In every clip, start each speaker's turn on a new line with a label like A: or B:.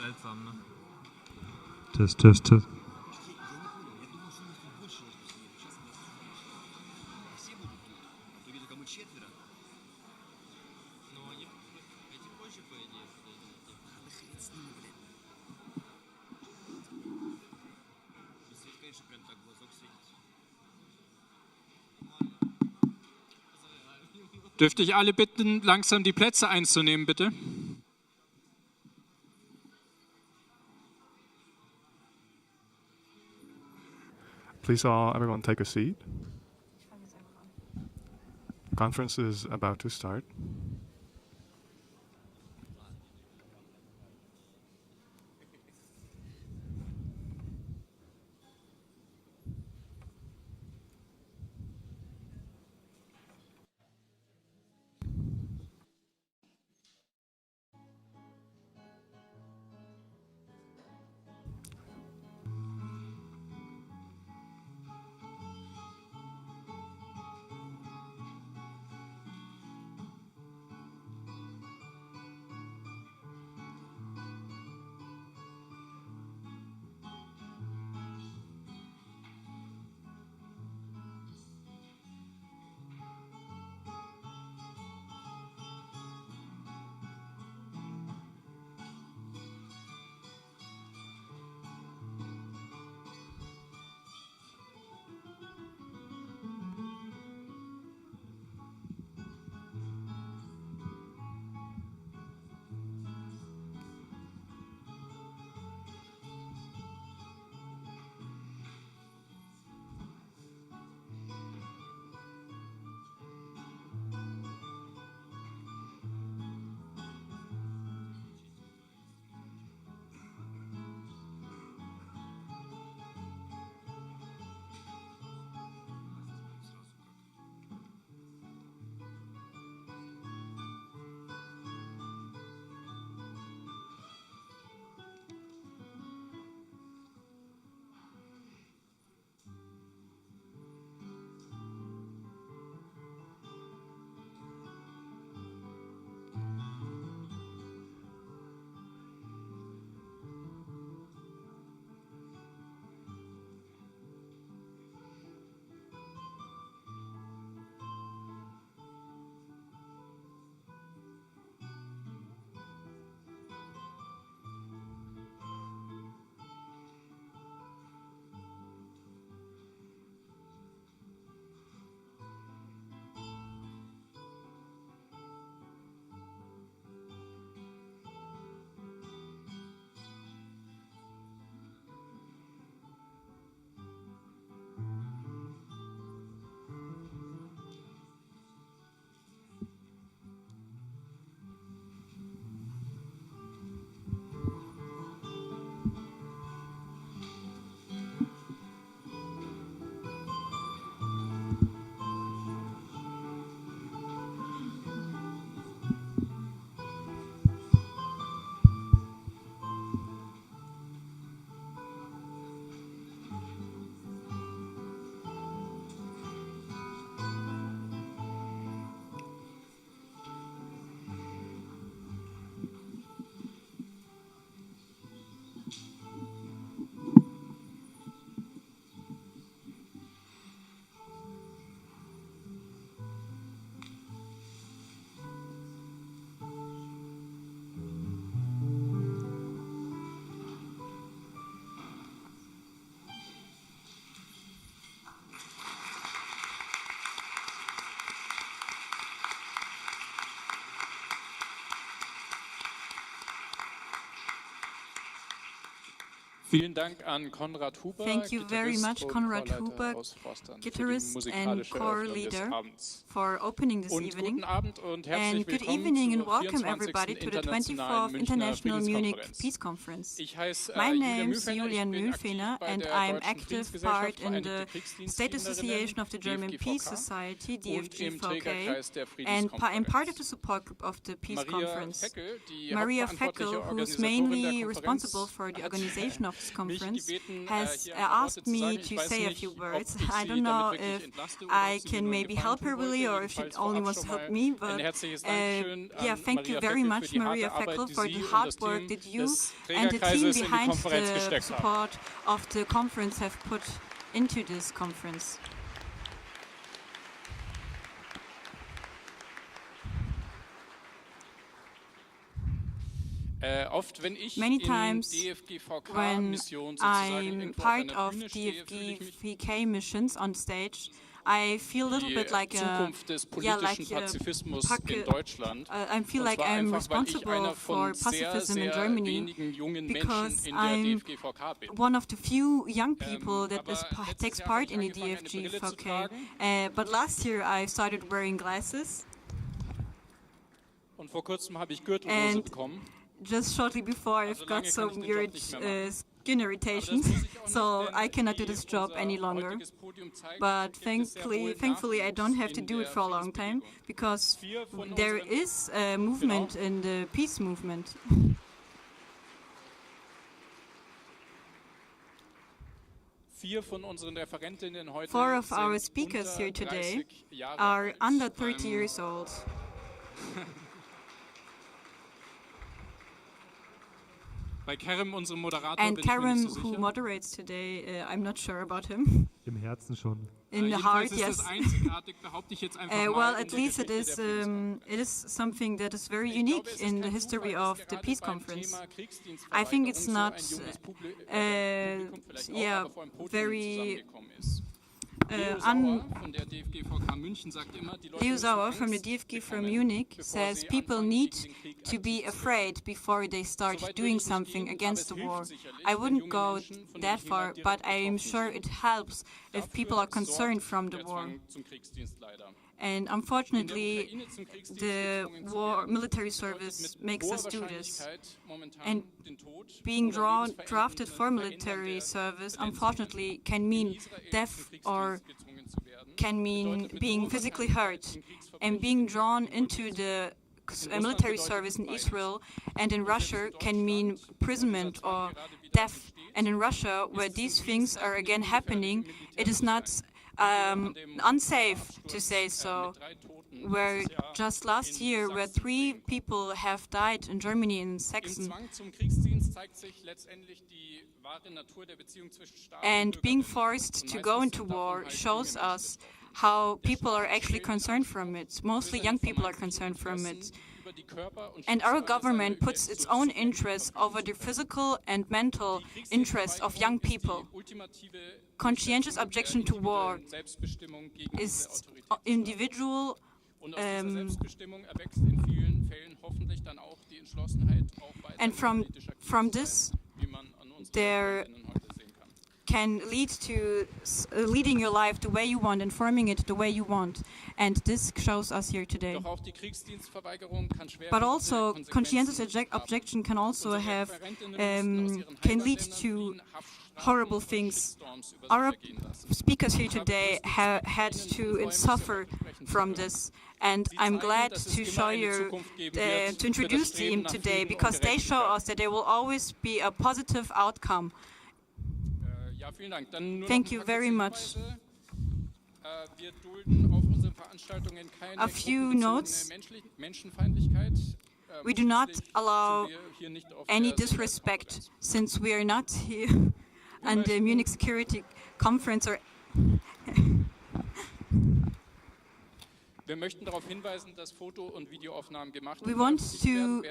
A: Seltsam, ne?
B: Test, Test, Test.
C: Dürfte ich alle bitten, langsam die Plätze einzunehmen, bitte?
D: Please everyone take a seat. Conference is about to start.
C: Vielen Dank an Konrad Huber,
E: Thank you very much, Konrad Huber, guitarist and core leader, for opening this evening. And good evening and welcome everybody to the 24th International Munich Peace Conference. My name is Julian Mühlfehner and I'm active part in the State Association of the German Peace Society, DFG4K, and I'm part of the support group of the Peace Conference. Maria Feckel, who is mainly responsible for the organization of this conference has asked me to say a few words. I don't know if I can maybe help her really, or if she only wants to help me, but yeah, thank you very much, Maria Feckel, for the hard work that you and the team behind the support of the conference have put into this conference. Many times when I'm part of DFGVK missions on stage, I feel a little bit like I feel like I'm responsible for pacifism in Germany because I'm one of the few young people that takes part in the DFGVK. But last year I started wearing glasses. And just shortly before, I've got some weird skin irritations, so I cannot do this job any longer. But thankfully, I don't have to do it for a long time, because there is a movement in the peace movement. Four of our speakers here today are under 30 years old. And Kerem, who moderates today, I'm not sure about him.
B: Im Herzen schon.
E: In the heart, yes. Well, at least it is something that is very unique in the history of the Peace Conference. I think it's not, very. Leo Sauer from the DFG from Munich says people need to be afraid before they start doing something against the war. I wouldn't go that far, but I am sure it helps if people are concerned from the war. And unfortunately, the military service makes us do this. And being drafted for military service, unfortunately, can mean death or can mean being physically hurt. And being drawn into the military service in Israel and in Russia can mean imprisonment or death. And in Russia, where these things are again happening, it is not unsafe to say so, where just last year, where 3 people have died in Germany in Sachsen. And being forced to go into war shows us how people are actually concerned from it. Mostly young people are concerned from it. And our government puts its own interests over the physical and mental interests of young people. Conscientious objection to war is individual and from this there can lead to leading your life the way you want and forming it the way you want. And this shows us here today. But also, conscientious objection can also have, can lead to horrible things. Our speakers here today had to suffer from this. And I'm glad to show you, to introduce them today, because they show us that there will always be a positive outcome. Thank you very much. A few notes. We do not allow any disrespect, since we are not here on the Munich Security Conference or we want to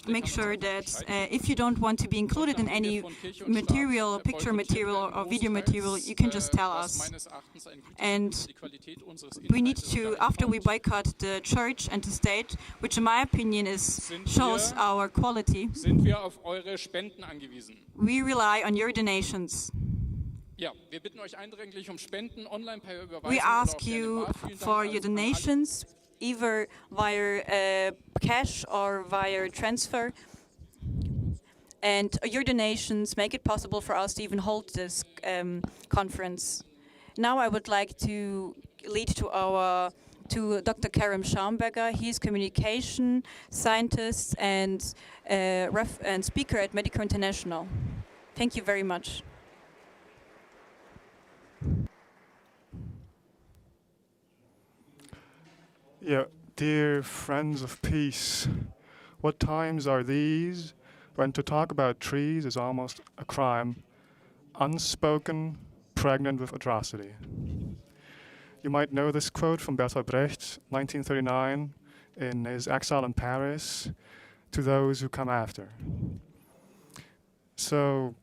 E: make sure that if you don't want to be included in any material, picture material or video material, you can just tell us. And we need to, after we boycott the church and the state, which in my opinion shows our quality, we rely on your donations. We ask you for your donations, either via cash or via transfer. And your donations make it possible for us to even hold this conference. Now I would like to lead to our to Dr. Kerem Schaumberger. He's communication scientist and speaker at Medico International. Thank you very much.
D: Yeah, dear friends of peace, what times are these when to talk about trees is almost a crime, unspoken, pregnant with atrocity. You might know this quote from Bertolt Brecht, 1939, in his exile in Paris, to those who come after. So,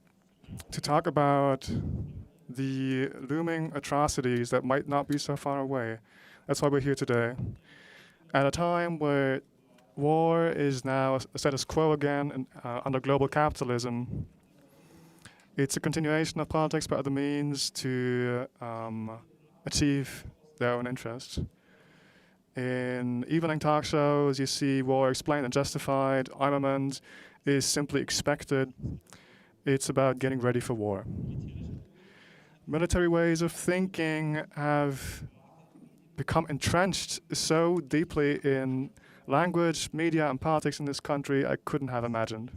D: to talk about the looming atrocities that might not be so far away, that's why we're here today. At a time where war is now a status quo again under global capitalism, it's a continuation of politics by other means to achieve their own interests. In evening talk shows, you see war explained and justified. Armament is simply expected. It's about getting ready for war. Military ways of thinking have become entrenched so deeply in language, media, and politics in this country I couldn't have imagined.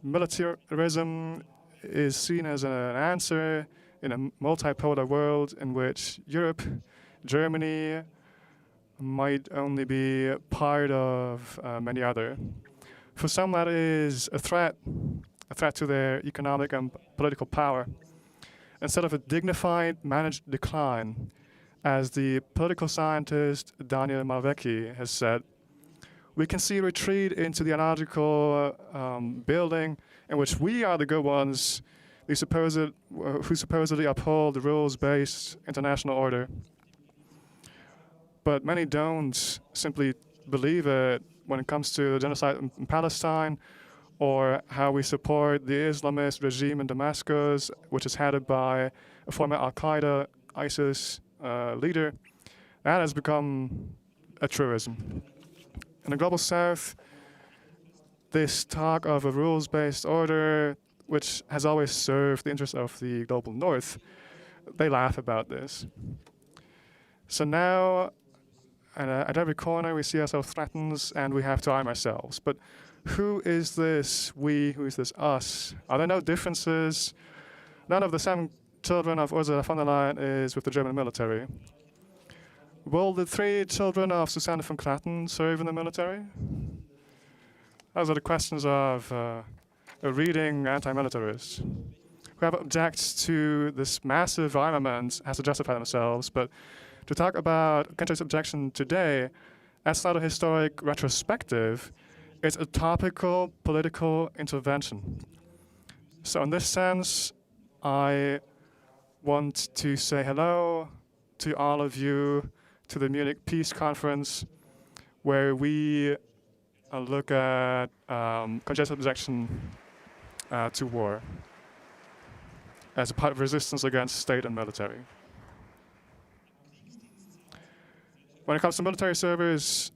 D: Militarism is seen as an answer in a multipolar world in which Europe, Germany, might only be part of many other. For some, that is a threat to their economic and political power. Instead of a dignified, managed decline, as the political scientist Daniel Malvecki has said, we can see a retreat into the anarchical building in which we are the good ones who supposedly uphold the rules-based international order. But many don't simply believe it when it comes to the genocide in Palestine or how we support the Islamist regime in Damascus, which is headed by a former Al-Qaeda, ISIS leader. That has become a truism. In the Global South, this talk of a rules-based order, which has always served the interests of the Global North, they laugh about this. So now, at every corner, we see ourselves threatened, and we have to arm ourselves. But who is this we? Who is this us? Are there no differences? None of the 7 children of Ursula von der Leyen is with the German military. Will the 3 children of Susanne von Klatten serve in the military? Those are the questions of a reading anti-militarist who have objects to this massive armament has to justify themselves. But to talk about conscientious objection today, that's not a historic retrospective. It's a topical political intervention. So in this sense, I want to say hello to all of you to the Munich Peace Conference, where we look at conscientious objection to war as a part of resistance against state and military. When it comes to military service,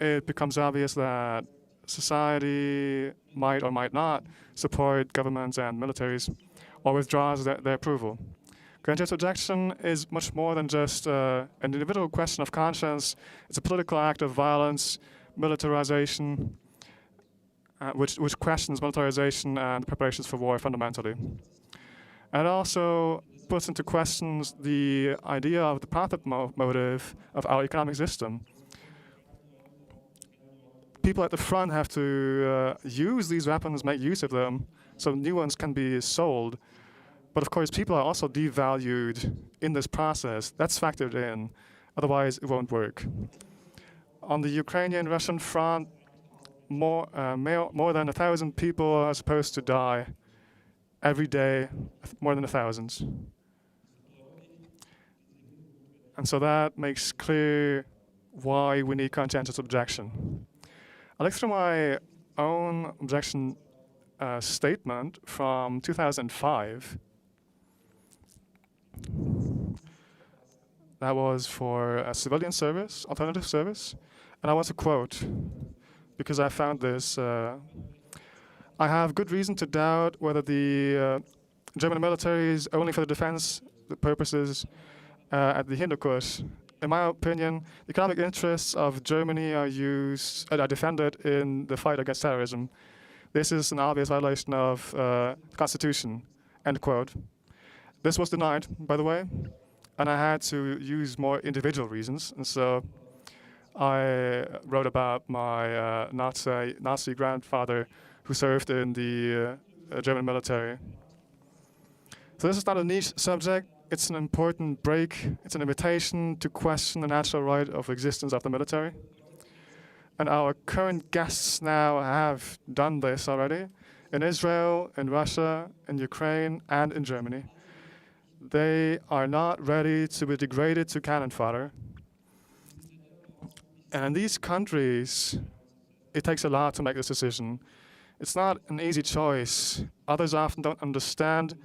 D: it becomes obvious that society might or might not support governments and militaries or withdraws their approval. Conscientious objection is much more than just an individual question of conscience. It's a political act of violence, militarization, which questions militarization and preparations for war fundamentally. And it also puts into questions the idea of the profit motive of our economic system. People at the front have to use these weapons, make use of them, so new ones can be sold. But of course, people are also devalued in this process. That's factored in. Otherwise, it won't work. On the Ukrainian-Russian front, more than 1,000 people are supposed to die every day, more than 1,000. And so that makes clear why we need conscientious objection. I looked through my own objection statement from 2005. That was for a civilian service, alternative service. And I want to quote, because I found this. I have good reason to doubt whether the German military is only for the defense purposes at the Hindukush in my opinion, the economic interests of Germany are defended in the fight against terrorism. This is an obvious violation of the Constitution, end quote. This was denied, by the way, and I had to use more individual reasons. And so I wrote about my Nazi grandfather who served in the German military. So this is not a niche subject. It's an important break. It's an invitation to question the natural right of existence of the military. And our current guests now have done this already in Israel, in Russia, in Ukraine, and in Germany. They are not ready to be degraded to cannon fodder. And in these countries, it takes a lot to make this decision. It's not an easy choice. Others often don't understand.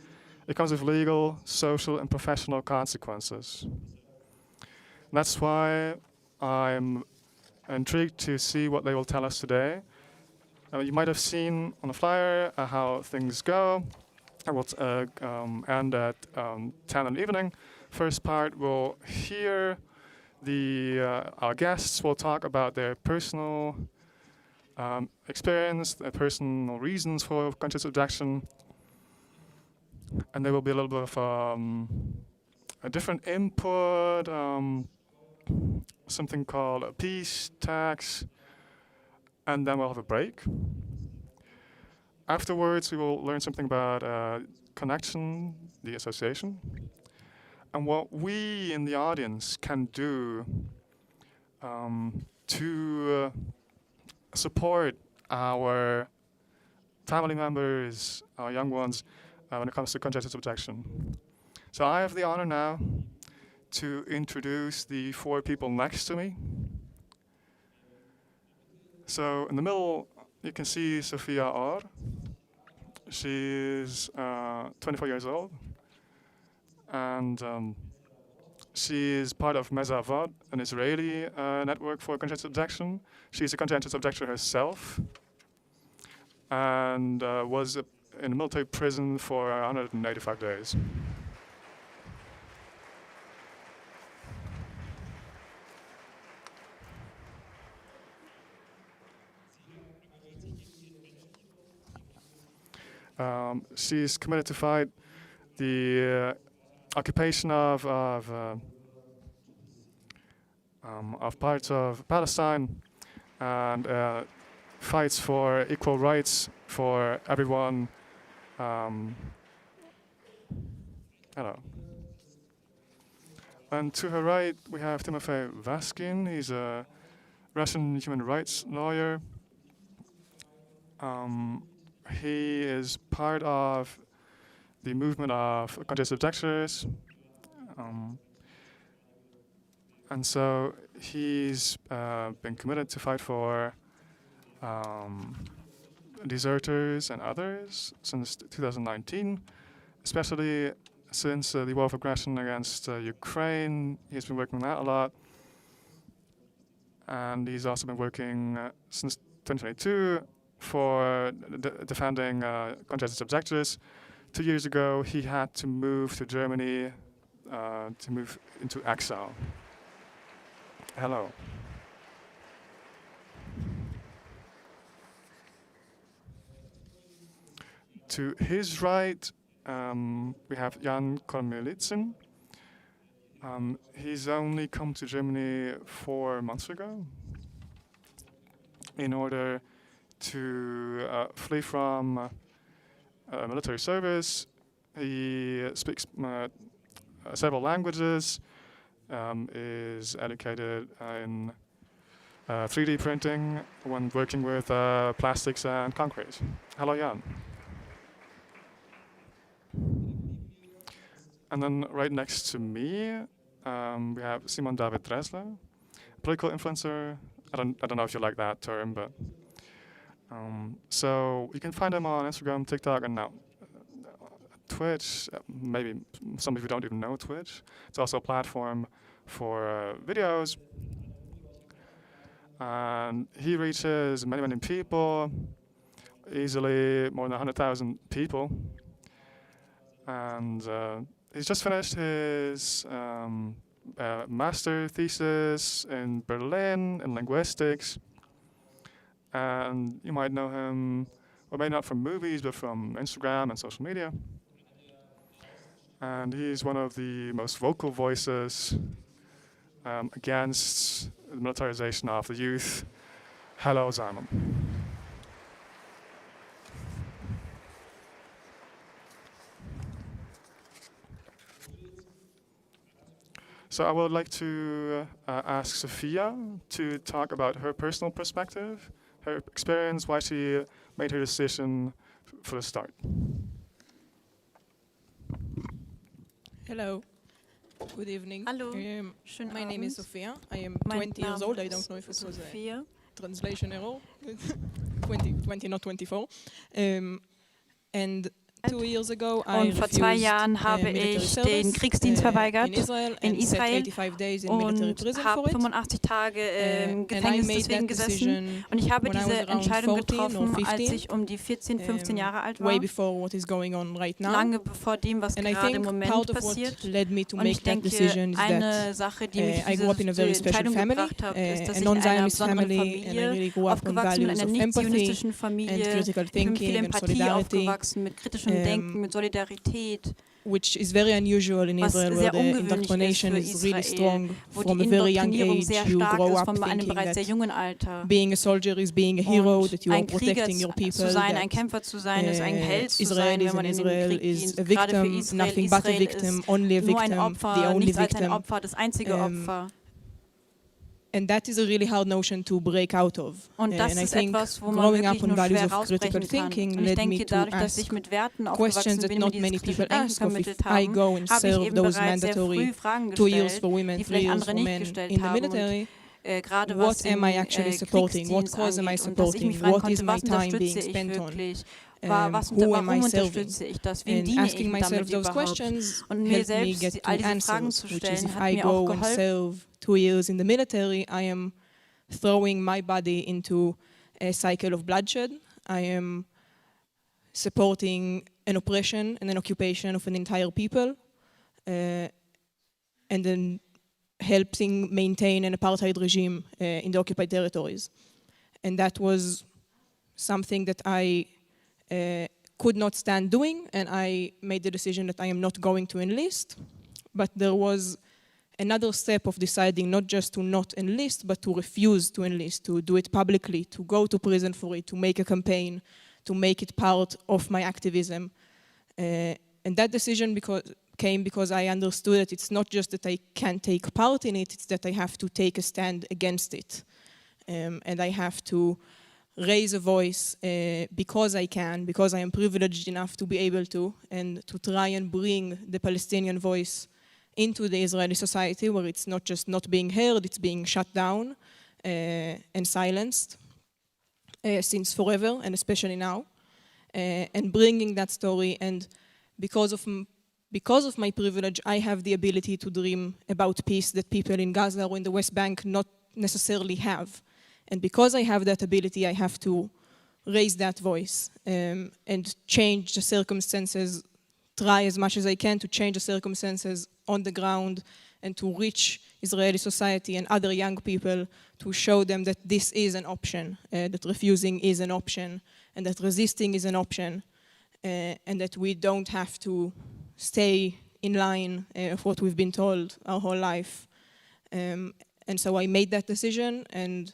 D: It comes with legal, social, and professional consequences. And that's why I'm intrigued to see what they will tell us today. You might have seen on the flyer how things go. I will end at 10 in the evening. First part, we'll hear our guests will talk about their personal experience, their personal reasons for conscious objection. And there will be a little bit of a different input, something called a peace tax, and then we'll have a break. Afterwards, we will learn something about connection, the association, and what we in the audience can do to support our family members, our young ones, when it comes to conscientious objection. So I have the honor now to introduce the 4 people next to me. So in the middle, you can see Sophia Orr. She's 24 years old, and she is part of Mezavod, an Israeli network for conscientious objection. She's a conscientious objector herself, and was in a military prison for 185 days. She's committed to fight the occupation of parts of Palestine, and fights for equal rights for everyone. Hello. And to her right, we have Timofey Vaskin. He's a Russian human rights lawyer. He is part of the movement of conscious objectors. And so he's been committed to fight for deserters and others since 2019, especially since the war of aggression against Ukraine. He's been working on that a lot. And he's also been working since 2022 for defending conscientious objectors. 2 years ago, he had to move to Germany to move into exile. Hello. To his right, we have Jan Kormelitsin. He's only come to Germany 4 months ago in order to flee from military service. He speaks several languages, is educated in 3D printing when working with plastics and concrete. Hello, Jan. And then right next to me, we have Simon David Dressler, political influencer. I don't know if you like that term, but so you can find him on Instagram, TikTok, and now Twitch. Maybe some of you don't even know Twitch. It's also a platform for videos. And he reaches many, many people, easily more than 100,000 people. And he's just finished his master thesis in Berlin in linguistics. And you might know him, or maybe not from movies, but from Instagram and social media. And he's one of the most vocal voices against the militarization of the youth. Hello, Simon. So I would like to ask Sophia to talk about her personal perspective, her experience, why she made her decision for the start.
A: Hello. Good evening.
E: Hallo.
A: My name is Sophia. I am 20 years old. I don't know if it was a translation error. 20, not 24. And 2 years ago,
E: Und vor 2 Jahren habe ich den Kriegsdienst verweigert in Israel und habe 85 Tage Gefängnis deswegen gesessen. Und ich habe diese Entscheidung getroffen, als ich um die 14, 15 Jahre alt war, lange bevor dem, was gerade im Moment passiert. Und ich denke, eine Sache, die mich diese Entscheidung gebracht hat, ist, dass ich in einer besonderen Familie aufgewachsen bin, in einer nicht-zionistischen Familie. Ich bin mit viel Empathie aufgewachsen, mit kritischem Denken, mit Solidarität,
A: which is very unusual in Israel, where the indoctrination is really strong from a very young age. You grow up thinking that being a soldier is being a hero, that you are protecting your people, that Israelis and Israel is a victim, nothing but a victim, only a victim, the only victim. And that is a really hard notion to break out of. And I think growing up on values of critical thinking led me to ask questions that not many people ask of. If I go and serve those mandatory 2 years for women, 3 years for men in the military, what am I actually supporting? What cause am I supporting? What is my time being spent on? Who am I serving? And asking myself those questions helped me get to answers, which is if I go and serve 2 years in the military, I am throwing my body into a cycle of bloodshed. I am supporting an oppression and an occupation of an entire people, and then helping maintain an apartheid regime in the occupied territories. And that was something that I could not stand doing, and I made the decision that I am not going to enlist. But there was another step of deciding not just to not enlist, but to refuse to enlist, to do it publicly, to go to prison for it, to make a campaign, to make it part of my activism. And that decision came because I understood that it's not just that I can't take part in it, it's that I have to take a stand against it. And I have to raise a voice because I can, because I am privileged enough to be able to, and to try and bring the Palestinian voice into the Israeli society, where it's not just not being heard, it's being shut down and silenced since forever, and especially now. And bringing that story, and because of my privilege, I have the ability to dream about peace that people in Gaza or in the West Bank not necessarily have. And because I have that ability, I have to raise that voice and change the circumstances, try as much as I can to change the circumstances on the ground and to reach Israeli society and other young people to show them that this is an option, that refusing is an option, and that resisting is an option, and that we don't have to stay in line of what we've been told our whole life. And so I made that decision and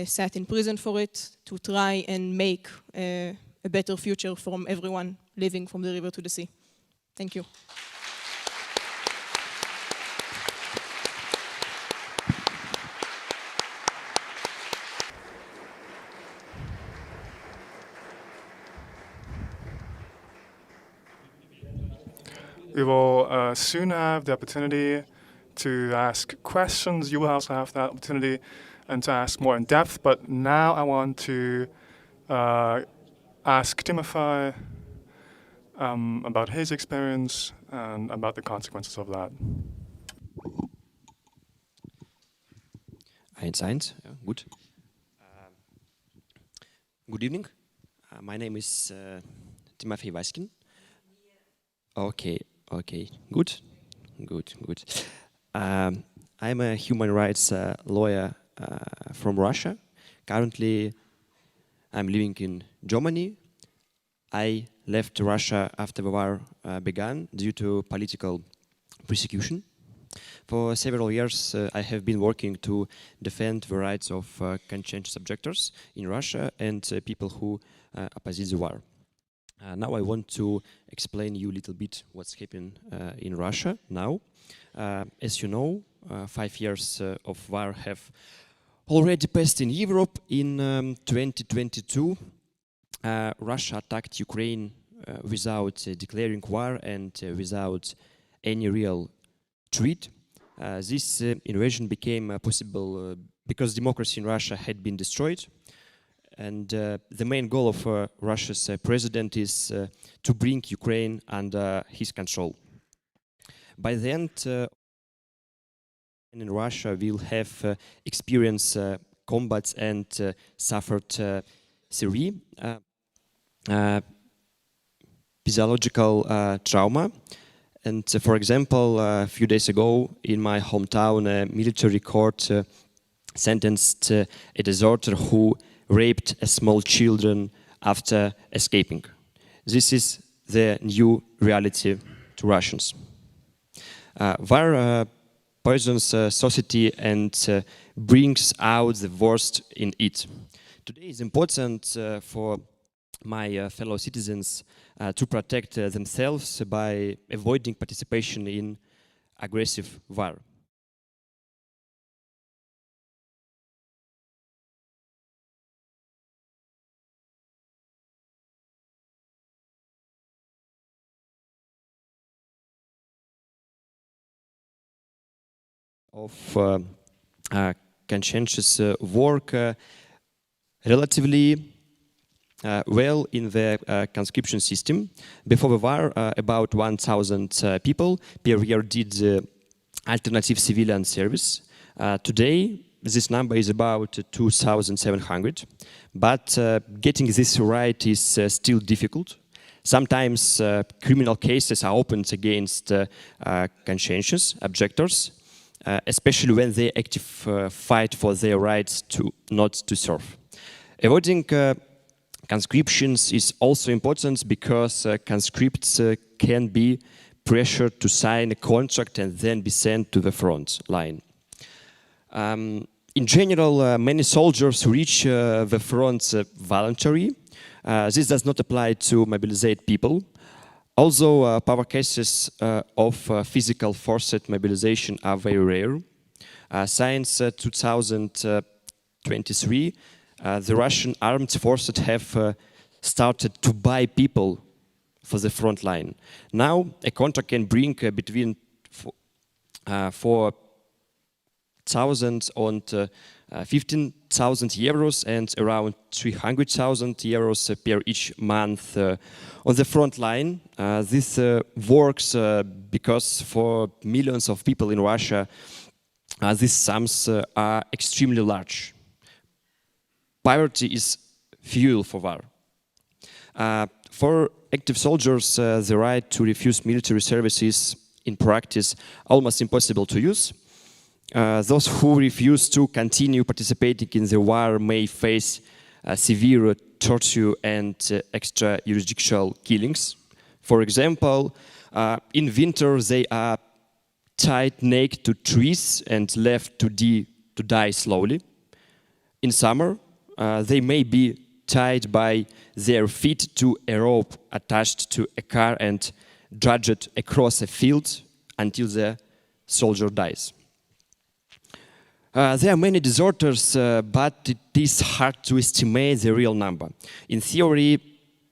A: sat in prison for it to try and make a better future from everyone living from the river to the sea. Thank you.
D: We will soon have the opportunity to ask questions. You will also have that opportunity and to ask more in depth. But now I want to ask Timothy about his experience and about the consequences of that.
F: 1-1, ja, gut. Good evening. My name is Timothy Weiskin. Okay, good. I'm a human rights lawyer from Russia. Currently, I'm living in Germany. I left Russia after the war began due to political persecution. For several years, I have been working to defend the rights of conscientious objectors in Russia and people who oppose the war. Now I want to explain you a little bit what's happening in Russia now. As you know, 5 years of war have already passed in Europe. In 2022, Russia attacked Ukraine without declaring war and without any real threat. This invasion became possible because democracy in Russia had been destroyed. And the main goal of Russia's president is to bring Ukraine under his control. By the end, in Russia will have experienced combats and suffered severe physiological trauma. And for example, a few days ago in my hometown, a military court sentenced a deserter who raped small children after escaping. This is the new reality to Russians. War poisons society and brings out the worst in it. Today is important for my fellow citizens to protect themselves by avoiding participation in aggressive war. Of conscientious work relatively well in the conscription system. Before the war, about 1,000 people per year did alternative civilian service. Today, this number is about 2,700. But getting this right is still difficult. Sometimes criminal cases are opened against conscientious objectors, especially when they actively fight for their rights to not to serve. Avoiding conscriptions is also important because conscripts can be pressured to sign a contract and then be sent to the front line. In general, many soldiers reach the front voluntarily. This does not apply to mobilized people. Although power cases of physical forced mobilization are very rare, since 2023, the Russian armed forces have started to buy people for the front line. Now, a contract can bring between 4,000 and 15,000 euros and around 300,000 euros per each month on the front line. This works because for millions of people in Russia, these sums are extremely large. Poverty is fuel for war. For active soldiers, the right to refuse military service is, in practice, almost impossible to use. Those who refuse to continue participating in the war may face severe torture and extrajudicial killings. For example, in winter they are tied naked to trees and left to die slowly. In summer, they may be tied by their feet to a rope attached to a car and dragged across a field until the soldier dies. There are many deserters, but it is hard to estimate the real number. In theory,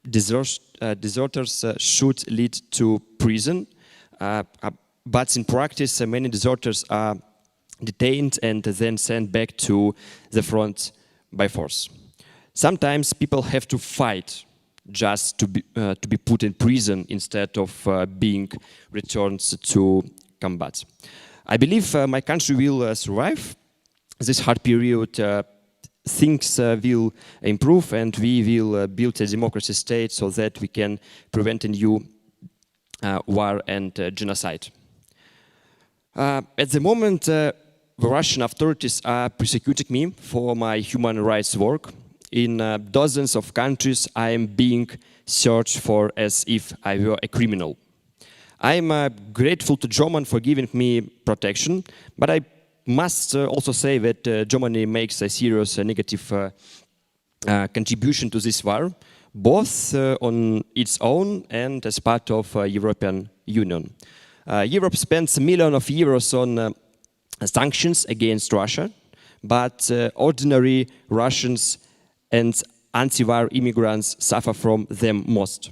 F: deserters should lead to prison, but in practice, many deserters are detained and then sent back to the front by force. Sometimes people have to fight just to be put in prison instead of being returned to combat. I believe my country will survive this hard period. Things will improve and we will build a democracy state so that we can prevent a new war and genocide. At the moment, the Russian authorities are persecuting me for my human rights work. In dozens of countries, I am being searched for as if I were a criminal. I am grateful to Germany for giving me protection, but I must also say that Germany makes a serious negative contribution to this war, both on its own and as part of European Union. Europe spends millions of euros on sanctions against Russia, but ordinary Russians and anti-war immigrants suffer from them most.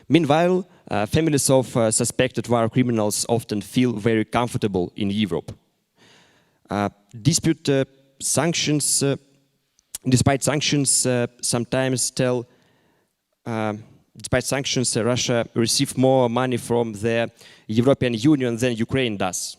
F: Meanwhile, families of suspected war criminals often feel very comfortable in Europe. Despite sanctions, Russia receives more money from the European Union than Ukraine does.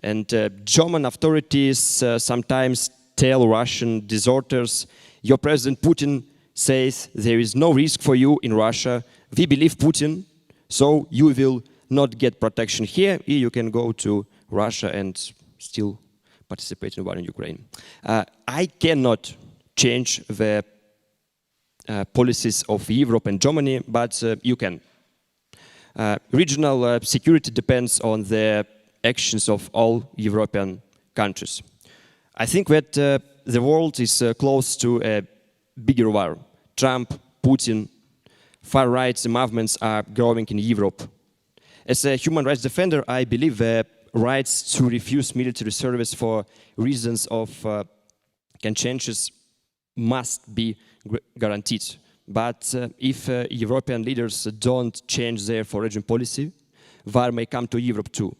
F: And German authorities sometimes tell Russian deserters, your President Putin says there is no risk for you in Russia. We believe Putin, so you will not get protection here. You can go to Russia and still participate in war in Ukraine. I cannot change the policies of Europe and Germany, but you can. Regional security depends on the actions of all European countries. I think that the world is close to a bigger war. Trump, Putin, far-right movements are growing in Europe. As a human rights defender, I believe the rights to refuse military service for reasons of conscientious must be guaranteed. But if European leaders don't change their foreign policy, war may come to Europe too.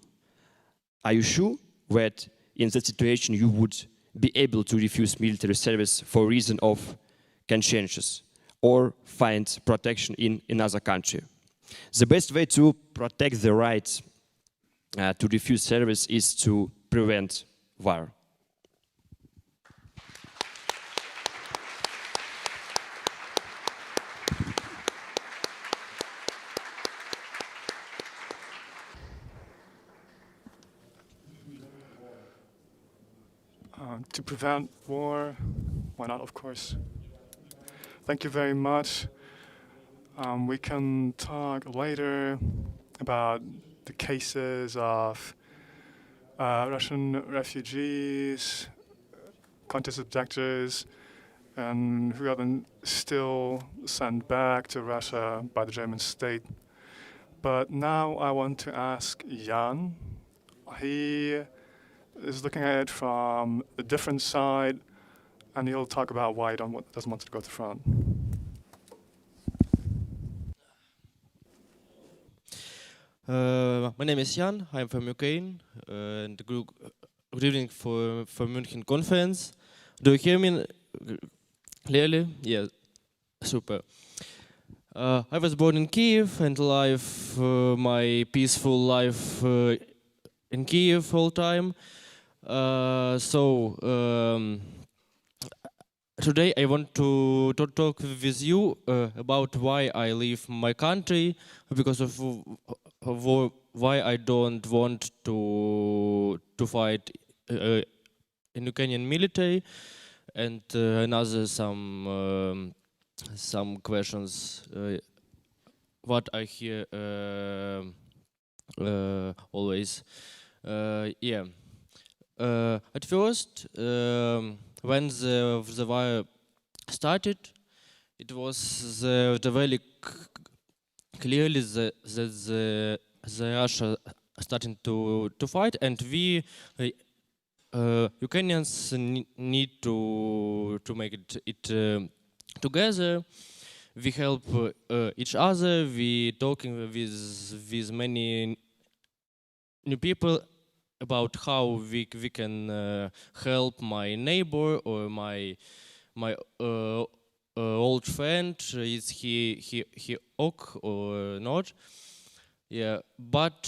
F: Are you sure that in that situation you would be able to refuse military service for reason of conscientious or find protection in another country? The best way to protect the right to refuse service is to prevent war.
D: To prevent war, why not, of course. Thank you very much. We can talk later about the cases of Russian refugees, contest objectors, and who have been still sent back to Russia by the German state. But now I want to ask Jan. He is looking at it from a different side, and he'll talk about why he doesn't want to go to the front.
G: My name is Jan. I'm from Ukraine, and good evening for München conference. Do you hear me clearly? Yeah, super. I was born in Kiev and live my peaceful life in Kiev all time. Today I want to talk with you about why I leave my country, because of why I don't want to fight in Ukrainian military, and another some questions what I hear always. At first, when the war started, it was very clearly that the Russia starting to fight, and we Ukrainians need to make it together. We help each other. We talking with many new people about how we can help my neighbor or my old friend. Is he ok or not? Yeah, but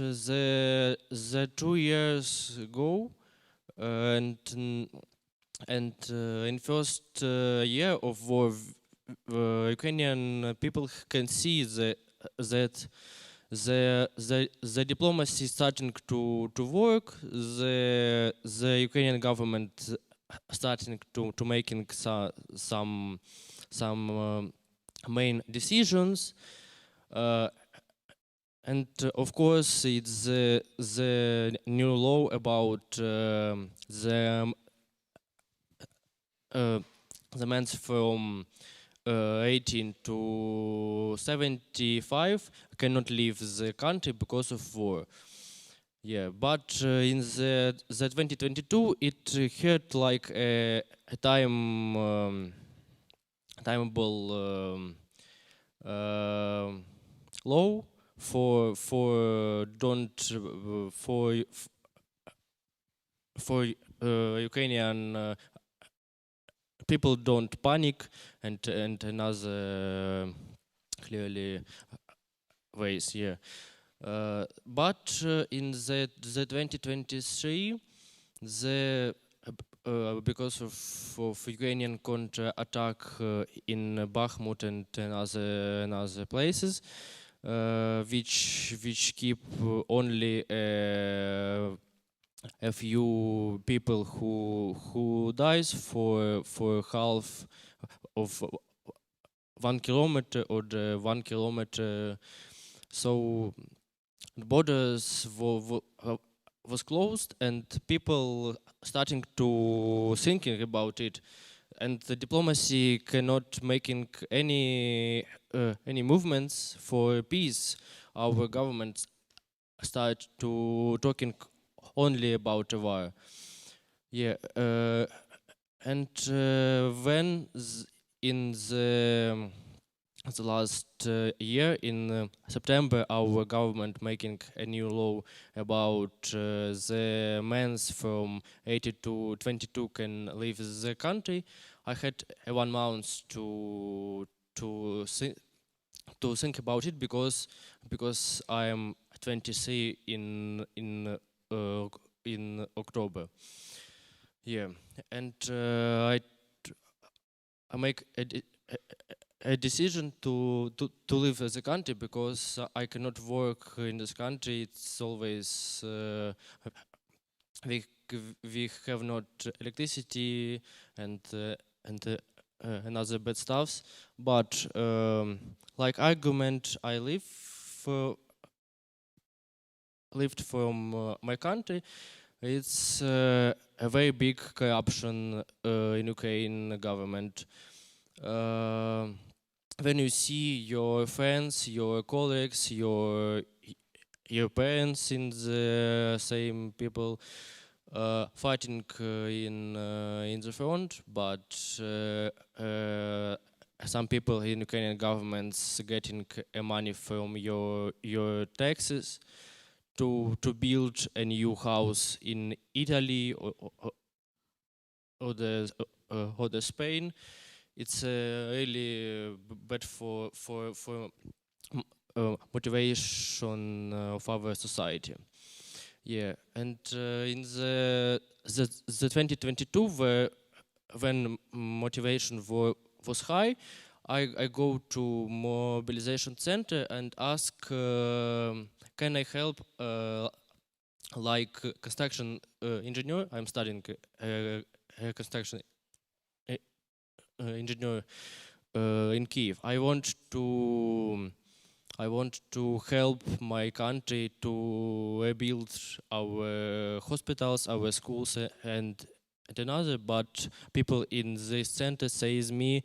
G: the 2 years ago, and in first year of war, Ukrainian people can see that the diplomacy starting to work, the Ukrainian government starting to making some main decisions, and of course it's the new law about the men from 18 to 75 cannot leave the country because of war. Yeah, but in the 2022 it had like a timeable law for Ukrainian people don't panic and another clearly ways. Yeah. But in the 2023, because of Ukrainian counter-attack in Bakhmut and other places, which keep only a few people who dies for half of 1 kilometer or 1 kilometer. So borders was closed and people starting to thinking about it, and the diplomacy cannot making any movements for peace. Our government start to talking only about a war. Yeah, and when in the last year, in September, our government making a new law about the men from 18 to 22 can leave the country. I had 1 month to think about it because I am 23 in October. Yeah, and I make a decision to leave the country because I cannot work in this country. It's always we have not electricity and other bad stuffs. But like argument, I lived from my country. It's a very big corruption in Ukraine government. When you see your friends, your colleagues, your parents in the same people fighting in the front, but some people in Ukrainian governments getting money from your taxes to build a new house in Italy or the Spain. It's really bad for motivation of our society. Yeah, and in the 2022, when motivation was high, I go to mobilization center and ask, can I help like construction engineer? I'm studying construction engineer in Kyiv. I want to help my country to rebuild our hospitals, our schools, and another. But people in this center says me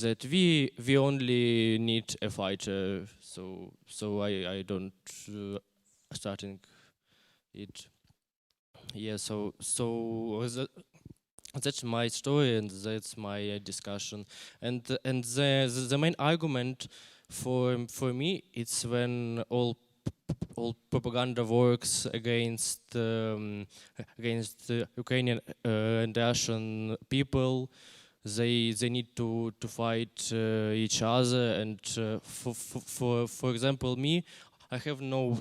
G: that we only need a fighter. So I don't starting it. Yeah. So that's my story and that's my discussion. And the main argument for me, it's when all propaganda works against Ukrainian and Russian people. They need to fight each other. And for example, me, I have no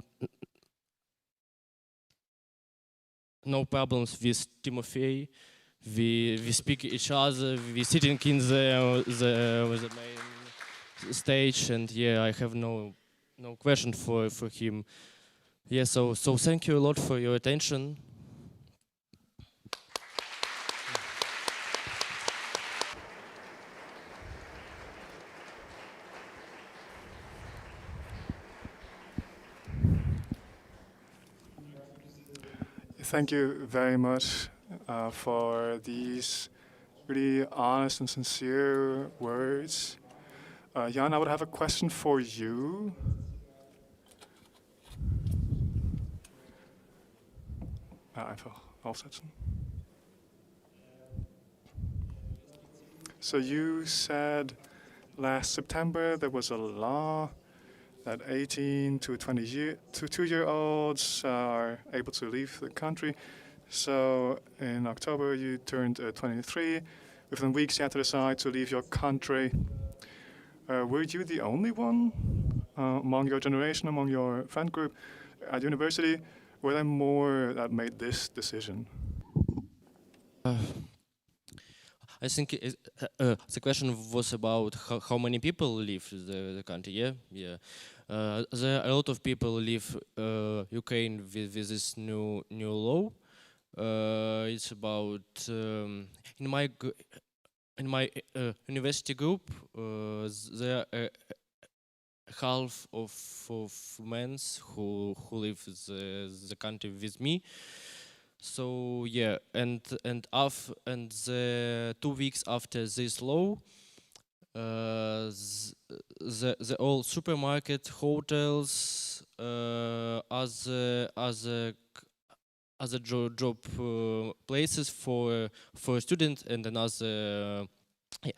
G: problems with Timofey. We speak each other. We sitting in the main stage, and yeah, I have no no question for him. Yeah, so thank you a lot for your attention.
D: Thank you very much for these really honest and sincere words. Jan, I would have a question for you. Einfach aufsetzen. So you said last September there was a law that 18 to 22-year-olds are able to leave the country. So in October you turned 23. Within weeks you had to decide to leave your country. Were you the only one among your generation, among your friend group at university? Were there more that made this decision?
G: I think the question was about how many people leave the country. Yeah. There are a lot of people leave Ukraine with this new law. It's about in my university group there are half of men who leave the country with me. So yeah, and the 2 weeks after this law, the all supermarket, hotels, other job places for students and another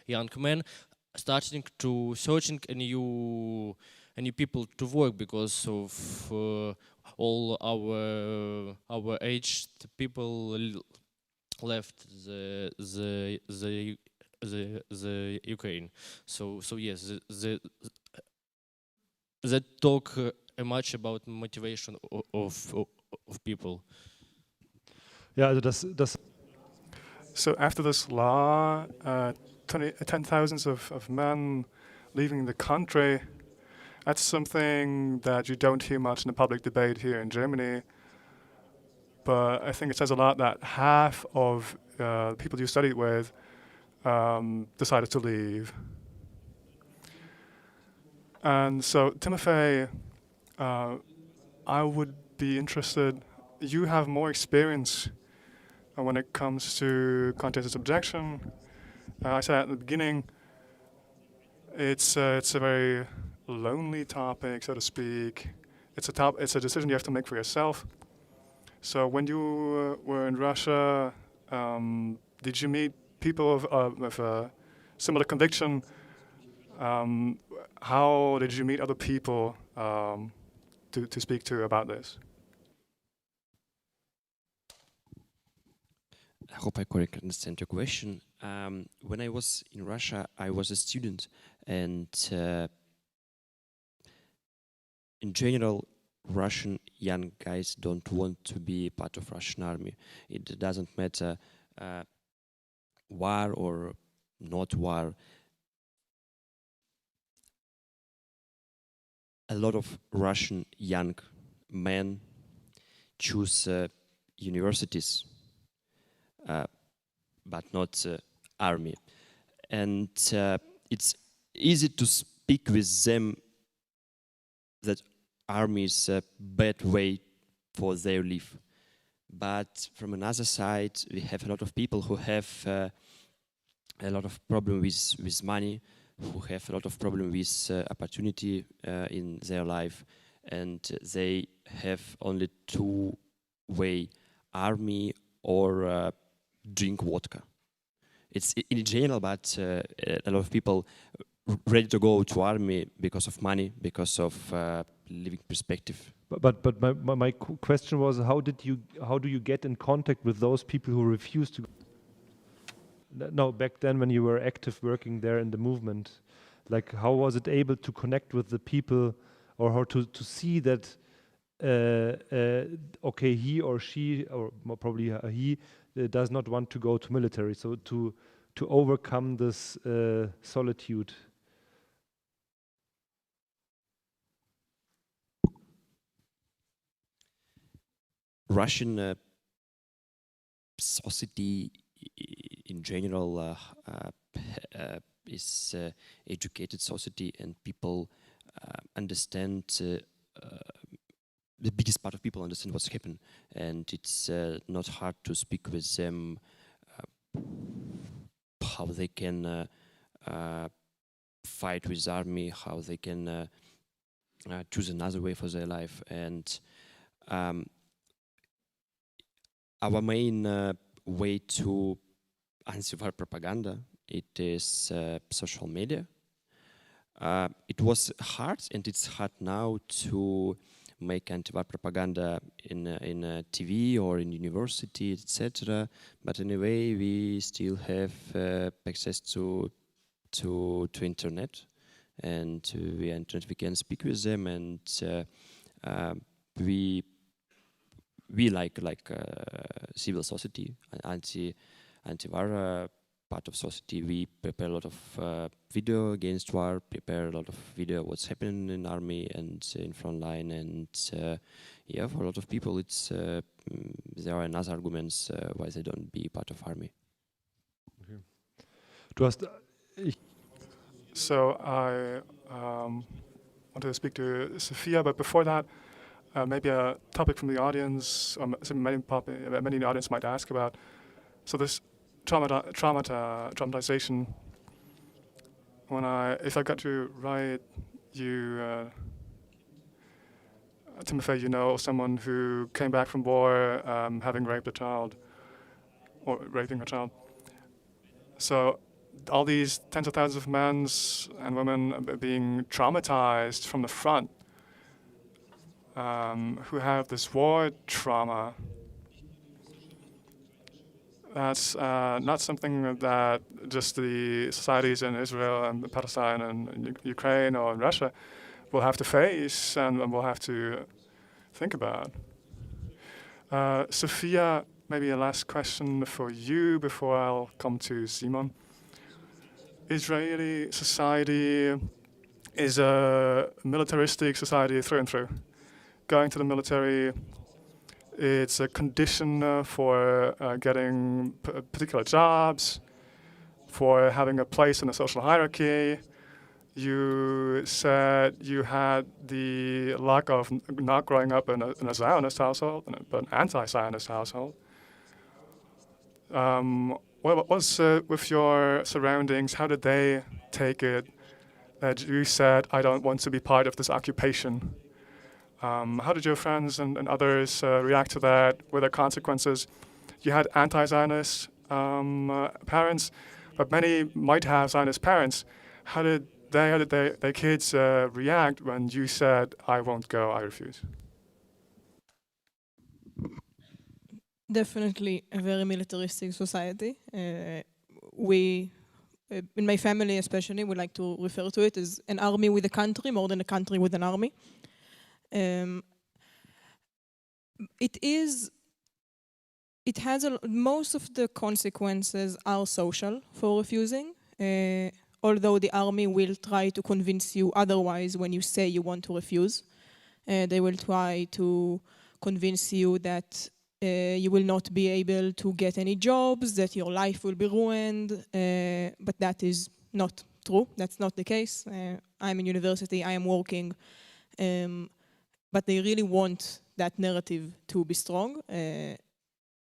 G: young men starting to searching a new people to work because of all our aged people left the Ukraine. So yes, that talk much about motivation of people.
B: Ja, also das.
D: So after this law, 10,000s of men leaving the country, that's something that you don't hear much in the public debate here in Germany. But I think it says a lot that half of the people you studied with decided to leave. And so, Timofey, I would be interested, you have more experience when it comes to conscientious objection. I said at the beginning, it's a very lonely topic, so to speak. It's a decision you have to make for yourself. So when you were in Russia, did you meet people of a similar conviction? How did you meet other people to speak to about this?
F: I hope I correctly understand your question. When I was in Russia, I was a student, and in general, Russian young guys don't want to be part of Russian army. It doesn't matter war or not war. A lot of Russian young men choose universities, but not army. And it's easy to speak with them that army is a bad way for their life. But from another side, we have a lot of people who have a lot of problem with money, who have a lot of problem with opportunity in their life, and they have only two way, army or drink vodka. It's in general, but a lot of people ready to go to army because of money, because of living perspective.
B: But my question was, how do you get in contact with those people who refuse to? No, back then when you were active working there in the movement, like how was it able to connect with the people, or how to see that okay, he or she, or more probably he, does not want to go to military, so to overcome this solitude.
F: Russian society in general is educated society, and people understand. The biggest part of people understand what's happened, and it's not hard to speak with them how they can fight with the army, how they can choose another way for their life. And our main way to anti-war propaganda, it is social media. It was hard, and it's hard now to make anti-war propaganda in TV or in university, etc. But anyway, we still have access to internet, and we can speak with them, and we like civil society, anti-war part of society. We prepare a lot of video against war, prepare a lot of video what's happening in army and in front line, and yeah, for a lot of people it's there are another arguments why they don't be part of army.
B: Okay.
D: So I wanted to speak to Sophia, but before that, maybe a topic from the audience, many in the audience might ask about. So this traumatization. If I got you right, you, Timothy, you know someone who came back from war having raped a child, or raping a child. So all these tens of thousands of men and women being traumatized from the front, who have this war trauma. That's not something that just the societies in Israel and Palestine and Ukraine or in Russia will have to face and will have to think about. Sophia, maybe a last question for you before I'll come to Simon. Israeli society is a militaristic society through and through. Going to the military, it's a condition for getting particular jobs, for having a place in the social hierarchy. You said you had the luck of not growing up in a Zionist household, but an anti-Zionist household. What was with your surroundings? How did they take it that you said, I don't want to be part of this occupation? How did your friends and others react to that? Were there consequences? You had anti-Zionist parents, but many might have Zionist parents. How did their kids react when you said, I won't go, I refuse?
A: Definitely a very militaristic society. We, in my family especially, we like to refer to it as an army with a country more than a country with an army. Most of the consequences are social for refusing, although the army will try to convince you otherwise when you say you want to refuse. They will try to convince you that you will not be able to get any jobs, that your life will be ruined, but that is not true. That's not the case. I'm in university, I am working, but they really want that narrative to be strong,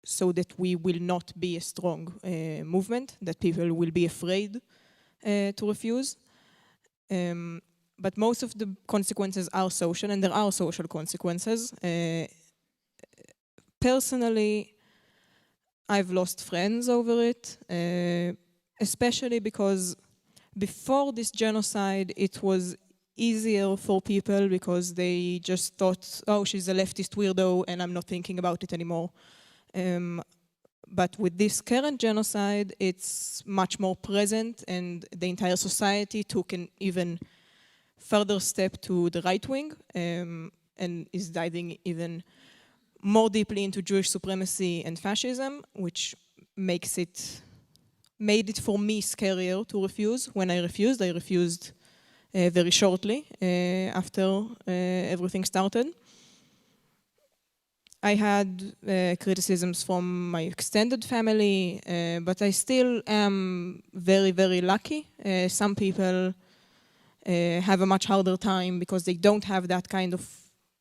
A: so that we will not be a strong movement, that people will be afraid to refuse. But most of the consequences are social, and there are social consequences. Personally, I've lost friends over it, especially because before this genocide, it was easier for people because they just thought, oh, she's a leftist weirdo and I'm not thinking about it anymore. But with this current genocide, it's much more present, and the entire society took an even further step to the right wing and is diving even more deeply into Jewish supremacy and fascism, which made it for me scarier to refuse. When I refused very shortly after everything started. I had criticisms from my extended family, but I still am very, very lucky. Some people have a much harder time because they don't have that kind of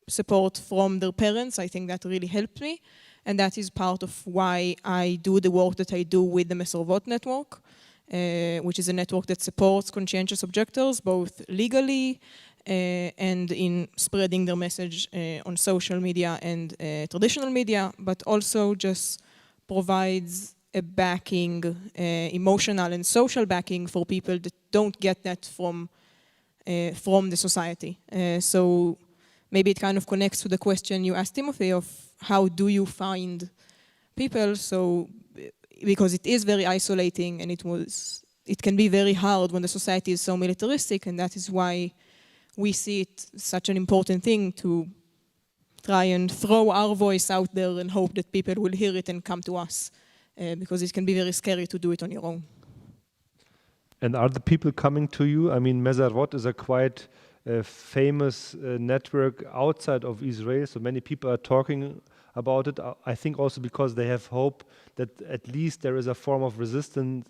A: support from their parents. I think that really helped me. And that is part of why I do the work that I do with the Mesorvot network, which is a network that supports conscientious objectors, both legally and in spreading their message on social media and traditional media, but also just provides a backing, emotional and social backing for people that don't get that from the society. So maybe it kind of connects to the question you asked Timothy of how do you find people? So because it is very isolating and it can be very hard when the society is so militaristic, and that is why we see it such an important thing to try and throw our voice out there and hope that people will hear it and come to us, because it can be very scary to do it on your own.
B: And are the people coming to you? I mean, Mesorvot is a quite famous network outside of Israel, so many people are talking about it. I think also because they have hope that at least there is a form of resistance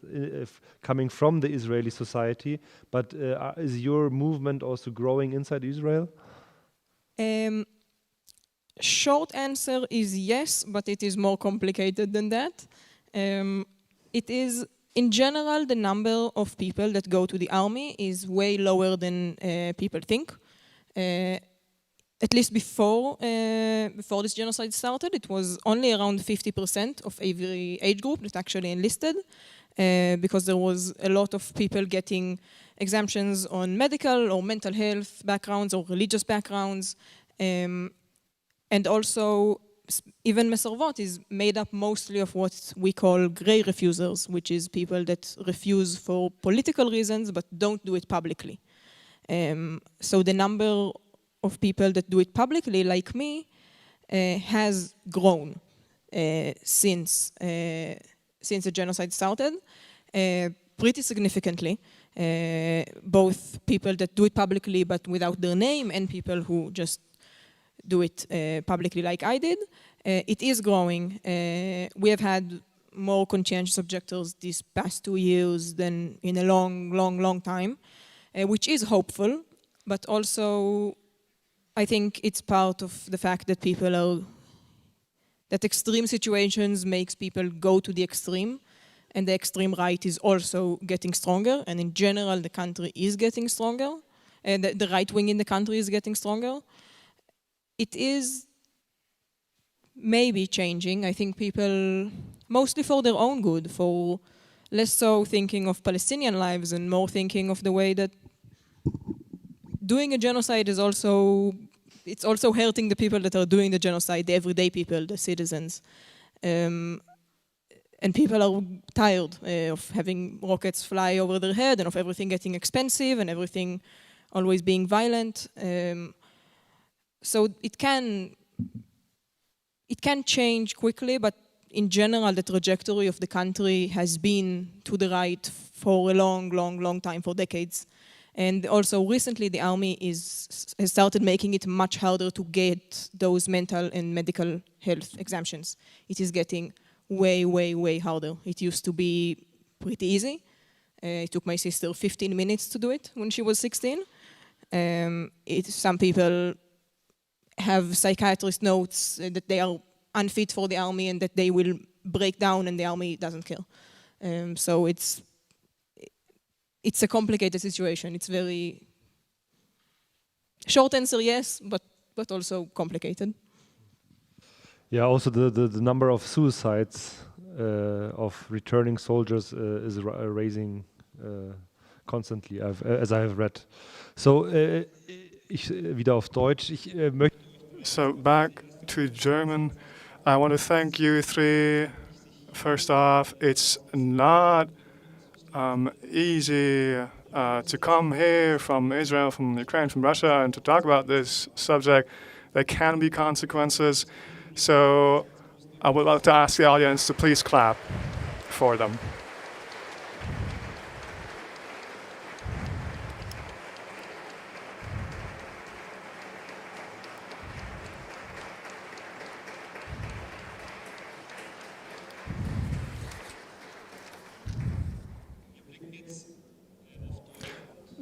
B: coming from the Israeli society. But is your movement also growing inside Israel?
A: Short answer is yes, but it is more complicated than that. It is, in general, the number of people that go to the army is way lower than people think. At least before this genocide started, it was only around 50% of every age group that actually enlisted, because there was a lot of people getting exemptions on medical or mental health backgrounds or religious backgrounds. And also, even Mesorvot is made up mostly of what we call gray refusers, which is people that refuse for political reasons but don't do it publicly. So the number of people that do it publicly, like me, has grown since the genocide started, pretty significantly. Both people that do it publicly but without their name, and people who just do it publicly like I did. It is growing. We have had more conscientious objectors these past 2 years than in a long time, which is hopeful, but also I think it's part of the fact that that extreme situations makes people go to the extreme, and the extreme right is also getting stronger, and in general the country is getting stronger, and the right wing in the country is getting stronger. It is maybe changing. I think people, mostly for their own good, for less so thinking of Palestinian lives and more thinking of the way that doing a genocide is also hurting the people that are doing the genocide, the everyday people, the citizens. And people are tired of having rockets fly over their head and of everything getting expensive and everything always being violent. So it can change quickly, but in general, the trajectory of the country has been to the right for a long time, for decades. And also recently, the army has started making it much harder to get those mental and medical health exemptions. It is getting way harder. It used to be pretty easy. It took my sister 15 minutes to do it when she was 16. Some people have psychiatrist notes that they are unfit for the army and that they will break down and the army doesn't care. So it's a complicated situation. It's very short answer, yes, but also complicated.
B: Yeah, also the number of suicides of returning soldiers is rising constantly, as I have read. So, ich wieder auf Deutsch. Ich möchte.
D: So back to German. I want to thank you three. First off, it's not easy to come here from Israel, from Ukraine, from Russia, and to talk about this subject. There can be consequences. So I would like to ask the audience to please clap for them.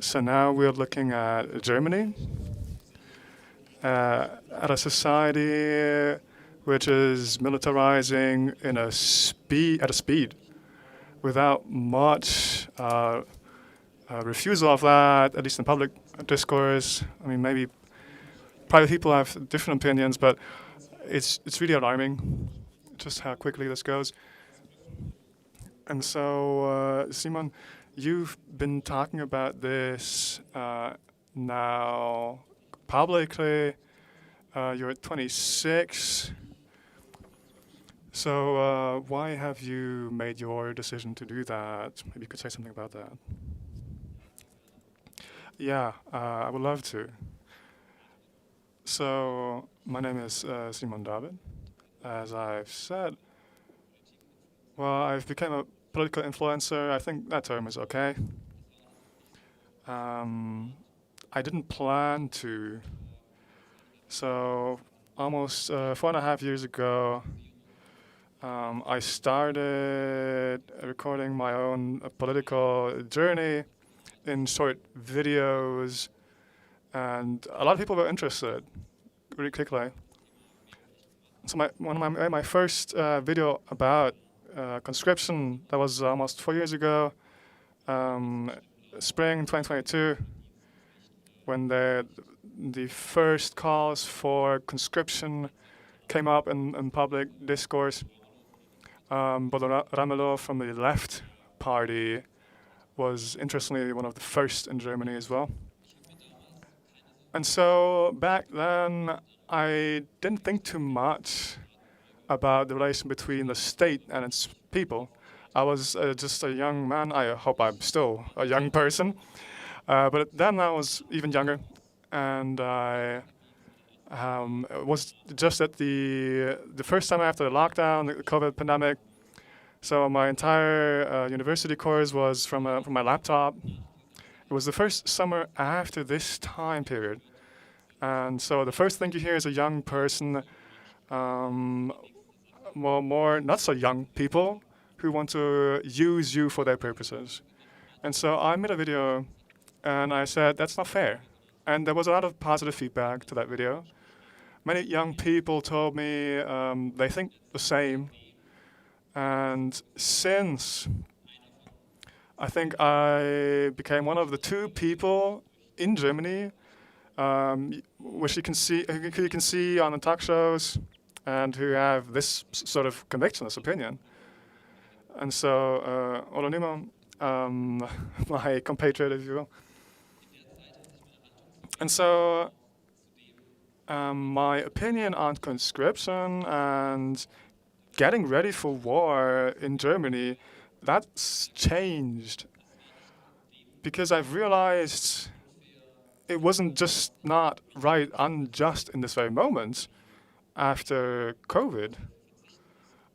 D: So now we're looking at Germany, at a society which is militarizing at a speed, without much refusal of that, at least in public discourse. I mean, maybe private people have different opinions, but it's really alarming just how quickly this goes. And so, Simon, you've been talking about this now publicly. You're 26. So why have you made your decision to do that? Maybe you could say something about that. Yeah, I would love to. So my name is Simon David. As I've said, well, I've become a political influencer. I think that term is okay. I didn't plan to. So almost 4.5 years ago, I started recording my own political journey in short videos, and a lot of people were interested really quickly. So my first video about conscription, that was almost 4 years ago, spring 2022, when the first calls for conscription came up in public discourse. But Ramelow from the left party was interestingly one of the first in Germany as well. And so back then, I didn't think too much about the relation between the state and its people. I was just a young man. I hope I'm still a young person. But then I was even younger, and I was just at the first time after the lockdown, the COVID pandemic. So my entire university course was from my laptop. It was the first summer after this time period. And so the first thing you hear is a young person, more not so young people who want to use you for their purposes. And so I made a video and I said, that's not fair. And there was a lot of positive feedback to that video. Many young people told me they think the same. And since I think I became one of the 2 people in Germany, which you can see on the talk shows, and who have this sort of conviction, this opinion. And so, Olonimo, my compatriot, if you will. And so, my opinion on conscription and getting ready for war in Germany, that's changed. Because I've realized it wasn't just not right, unjust in this very moment after COVID,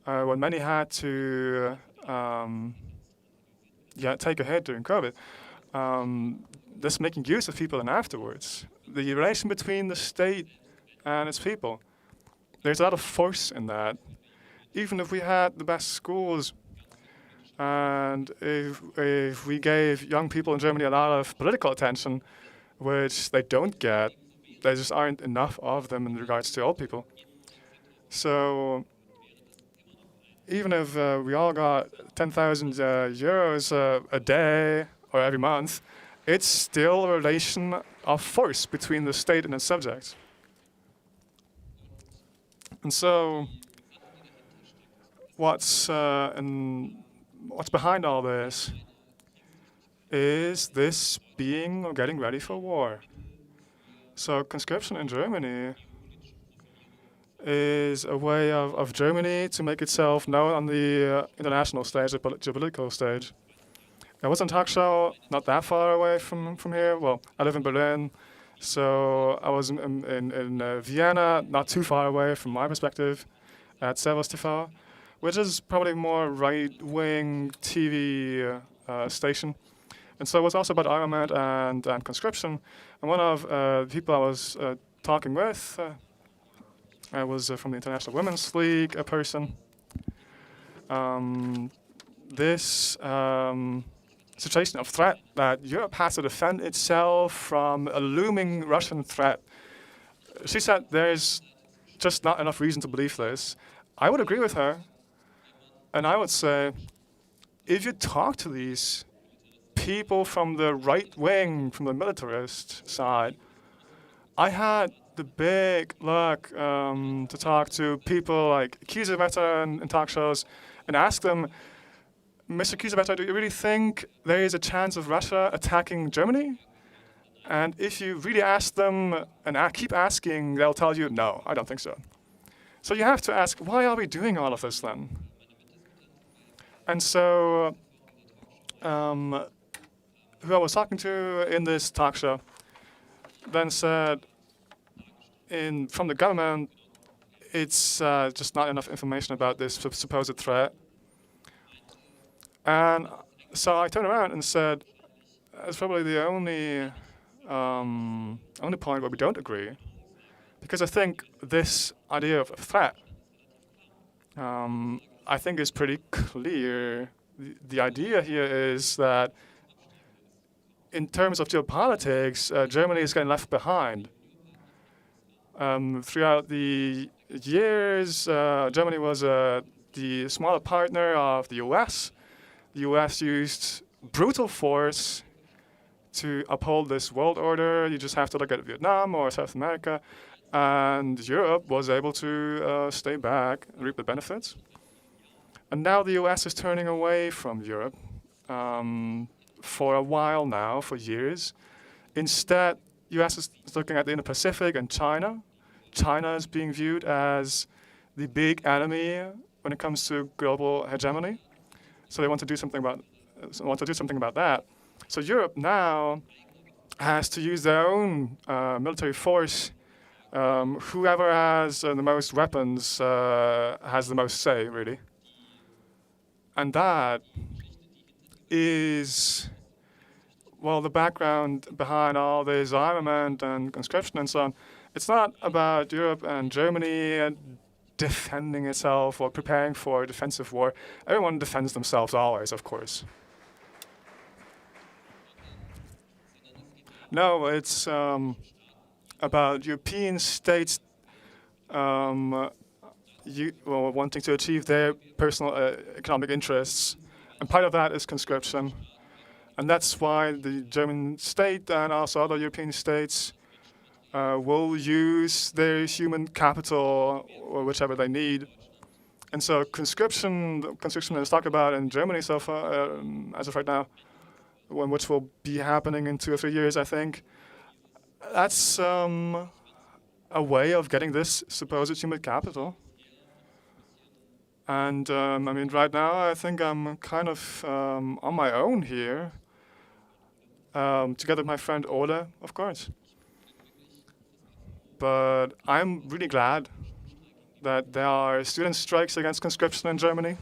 D: when many had to take a hit during COVID. This making use of people and afterwards. The relation between the state and its people. There's a lot of force in that. Even if we had the best schools, and if we gave young people in Germany a lot of political attention, which they don't get, there just aren't enough of them in regards to old people. So even if we all got 10,000 euros a day or every month, it's still a relation of force between the state and its subjects. And so what's behind all this is this being or getting ready for war. So conscription in Germany is a way of Germany to make itself known on the international stage, the geopolitical stage. There was a talk show not that far away from here. Well, I live in Berlin, so I was in Vienna, not too far away from my perspective, at Servus TV, which is probably more right-wing TV station. And so it was also about rearmament and conscription. And one of the people I was talking with, I was from the International Women's League, a person. This situation of threat, that Europe has to defend itself from a looming Russian threat. She said there's just not enough reason to believe this. I would agree with her. And I would say, if you talk to these people from the right wing, from the militarist side, I had the big luck to talk to people like Kiesewetter in talk shows and ask them, Mr. Kiesewetter, do you really think there is a chance of Russia attacking Germany? And if you really ask them and keep asking, they'll tell you, no, I don't think so. So you have to ask, why are we doing all of this then? And so who I was talking to in this talk show then said, from the government, it's just not enough information about this supposed threat. And so I turned around and said, that's probably the only point where we don't agree, because I think this idea of a threat, I think is pretty clear. The idea here is that in terms of geopolitics, Germany is getting left behind. Throughout the years, Germany was the smaller partner of the US. The US used brutal force to uphold this world order. You just have to look at Vietnam or South America. And Europe was able to stay back and reap the benefits. And now the US is turning away from Europe for a while now, for years. Instead, US is looking at the Indo-Pacific and China. China is being viewed as the big enemy when it comes to global hegemony. So they want to do something about that. So Europe now has to use their own military force. Whoever has the most weapons has the most say, really. And that is, well, the background behind all this armament and conscription and so on. It's not about Europe and Germany defending itself or preparing for a defensive war. Everyone defends themselves always, of course. No, it's about European states wanting to achieve their personal economic interests. And part of that is conscription. And that's why the German state and also other European states will use their human capital or whichever they need. And so conscription is talked about in Germany so far, as of right now, which will be happening in 2 or 3 years, I think. That's a way of getting this supposed human capital. And I mean, right now, I think I'm kind of on my own here, together with my friend Ole, of course. But I'm really glad that there are student strikes against conscription in Germany.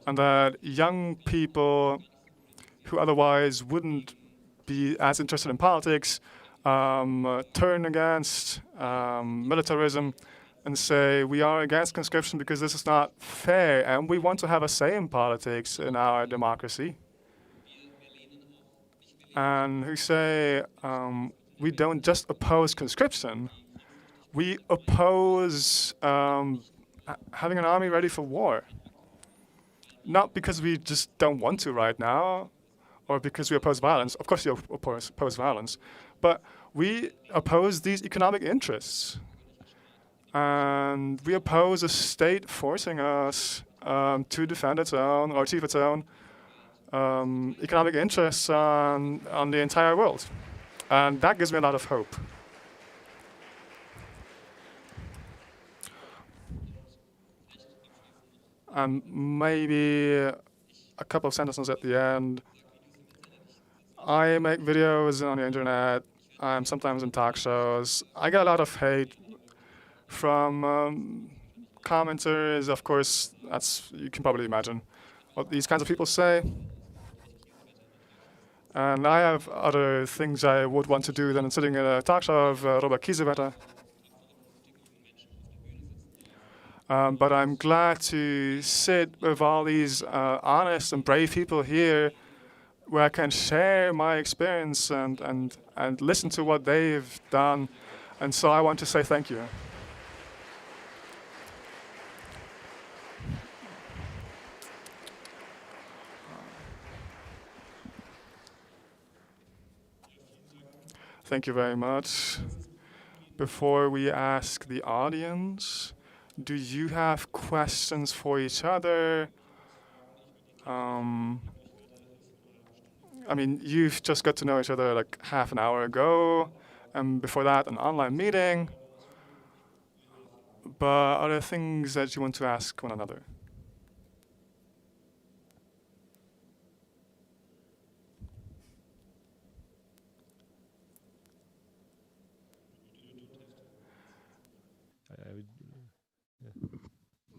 D: And that young people who otherwise wouldn't be as interested in politics turn against militarism and say, we are against conscription because this is not fair, and we want to have a say in politics in our democracy. And who say, we don't just oppose conscription, we oppose having an army ready for war. Not because we just don't want to right now, or because we oppose violence. Of course you oppose violence, but we oppose these economic interests. And we oppose a state forcing us to defend its own or achieve its own economic interests on the entire world. And that gives me a lot of hope. And maybe a couple of sentences at the end. I make videos on the internet. I'm sometimes in talk shows. I get a lot of hate from commenters. Of course, you can probably imagine what these kinds of people say. And I have other things I would want to do than sitting in a talk show of Robert Kiesewetter. But I'm glad to sit with all these honest and brave people here where I can share my experience and listen to what they've done. And so I want to say thank you. Thank you very much. Before we ask the audience, do you have questions for each other? I mean, you've just got to know each other like half an hour ago, and before that, an online meeting. But are there things that you want to ask one another?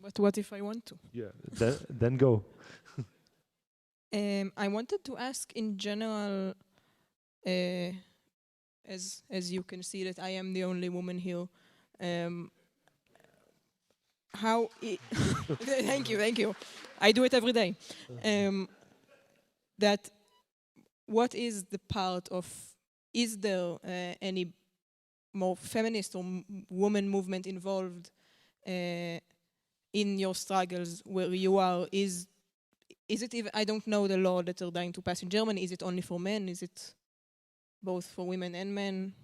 A: But what if I want to?
B: Yeah, then go.
A: I wanted to ask in general, as you can see that I am the only woman here. Thank you. I do it every day. That what is the part of? Is there any more feminist or woman movement involved in your struggles where you are? Is it even, I don't know the law that are dying to pass in Germany. Is it only for men? Is it both for women and men?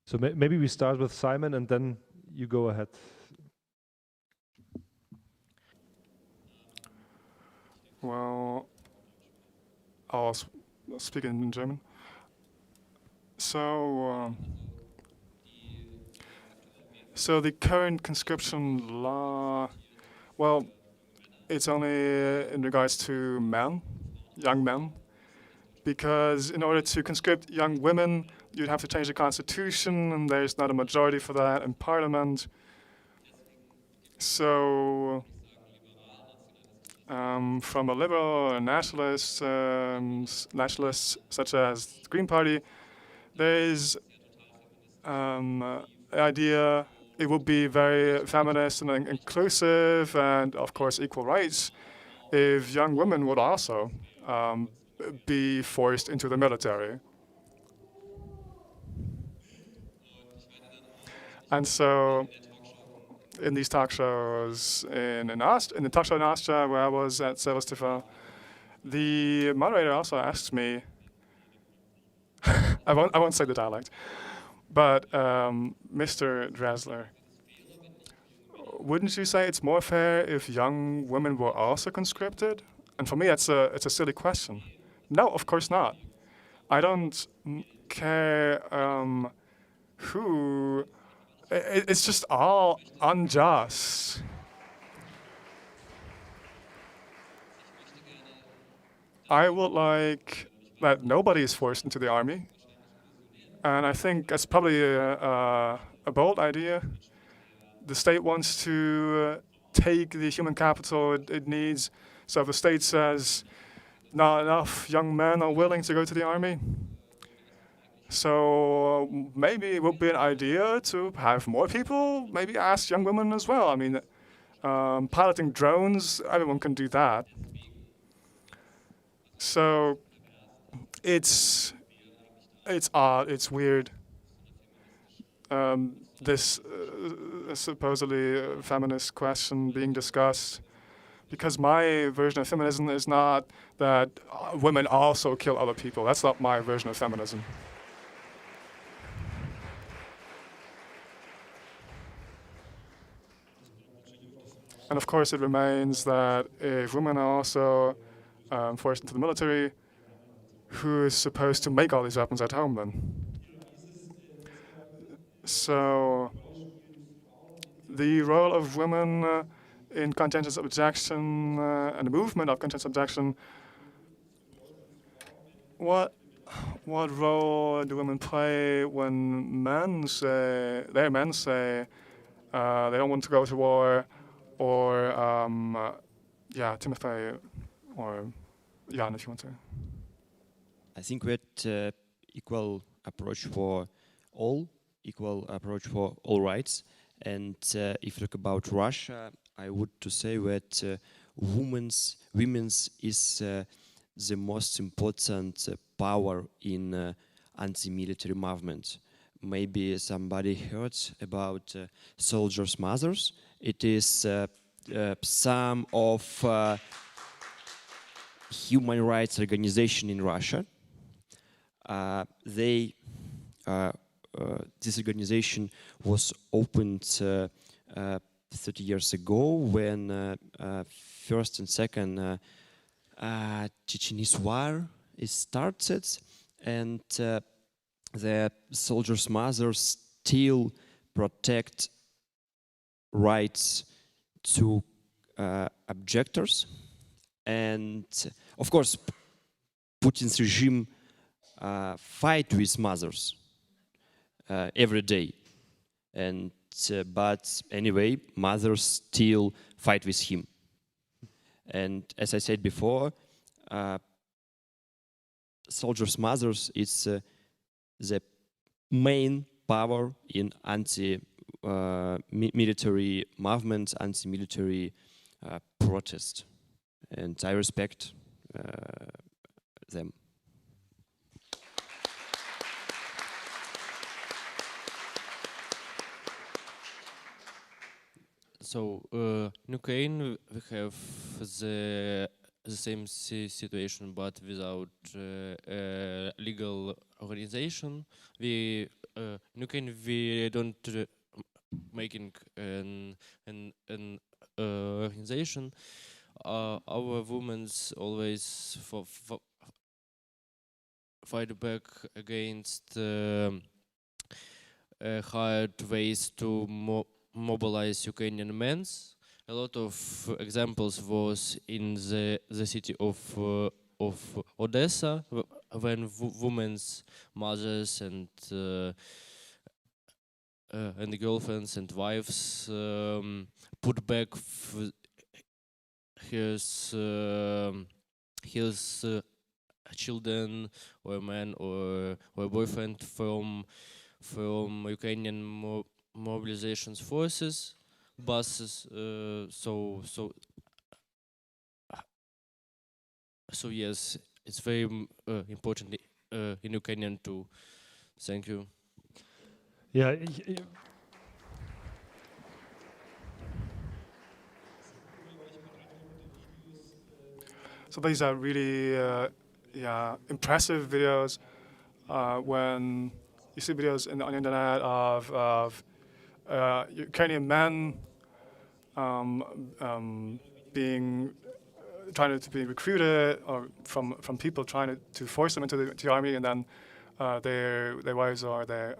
B: So maybe we start with Simon and then you go ahead.
D: Well, I'll speak in German. So the current conscription law, well, it's only in regards to men, young men, because in order to conscript young women, you'd have to change the constitution, and there's not a majority for that in parliament. So from a liberal or nationalist, nationalists such as the Green Party, there is an idea it would be very feminist and inclusive and, of course, equal rights if young women would also be forced into the military. And so in these talk shows in the talk show in Austria where I was at Servus the moderator also asked me, I won't say the dialect, but Mr. Drasler, wouldn't you say it's more fair if young women were also conscripted? And for me, it's a silly question. No, of course not. I don't care who. It's just all unjust. I would like that nobody is forced into the army. And I think that's probably a bold idea. The state wants to take the human capital it needs. So if the state says not enough young men are willing to go to the army, so maybe it would be an idea to have more people, maybe ask young women as well. I mean, piloting drones, everyone can do that. So it's odd, it's weird. This supposedly feminist question being discussed, because my version of feminism is not that women also kill other people. That's not my version of feminism. And of course, it remains that if women are also forced into the military, who is supposed to make all these weapons at home then? So the role of women in conscientious objection and the movement of conscientious objection, what role do women play when men say they don't want to go to war, or Timothy or Jan, if you want to.
F: I think we had equal approach for all rights, And if you talk about Russia, I would to say that women's is the most important power in anti-military movement. Maybe somebody heard about soldiers' mothers. It is some of human rights organization in Russia. This organization was opened 30 years ago when first and second Chechenese war is started, and the soldiers' mothers still protect rights to objectors. And of course, Putin's regime fight with mothers every day, and but anyway, mothers still fight with him. And as I said before, soldiers' mothers is the main power in anti-military movement, anti-military protest, and I respect them.
G: So in Ukraine we have the same situation, but without legal organization. We in Ukraine we don't making an organization. Our women's always fight back against hard ways to mobilize Ukrainian men. A lot of examples was in the city of Odessa, when women's mothers and girlfriends and wives put back his children or man or boyfriend from Ukrainian mobilization forces, buses. So yes, it's very important in Ukrainian too. Thank you.
B: Yeah.
D: So these are really impressive videos. When you see videos on the internet of Ukrainian men trying to be recruited, or from people trying to force them into the army, and then their wives or their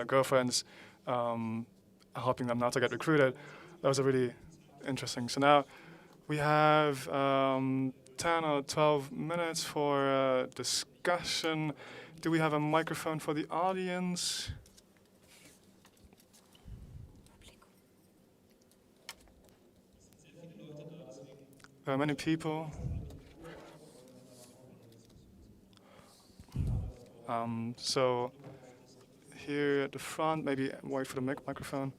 D: girlfriends helping them not to get recruited. That was a really interesting. So now we have 10 or 12 minutes for discussion. Do we have a microphone for the audience? There are many people. So here at the front, maybe wait for the microphone.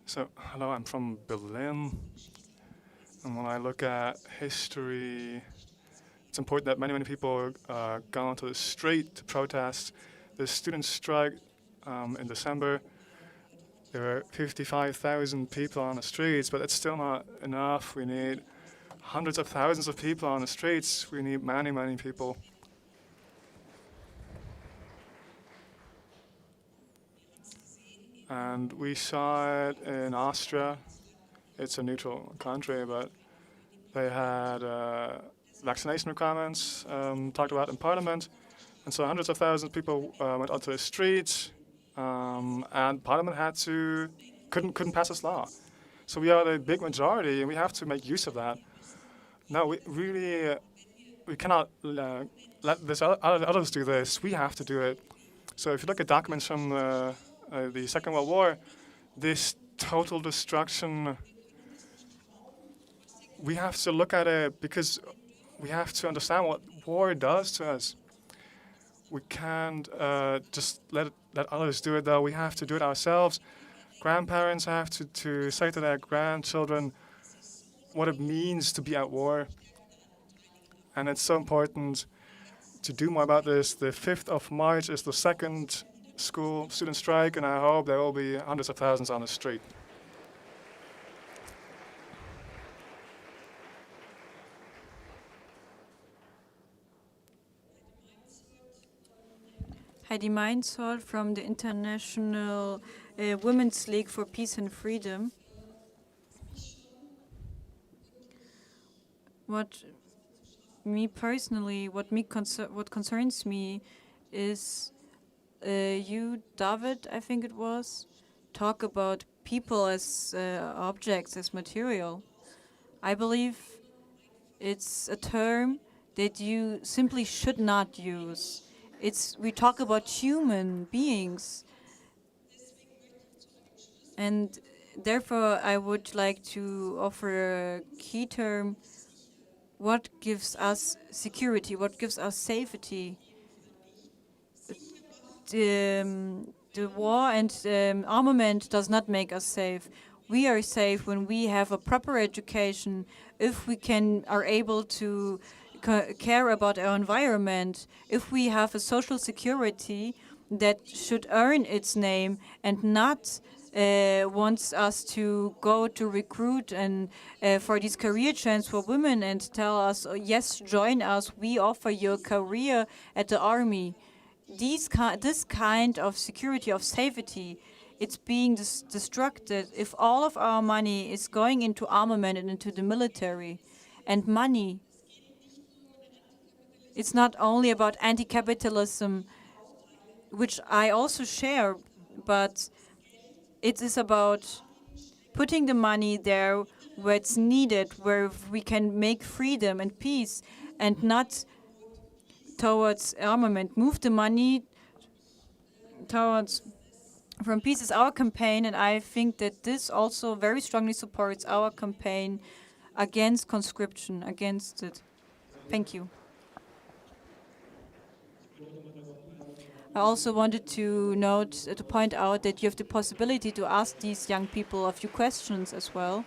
D: So, hello, I'm from Berlin. And when I look at history, it's important that many people gone onto the street to protest the student strike in December. There were 55,000 people on the streets, but it's still not enough. We need hundreds of thousands of people on the streets. We need many, many people. And we saw it in Austria. It's a neutral country, but they had vaccination requirements talked about in Parliament. And so hundreds of thousands of people went onto the streets, and Parliament couldn't pass this law. So we are the big majority, and we have to make use of that. No, we cannot let others do this. We have to do it. So if you look at documents from the Second World War, this total destruction we have to look at it because we have to understand what war does to us. We can't just let others do it, though. We have to do it ourselves. Grandparents have to say to their grandchildren what it means to be at war. And it's so important to do more about this. The 5th of March is the second school student strike, and I hope there will be hundreds of thousands on the street.
E: Heidi Meinzold from the International Women's League for Peace and Freedom. What concerns me is you, David, I think it was, talk about people as objects, as material. I believe it's a term that you simply should not use. We talk about human beings. And therefore, I would like to offer a key term. What gives us security? What gives us safety? The war and armament does not make us safe. We are safe when we have a proper education, if we are able to care about our environment, if we have a social security that should earn its name and not wants us to go to recruit and for these career chance for women and tell us, oh, yes, join us, we offer you a career at the army. This kind of security, of safety, it's being destructed if all of our money is going into armament and into the military. And money, it's not only about anti-capitalism, which I also share, but it is about putting the money there where it's needed, where we can make freedom and peace, and not towards armament. Move the money towards from peace is our campaign, and I think that this also very strongly supports our campaign against conscription, against it. Thank you. I also wanted to point out that you have the possibility to ask these young people a few questions as well.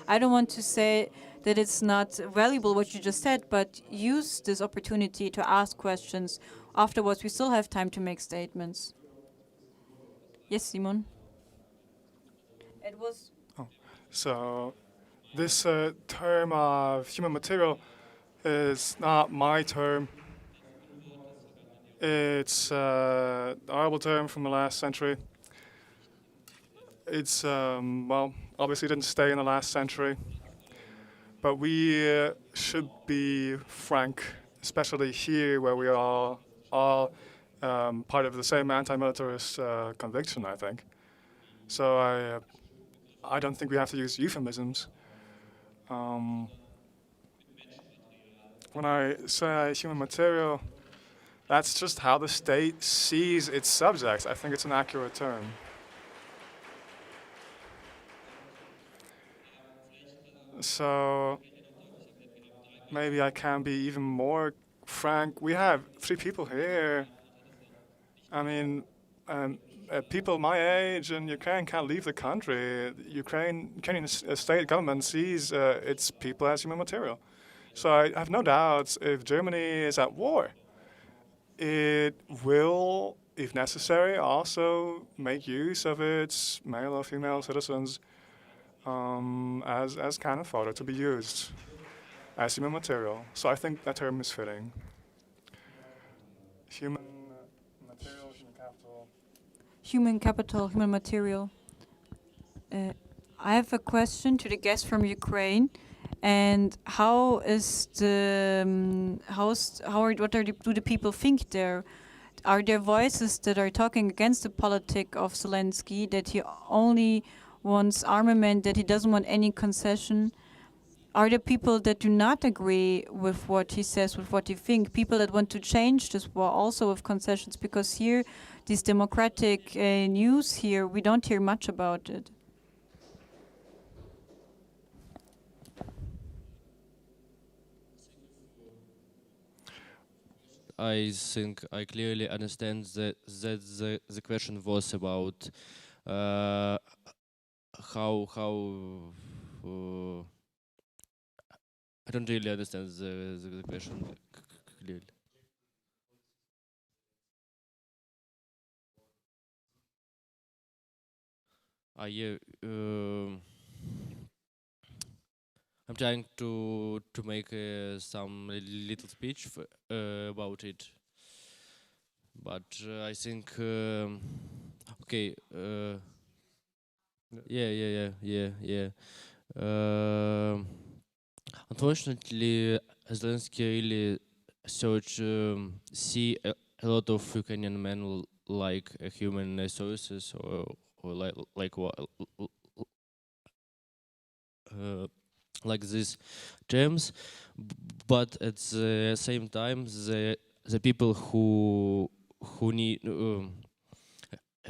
E: I don't want to say that it's not valuable what you just said, but use this opportunity to ask questions. Afterwards, we still have time to make statements. Yes, Simon? It was...
D: So this term of human material is not my term. It's an Arable term from the last century. It's, well, obviously didn't stay in the last century. But we should be frank, especially here where we are all part of the same anti-militarist conviction, I think. So I don't think we have to use euphemisms. When I say human material, that's just how the state sees its subjects. I think it's an accurate term. So maybe I can be even more frank. We have 3 people here. I mean, people my age in Ukraine can't leave the country. Ukrainian state government sees its people as human material. So I have no doubts if Germany is at war, it will, if necessary, also make use of its male or female citizens as cannon fodder to be used as human material. So I think that term is fitting. Human material, human capital.
E: Human capital, human material. I have a question to the guest from Ukraine. And what do the people think there? Are there voices that are talking against the politic of Zelensky, that he only wants armament, that he doesn't want any concession? Are there people that do not agree with what he says, with what he thinks? People that want to change this war also with concessions? Because here, this democratic news here, we don't hear much about it.
G: I think I clearly understand that the question was about how I don't really understand the question clearly. Yeah. I'm trying to make some little speech about it, but I think okay. Yeah. Unfortunately, Zelensky really see a lot of Ukrainian men like human resources or like these terms, but at the same time, the people who need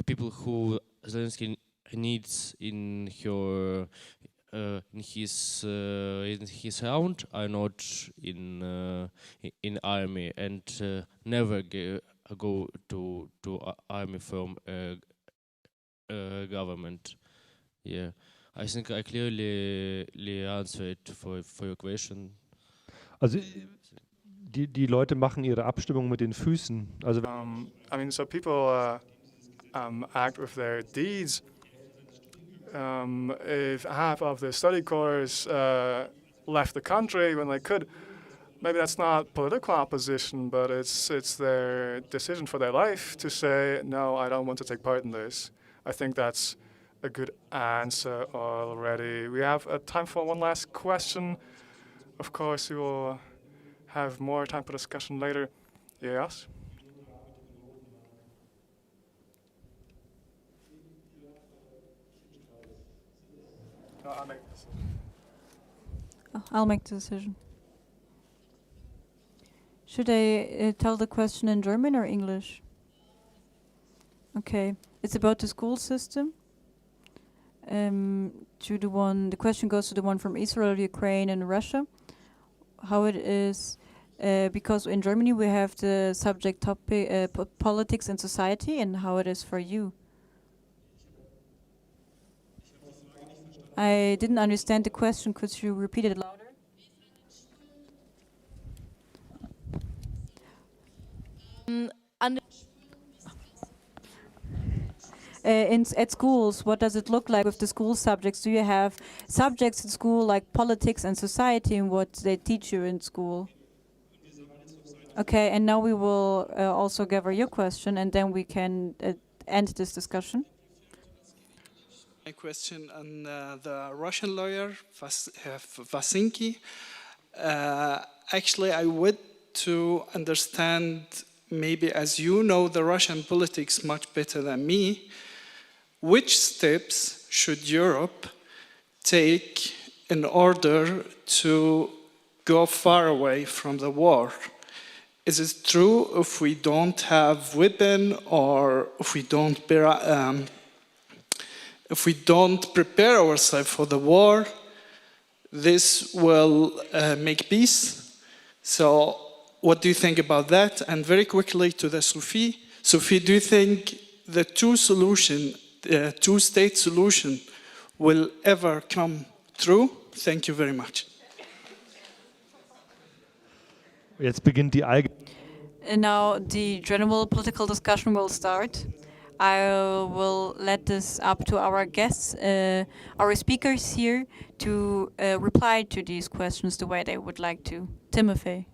G: people who Zelensky needs in his round are not in army and never go to army from government. Yeah, I think I clearly answered for your question.
B: Also die Leute machen ihre Abstimmung mit den Füßen. Also
D: I mean, so people act with their deeds. If half of the study course left the country when they could, maybe that's not political opposition, but it's their decision for their life to say, no, I don't want to take part in this. I think that's a good answer already. We have time for one last question. Of course, we will have more time for discussion later. Yes? I'll make this.
E: I'll make the decision. Should I tell the question in German or English? Okay, it's about the school system. The question goes to the one from Israel, Ukraine, and Russia. How it is, because in Germany we have the subject topic politics and society, and how it is for you. I didn't understand the question. Could you repeat it louder? At schools, what does it look like with the school subjects? Do you have subjects in school like politics and society and what they teach you in school? Okay, and now we will also gather your question and then we can end this discussion.
H: My question on the Russian lawyer, Vasinki. Actually, I would to understand, maybe as you know the Russian politics much better than me, which steps should Europe take in order to go far away from the war? Is it true if we don't have weapon or if we don't prepare ourselves for the war, this will make peace? So what do you think about that? And very quickly to the Sophie. Sophie, do you think the two-state solution will ever come true? Thank you very much.
B: Jetzt beginnt die
E: And now the general political discussion will start. I will let this up to our guests, our speakers here, to reply to these questions the way they would like to. Timothy.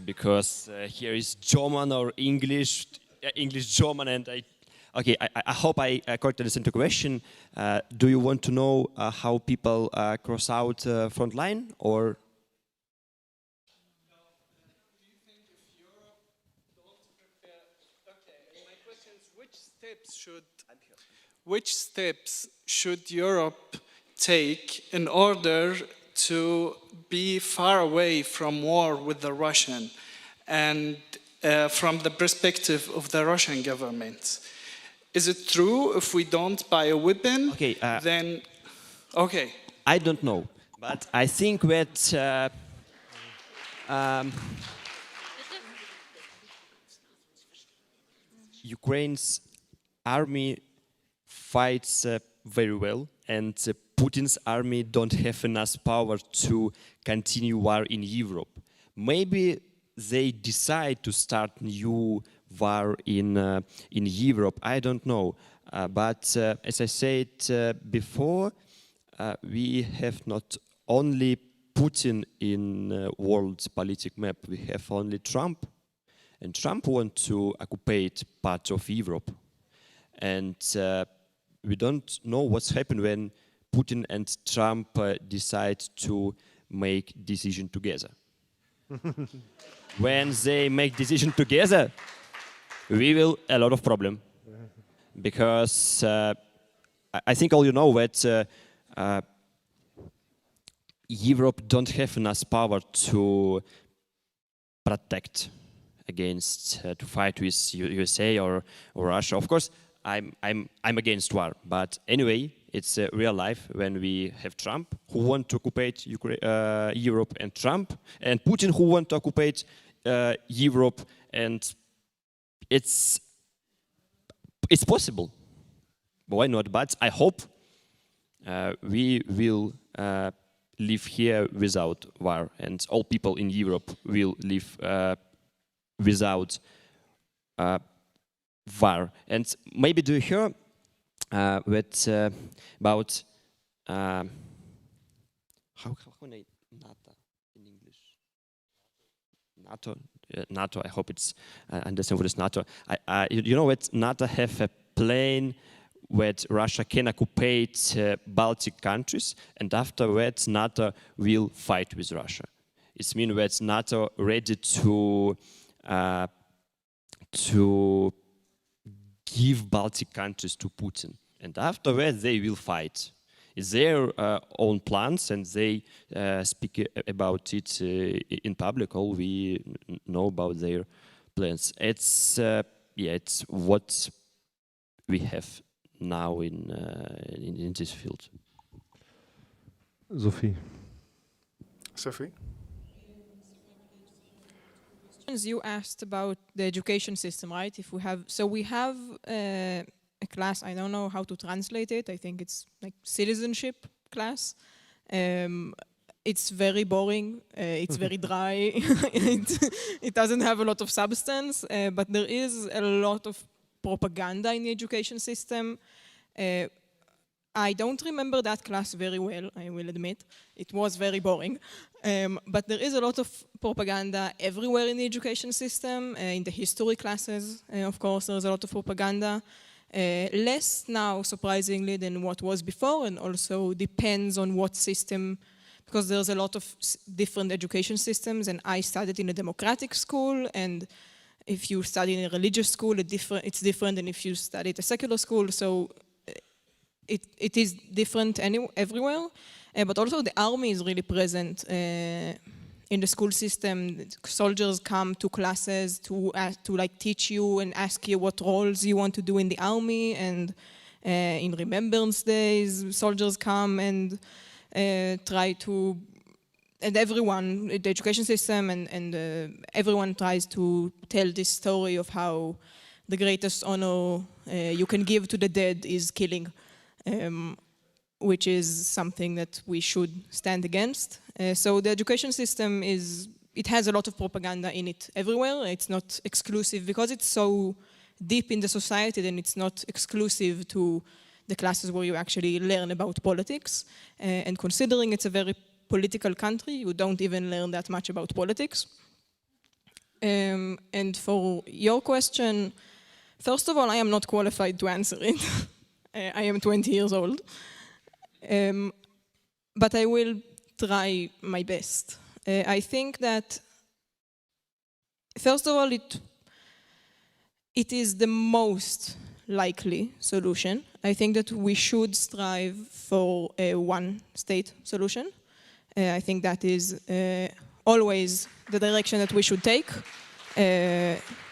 F: Because here is German or English, German, and I hope I correctly understand the question. Do you want to know how people cross out front line, or?
H: Which steps should Europe take in order to be far away from war with the Russian, and from the perspective of the Russian government? Is it true if we don't buy a weapon, then... Okay.
F: I don't know, But I think that Ukraine's army fights very well, and Putin's army don't have enough power to continue war in Europe. Maybe they decide to start new war in Europe. I don't know. But as I said before, we have not only Putin in world political map. We have only Trump, and Trump wants to occupy part of Europe. And we don't know what's happened when Putin and Trump decide to make decision together. When they make decision together, we will a lot of problem, because I think all you know that Europe don't have enough power to protect against to fight with USA or Russia. Of course, I'm against war, but anyway, it's real life when we have Trump who want to occupy Europe, and Trump and Putin who want to occupy Europe, and it's possible. Why not? But I hope we will live here without war, and all people in Europe will live without war. And maybe do you hear about how NATO in English? NATO. I hope it's understand what is NATO. You know that NATO have a plan that Russia can occupy Baltic countries, and afterwards NATO will fight with Russia. It means that NATO ready to give Baltic countries to Putin, and afterwards they will fight. It's their own plans, and they speak about it in public. All we know about their plans. It's it's what we have now in this field.
B: Sophie.
A: You asked about the education system, right? If we have a class, I don't know how to translate it. I think it's like citizenship class. It's very boring. It's very dry. It doesn't have a lot of substance, but there is a lot of propaganda in the education system. I don't remember that class very well, I will admit. It was very boring. But there is a lot of propaganda everywhere in the education system. In the history classes, of course, there's a lot of propaganda. Less now, surprisingly, than what was before, and also depends on what system, because there's a lot of different education systems, and I studied in a democratic school, and if you study in a religious school, it's different than if you study at a secular school, so it is different everywhere. But also the army is really present in the school system. Soldiers come to classes to like teach you and ask you what roles you want to do in the army, and in Remembrance Days, soldiers come and try to, and everyone, the education system and everyone tries to tell this story of how the greatest honor you can give to the dead is killing, which is something that we should stand against. So the education system it has a lot of propaganda in it everywhere. It's not exclusive, because it's so deep in the society, then it's not exclusive to the classes where you actually learn about politics. And considering it's a very political country, you don't even learn that much about politics. And for your question, first of all, I am not qualified to answer it. I am 20 years old. But I will try my best. I think that, first of all, it is the most likely solution. I think that we should strive for a one-state solution. I think that is always the direction that we should take.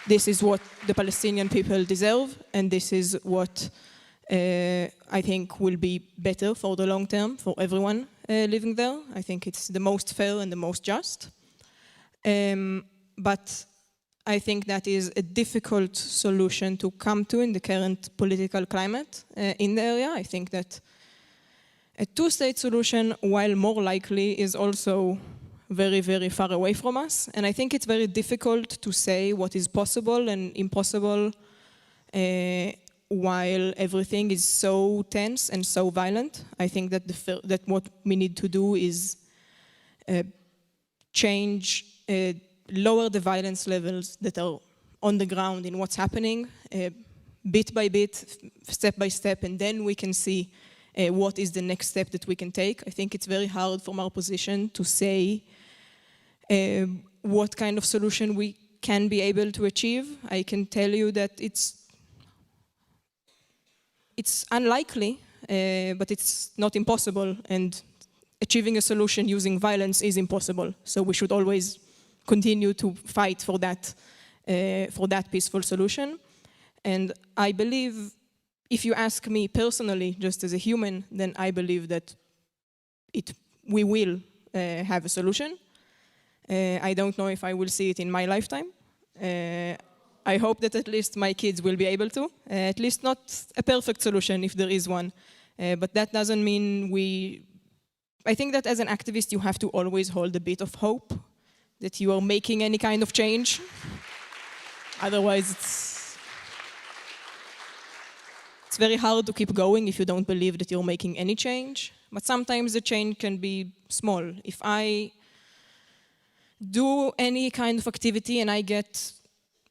A: This is what the Palestinian people deserve, and this is what I think will be better for the long term for everyone. living there. I think it's the most fair and the most just. But I think that is a difficult solution to come to in the current political climate in the area. I think that a two-state solution, while more likely, is also very, very far away from us. And I think it's very difficult to say what is possible and impossible while everything is so tense and so violent. I think that that what we need to do is change, lower the violence levels that are on the ground in what's happening, bit by bit, step by step, and then we can see what is the next step that we can take. I think it's very hard from our position to say what kind of solution we can be able to achieve. I can tell you that it's unlikely, but it's not impossible, and achieving a solution using violence is impossible. So we should always continue to fight for that peaceful solution. And I believe, if you ask me personally, just as a human, then I believe that we will have a solution. I don't know if I will see it in my lifetime. I hope that at least my kids will be able to. At least not a perfect solution if there is one. But that doesn't mean I think that as an activist you have to always hold a bit of hope that you are making any kind of change. Otherwise it's very hard to keep going if you don't believe that you're making any change. But sometimes the change can be small. If I do any kind of activity and I get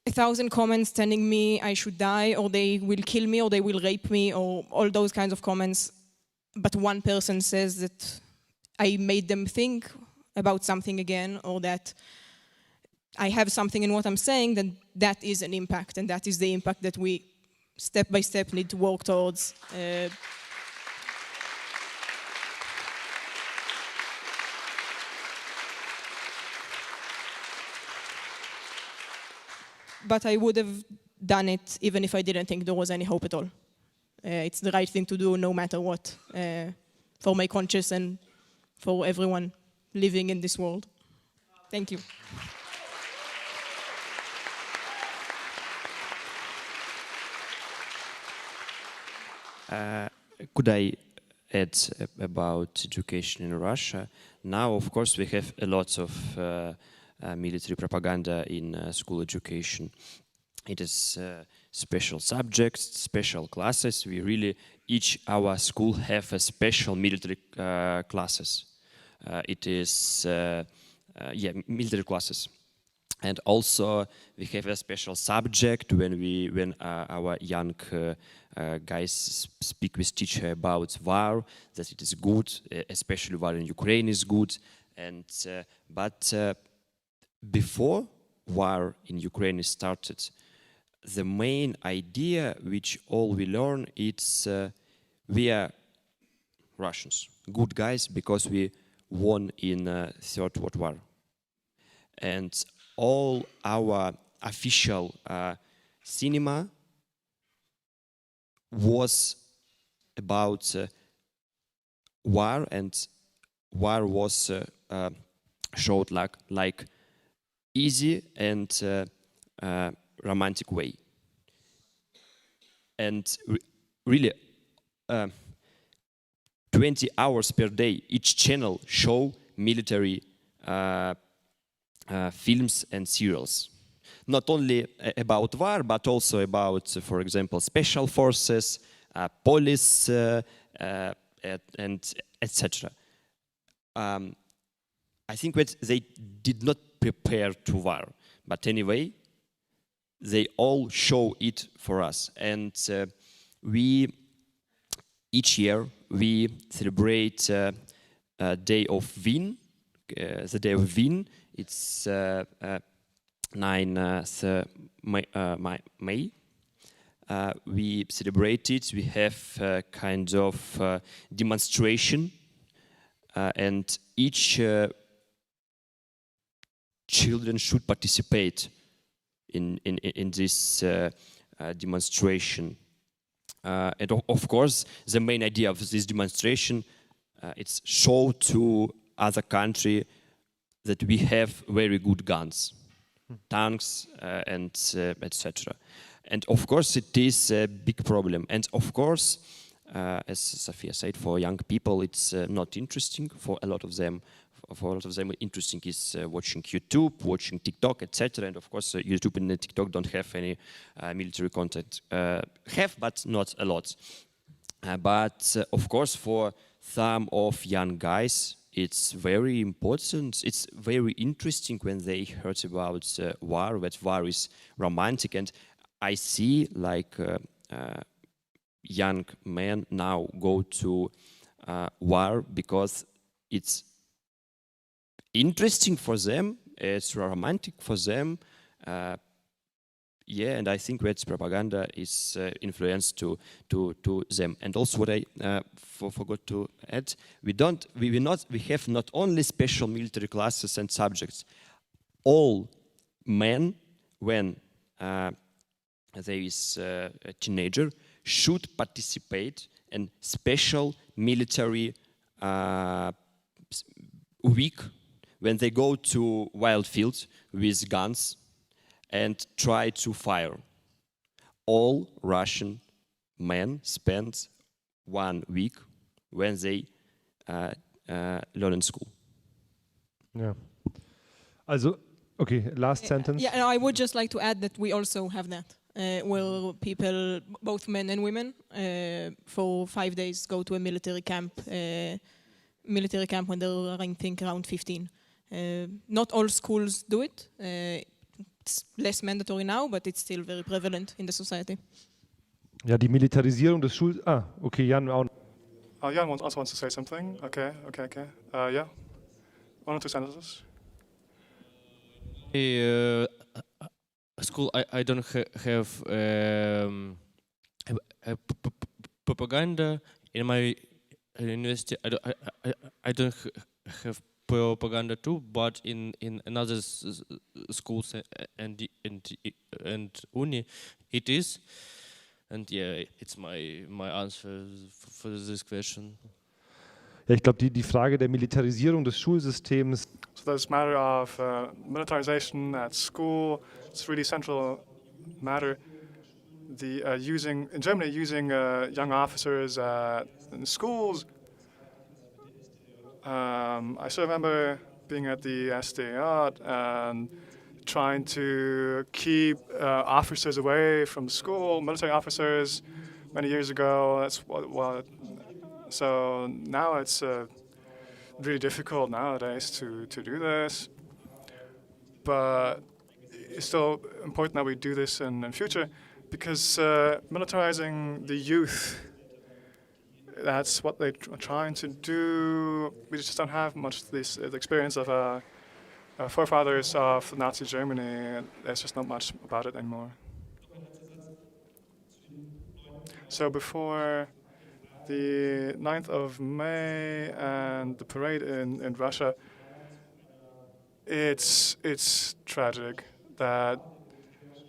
A: 1,000 comments telling me I should die, or they will kill me, or they will rape me, or all those kinds of comments, but one person says that I made them think about something again, or that I have something in what I'm saying, then that is an impact, and that is the impact that we step by step need to work towards. But I would have done it even if I didn't think there was any hope at all. It's the right thing to do no matter what, for my conscience and for everyone living in this world. Thank you.
F: Could I add about education in Russia? Now, of course, we have a lot of military propaganda in school education. It is special subjects, special classes. Our school have a special military classes. It is, military classes. And also we have a special subject when our young guys speak with teacher about war, that it is good, especially war in Ukraine is good. And but before war in Ukraine started, the main idea which all we learn is we are Russians, good guys, because we won in Third World War. And all our official cinema was about war, and war was showed like easy and romantic way. And really 20 hours per day each channel show military films and serials, not only about war but also about, for example, special forces, police, and etc. I think that they did not prepare to war, but anyway they all show it for us. And each year we celebrate Day of Win, the Day of Win. It's 9th May. We celebrate it. We have a kind of demonstration, and each children should participate in this demonstration. And of course, the main idea of this demonstration it's show to other country that we have very good guns, tanks, and etc. And of course, it is a big problem. And of course, as Sophia said, for young people, it's not interesting. For a lot of them, interesting is watching YouTube, watching TikTok, etc. And of course, YouTube and TikTok don't have any military content. Have, but not a lot. But of course, for some of young guys, it's very important. It's very interesting when they heard about war, that war is romantic. And I see like young men now go to war because it's interesting for them, it's romantic for them. Yeah, and I think that propaganda is influenced to them. And also, what I forgot to add, we have not only special military classes and subjects. All men, when there is a teenager, should participate in special military week when they go to wild fields with guns and try to fire. All Russian men spend 1 week when they learn in school.
B: Yeah. Also, okay, last sentence.
A: Yeah, no, I would just like to add that we also have that. Where people, both men and women, for 5 days go to a military camp when they're, I think, around 15. Not all schools do it. It's less mandatory now, but it's still very prevalent in the society.
B: Ja, die Militarisierung des okay, Jan auch.
D: Jan also wants to say something. Okay. Yeah. 1 or 2 sentences.
G: School, I don't have propaganda in my university. I don't have propaganda too, but in another schools and uni it is. And yeah, it's my answer for this question.
B: Ja, ich glaube, die Frage der Militarisierung des Schulsystems.
D: So this matter of militarization at school, it's really central matter. The in Germany, using young officers in schools. I still remember being at the SDA and trying to keep officers away from school, military officers, many years ago. That's what. So now it's really difficult nowadays to do this, but it's still important that we do this in the future, because militarizing the youth, that's what they're trying to do. We just don't have much the experience of forefathers of Nazi Germany. There's just not much about it anymore. So before the 9th of May and the parade in Russia, it's tragic that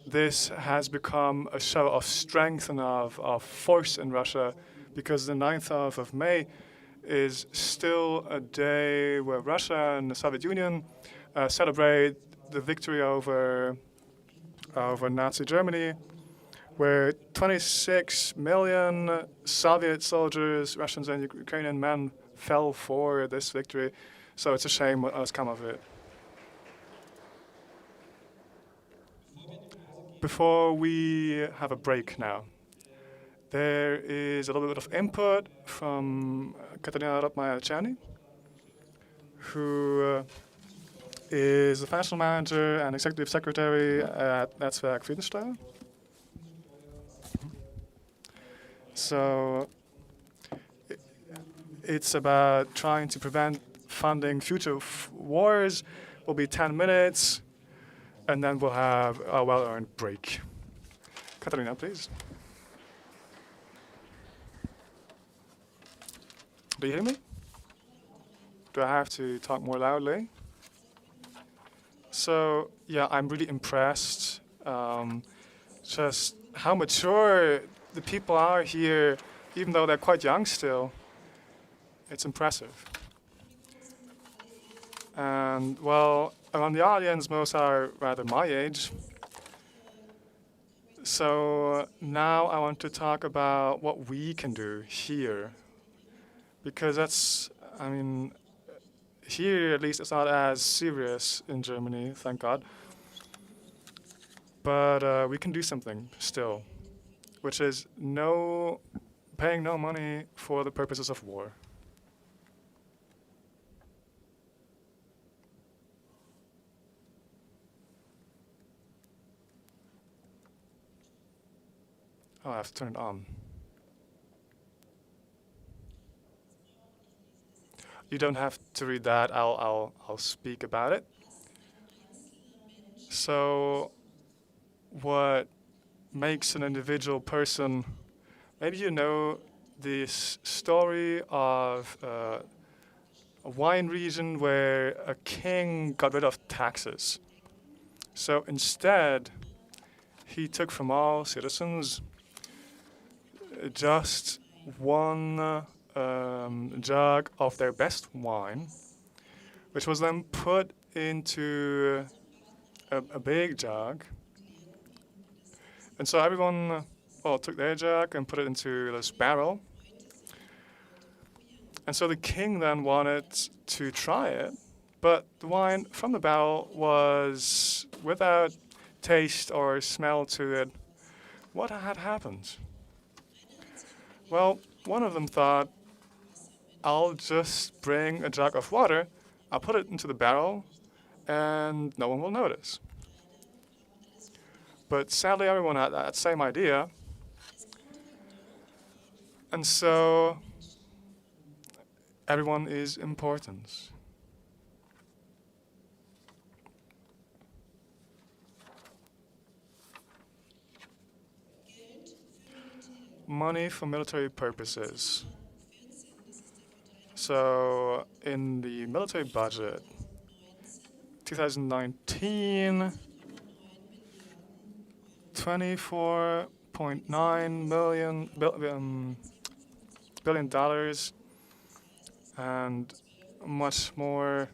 D: this has become a show of strength and of force in Russia, because the 9th of May is still a day where Russia and the Soviet Union celebrate the victory over Nazi Germany, where 26 million Soviet soldiers, Russians and Ukrainian men, fell for this victory. So it's a shame what has come of it. Before we have a break now, there is a little bit of input from Katarina Rotmaya-Czerny, who is the financial manager and executive secretary at Netzwerk Friedenssteuer. So it's about trying to prevent funding future wars. Will be 10 minutes, and then we'll have a well-earned break. Katarina, please. Do you hear me? Do I have to talk more loudly? So yeah, I'm really impressed. Just how mature the people are here, even though they're quite young still. it's impressive. And well, around the audience, most are rather my age. So now I want to talk about what we can do here. Because that's, I mean, here at least it's not as serious in Germany, thank God. But we can do something still, which is paying no money for the purposes of war. Oh, I have to turn it on. You don't have to read that. I'll speak about it. So, what makes an individual person? Maybe you know this story of a wine region where a king got rid of taxes. So instead, he took from all citizens just one jug of their best wine, which was then put into a big jug. And so everyone took their jug and put it into this barrel. And so the king then wanted to try it, but the wine from the barrel was without taste or smell to it. What had happened? Well, one of them thought, I'll just bring a jug of water, I'll put it into the barrel, and no one will notice. But sadly, everyone had that same idea. And so everyone is important. Money for military purposes. So in the military budget, 2019, $24.9 billion dollars, and much more.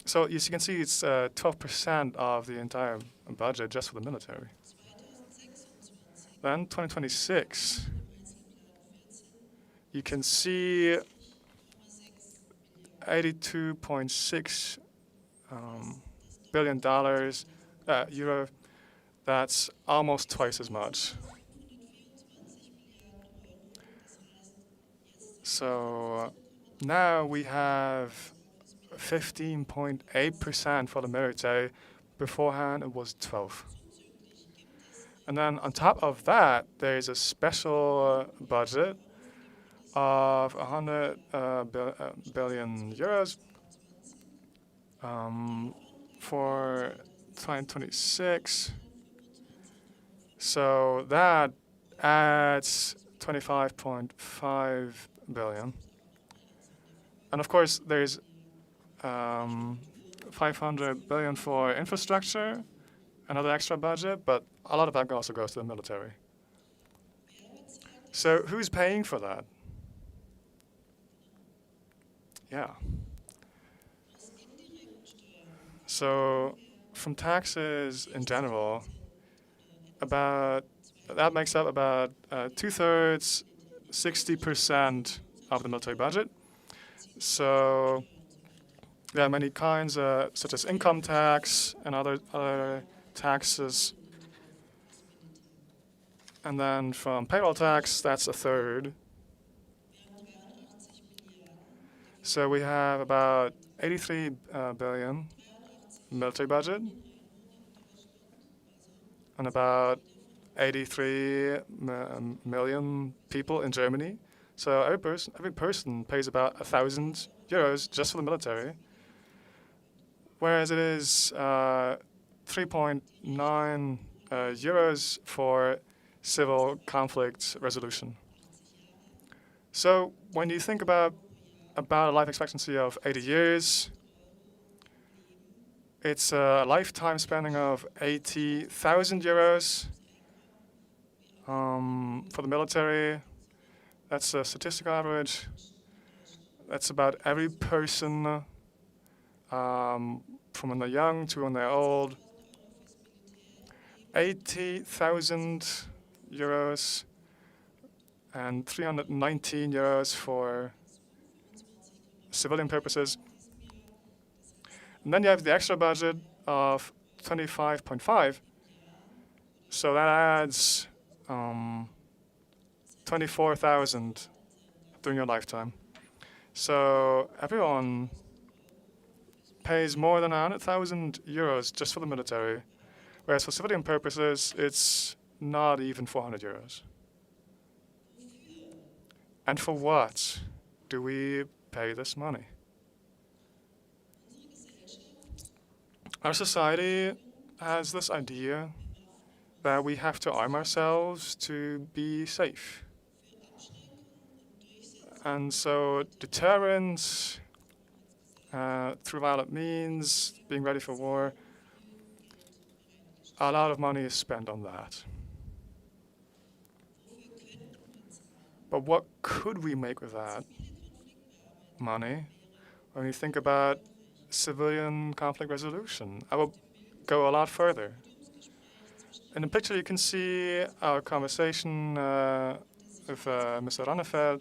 D: So as you can see, it's 12% of the entire budget just for the military. Then 2026, you can see $82.6 billion euro. That's almost twice as much. So now we have 15.8% for the military. Beforehand, it was 12. And then on top of that, there is a special budget of 100 billion euros for 2026. So that adds 25.5 billion. And of course, there's 500 billion for infrastructure, another extra budget, but a lot of that also goes to the military. So who's paying for that? Yeah. So from taxes in general, that makes up about 2/3, 60% of the military budget. So there are many kinds, such as income tax and other taxes. And then from payroll tax, that's 1/3. So we have about 83 billion military budget and about 83 million people in Germany. So every person pays about 1,000 euros just for the military, whereas it is 3.9 euros for civil conflict resolution. So when you think about a life expectancy of 80 years, it's a lifetime spending of 80,000 euros for the military. That's a statistical average. That's about every person, from when they're young to when they're old. 80,000 euros and 319 euros for civilian purposes. And then you have the extra budget of 25.5. So that adds 24,000 during your lifetime. So everyone pays more than 100,000 euros just for the military, whereas for civilian purposes, it's not even 400 euros. And for what do we pay this money? Our society has this idea that we have to arm ourselves to be safe. And so deterrence through violent means, being ready for war, a lot of money is spent on that. But what could we make with that money when you think about civilian conflict resolution? I will go a lot further. In the picture, you can see our conversation with Mr. Rannefeld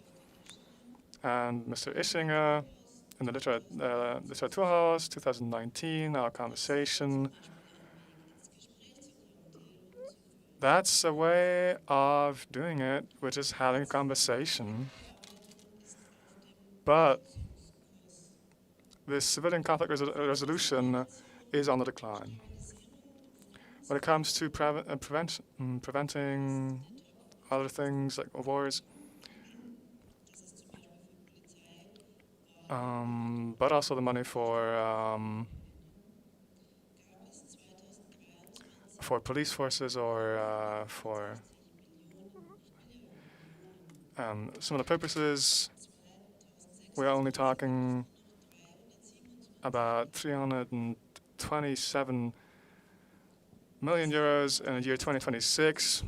D: and Mr. Ischinger in the Literaturhaus 2019, our conversation. That's a way of doing it, which is having a conversation. But this civilian conflict resolution is on the decline. When it comes to preventing other things like wars, but also the money for police forces or for similar purposes, we're only talking about 327 million euros in the year 2026.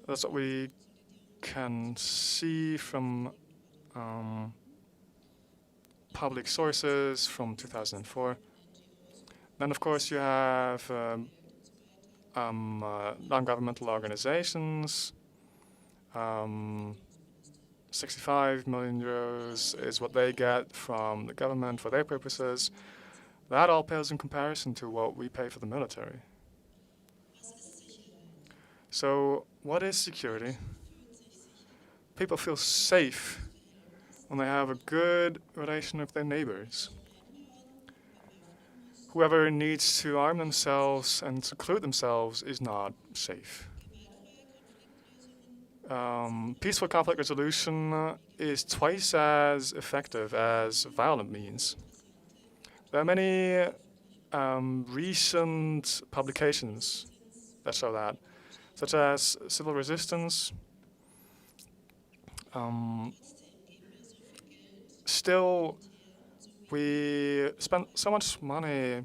D: That's what we can see from public sources from 2004. Then, of course, you have non-governmental organizations. 65 million euros is what they get from the government for their purposes. That all pales in comparison to what we pay for the military. So what is security? People feel safe when they have a good relation with their neighbors. Whoever needs to arm themselves and seclude themselves is not safe. Peaceful conflict resolution is twice as effective as violent means. There are many recent publications that show that, such as Civil Resistance. Still, we spend so much money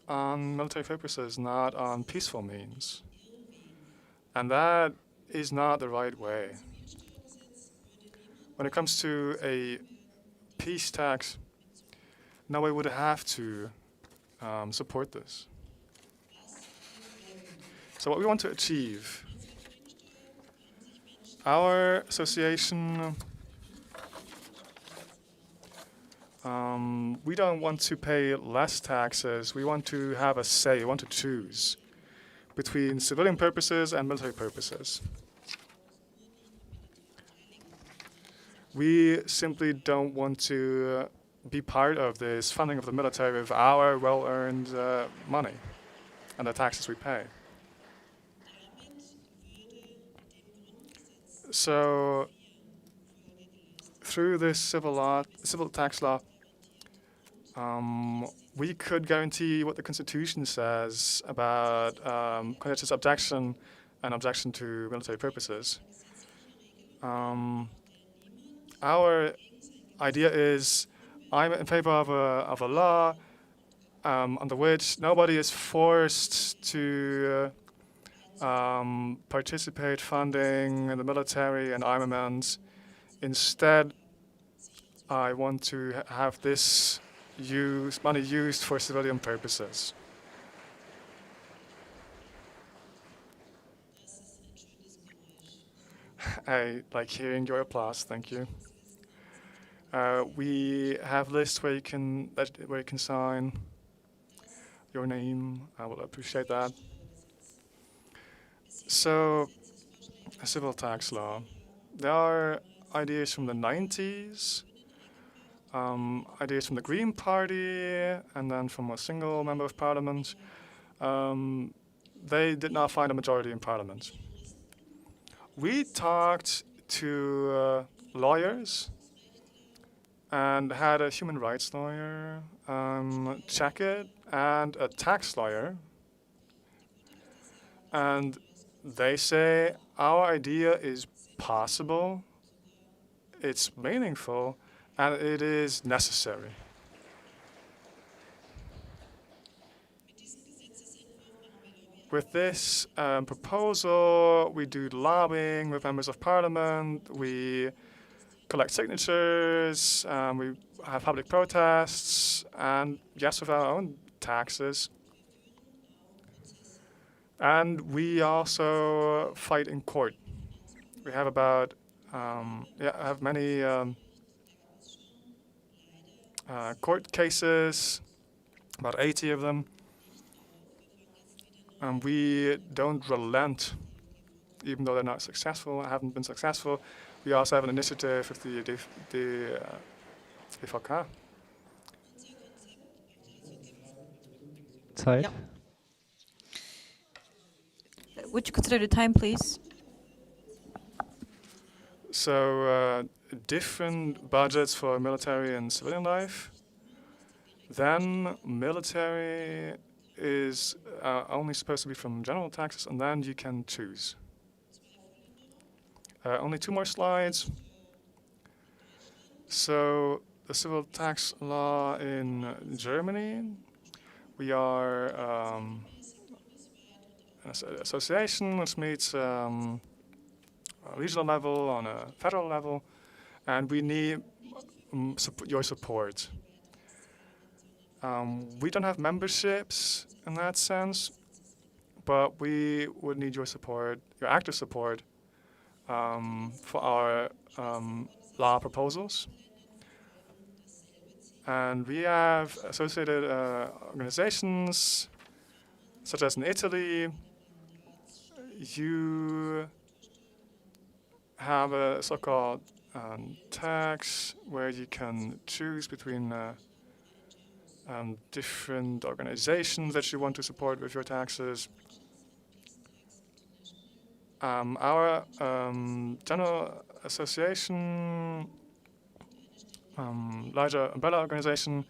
D: on military purposes, not on peaceful means. And that is not the right way. When it comes to a peace tax, now we would have to support this. So what we want to achieve, our association, we don't want to pay less taxes. We want to have a say. We want to choose between civilian purposes and military purposes. We simply don't want to be part of this funding of the military with our well-earned money and the taxes we pay. So through this civil tax law, we could guarantee what the Constitution says about conscientious objection and objection to military purposes. Our idea is, I'm in favor of a law under which nobody is forced to participate funding in the military and armaments. Instead, I want to have this money used for civilian purposes. I like hearing your applause. Thank you. We have lists where you can sign your name. I will appreciate that. So, a civil tax law. There are ideas from the 90s, ideas from the Green Party, and then from a single member of parliament. They did not find a majority in parliament. We talked to lawyers and had a human rights lawyer check it and a tax lawyer. And they say our idea is possible, it's meaningful, and it is necessary. With this proposal, we do lobbying with members of parliament, we collect signatures, we have public protests, and yes, with our own taxes. And we also fight in court. We have about, I have many court cases, about 80 of them. And we don't relent, even though they're not successful, haven't been successful. We also have an initiative with the FK.
B: Zeit.
E: Yep. Would you consider the time, please?
D: So different budgets for military and civilian life. Then military is only supposed to be from general taxes, and then you can choose. Only 2 more slides. So the civil tax law in Germany, we are an association which meets on a regional level, on a federal level, and we need your support. We don't have memberships in that sense, but we would need your support, your active support, for our law proposals. And we have associated organizations, such as in Italy. You have a so-called tax where you can choose between different organizations that you want to support with your taxes. Our general association, larger umbrella organization,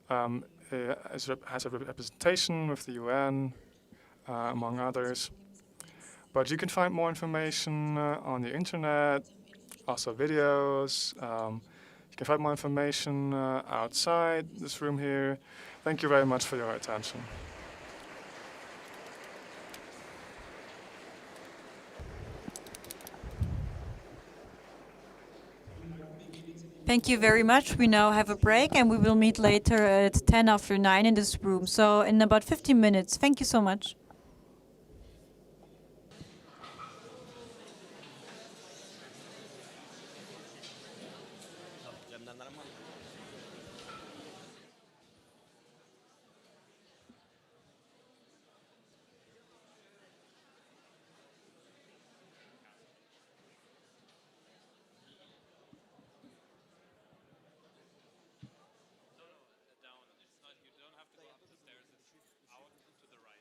D: has a representation with the UN, among others. But you can find more information on the internet, also videos. You can find more information outside this room here. Thank you very much for your attention.
E: Thank you very much. We now have a break and we will meet later at 10 after 9 in this room. So in about 15 minutes. Thank you so much.
C: Down. It's not, you don't have to go up the stairs, it's out to the right.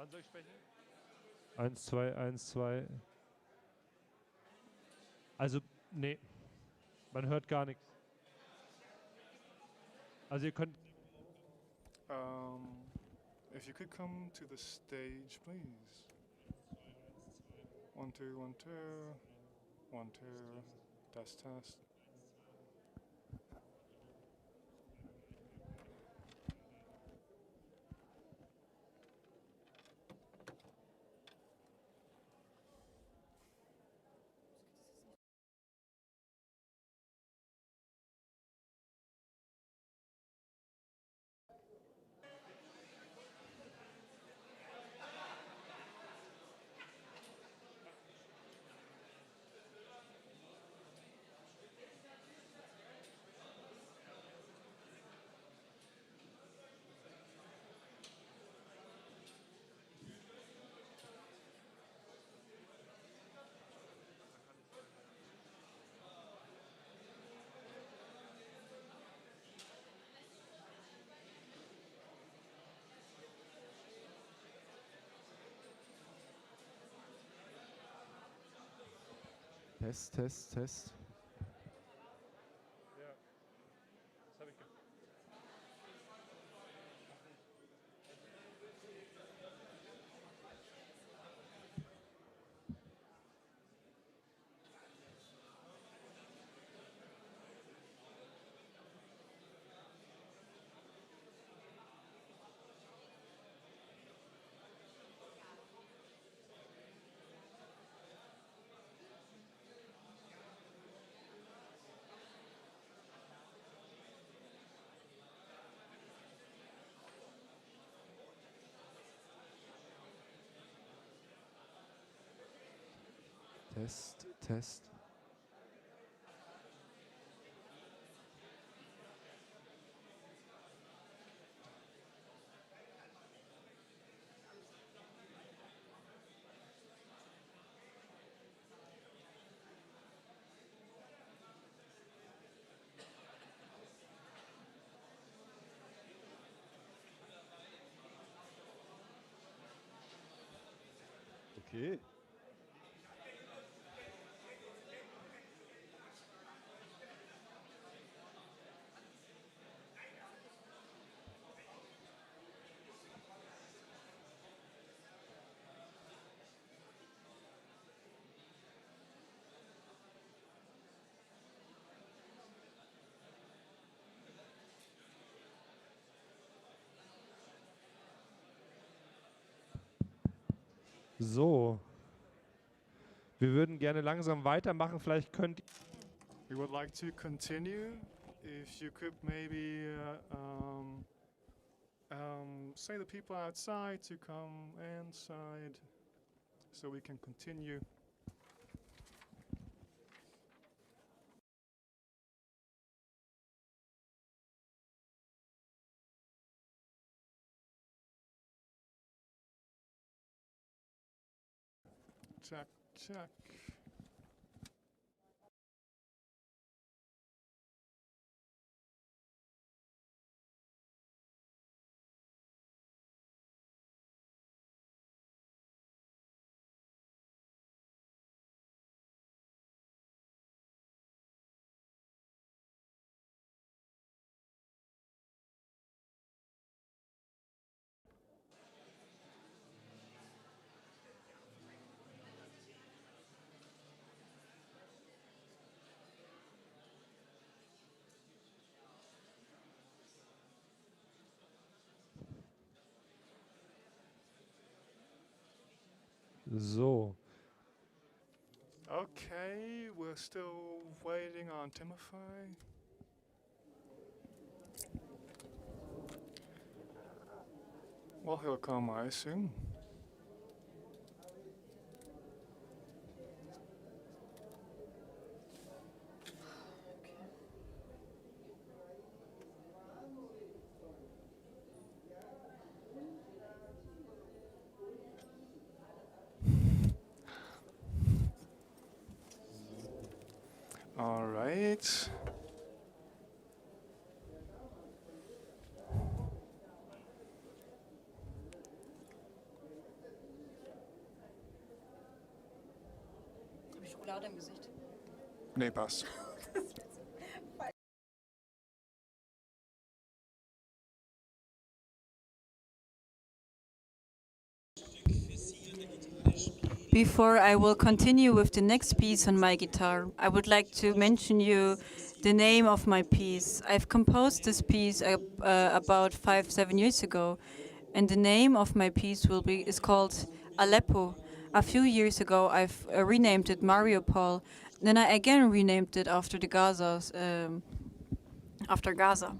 B: Wann soll ich sprechen? 1, 2, 1, 2. Also, nee. Man hört gar nichts. Also ihr könnt...
D: If you could come to the stage, please. 1, 2, 1, 2. 1, 2. Test, test.
B: Test, Test, Test. Ja, das habe ich gemacht. Test, Test. Okay. So. Wir würden gerne langsam weitermachen. Vielleicht könnt
D: We would like to continue. If you could maybe say the people outside to come inside so we can continue. Check, check.
B: So.
D: Okay, we're still waiting on Timothy. Well, he'll come, I assume. All right. Nee, passt.
E: Before I will continue with the next piece on my guitar, I would like to mention you the name of my piece. I've composed this piece about 5-7 years ago, and the name of my piece is called Aleppo. A few years ago, I've renamed it Mariupol. Then I again renamed it after after Gaza.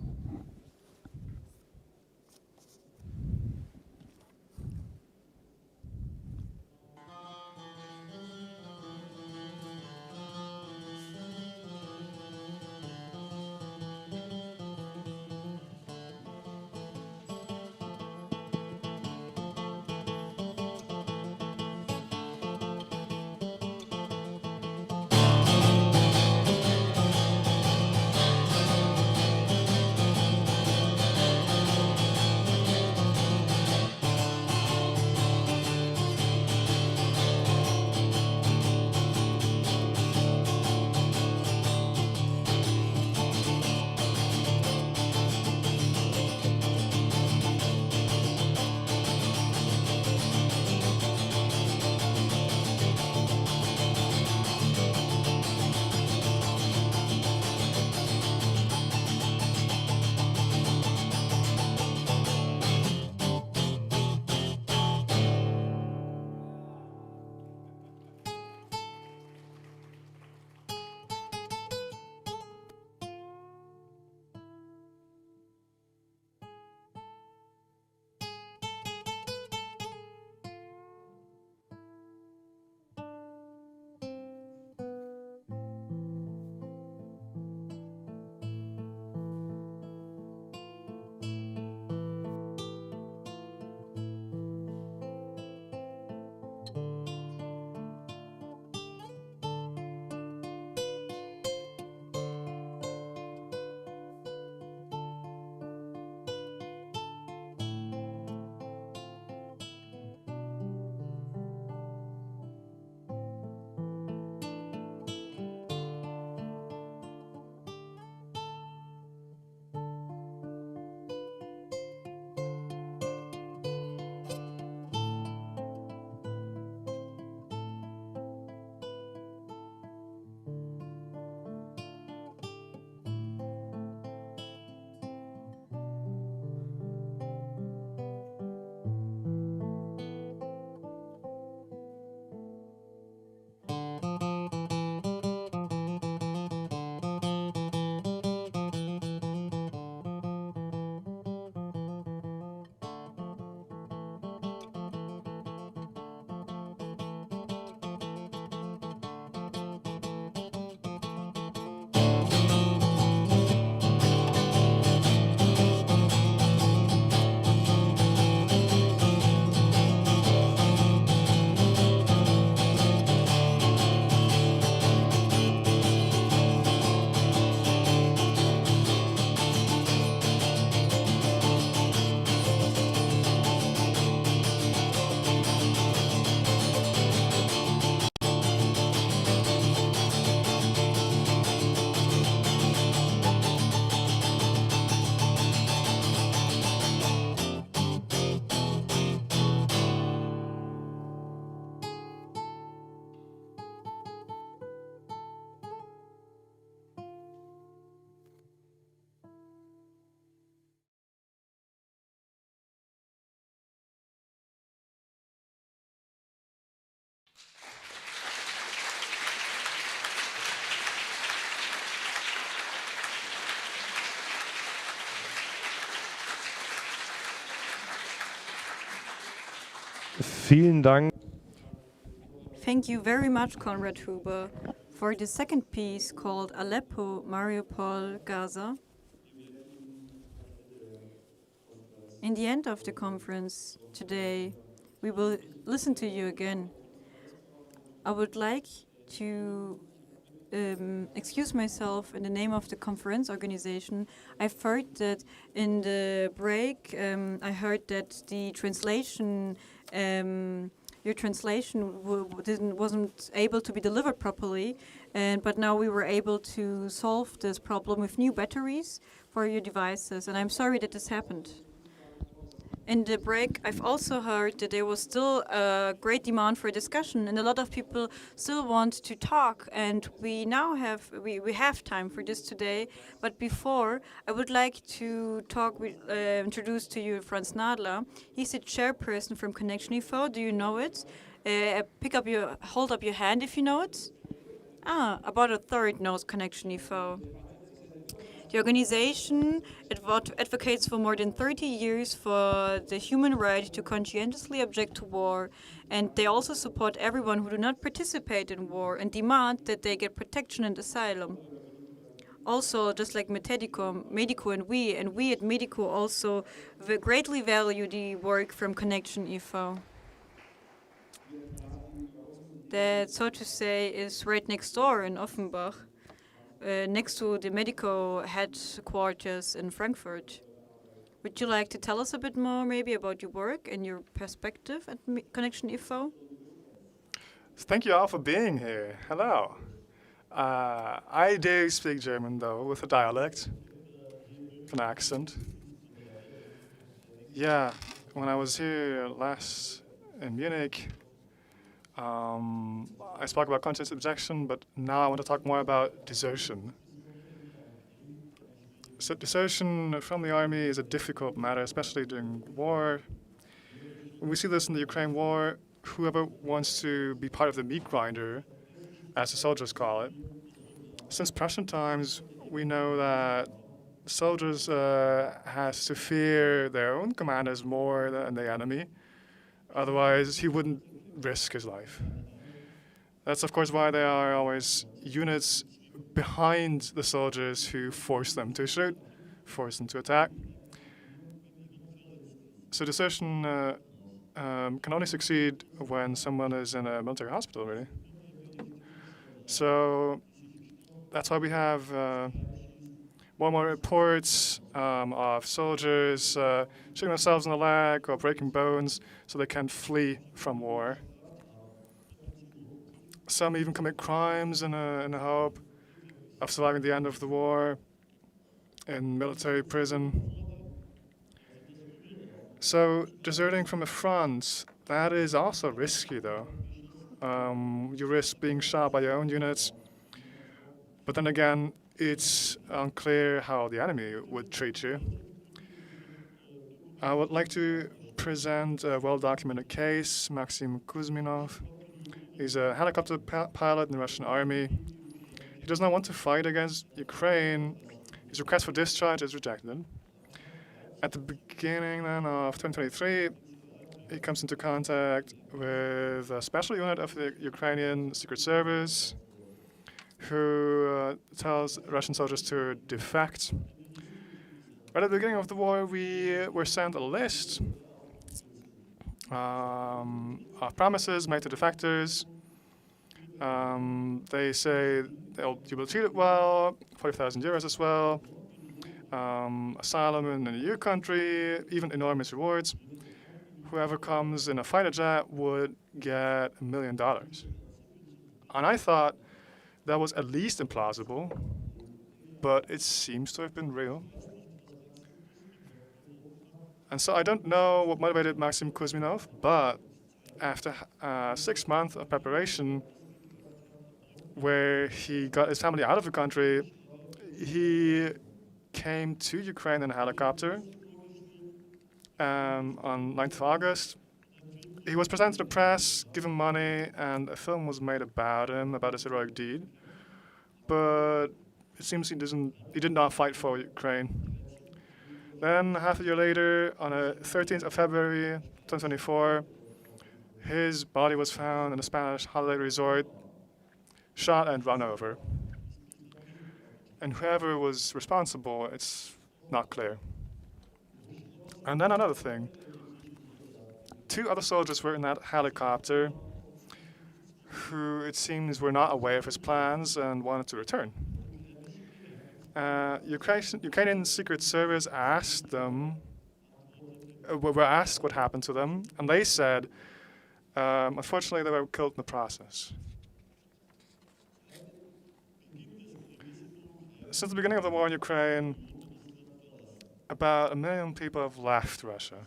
B: Vielen Dank.
E: Thank you very much, Konrad Huber, for the second piece called Aleppo, Mariupol, Gaza. In the end of the conference today, we will listen to you again. I would like to excuse myself in the name of the conference organization. I've heard that in the break, I heard that the translation your translation wasn't able to be delivered properly, but now we were able to solve this problem with new batteries for your devices, and I'm sorry that this happened. In the break, I've also heard that there was still a great demand for discussion, and a lot of people still want to talk. And we now have time for this today. But before, I would like to introduce to you Franz Nadler. He's the chairperson from Connection Info. Do you know it? Hold up your hand if you know it. About a third knows Connection Info. The organization advocates for more than 30 years for the human right to conscientiously object to war, and they also support everyone who do not participate in war and demand that they get protection and asylum. Also, just like Medico and we at Medico also greatly value the work from Connection Info. That, so to say, is right next door in Offenbach. Next to the Medico headquarters in Frankfurt. Would you like to tell us a bit more maybe about your work and your perspective at Connection Info?
D: Thank you all for being here. Hello. I do speak German though, with a dialect, an accent. Yeah, when I was here last in Munich, I spoke about conscientious objection, but now I want to talk more about desertion. So desertion from the army is a difficult matter, especially during war. When we see this in the Ukraine war, whoever wants to be part of the meat grinder, as the soldiers call it, since Prussian times, we know that soldiers has to fear their own commanders more than the enemy. Otherwise, he wouldn't risk his life. That's of course why there are always units behind the soldiers who force them to shoot, force them to attack. So desertion can only succeed when someone is in a military hospital, really. So that's why we have more and more reports of soldiers shooting themselves in the leg or breaking bones so they can flee from war. Some even commit crimes in the hope of surviving the end of the war in military prison. So deserting from the front, that is also risky though. You risk being shot by your own units, but then again, it's unclear how the enemy would treat you. I would like to present a well-documented case, Maxim Kuzminov. He's a helicopter pilot in the Russian army. He does not want to fight against Ukraine. His request for discharge is rejected. At the beginning then of 2023, he comes into contact with a special unit of the Ukrainian Secret Service who tells Russian soldiers to defect. Right at the beginning of the war, we were sent a list of promises made to defectors. They say you will be treated well, 40,000 euros as well, asylum in an EU country, even enormous rewards. Whoever comes in a fighter jet would get $1 million. And I thought that was at least implausible, but it seems to have been real. And so I don't know what motivated Maxim Kuzminov, but after 6 months of preparation, where he got his family out of the country, he came to Ukraine in a helicopter on 9th of August. He was presented to the press, given money, and a film was made about him, about his heroic deed. But it seems he did not fight for Ukraine. Then, half a year later, on the 13th of February 2024, his body was found in a Spanish holiday resort, shot and run over. And whoever was responsible, it's not clear. And then another thing. 2 other soldiers were in that helicopter who, it seems, were not aware of his plans and wanted to return. Ukrainian Secret Service asked them, were asked what happened to them, and they said Unfortunately, they were killed in the process. Since the beginning of the war in Ukraine, about 1 million people have left Russia.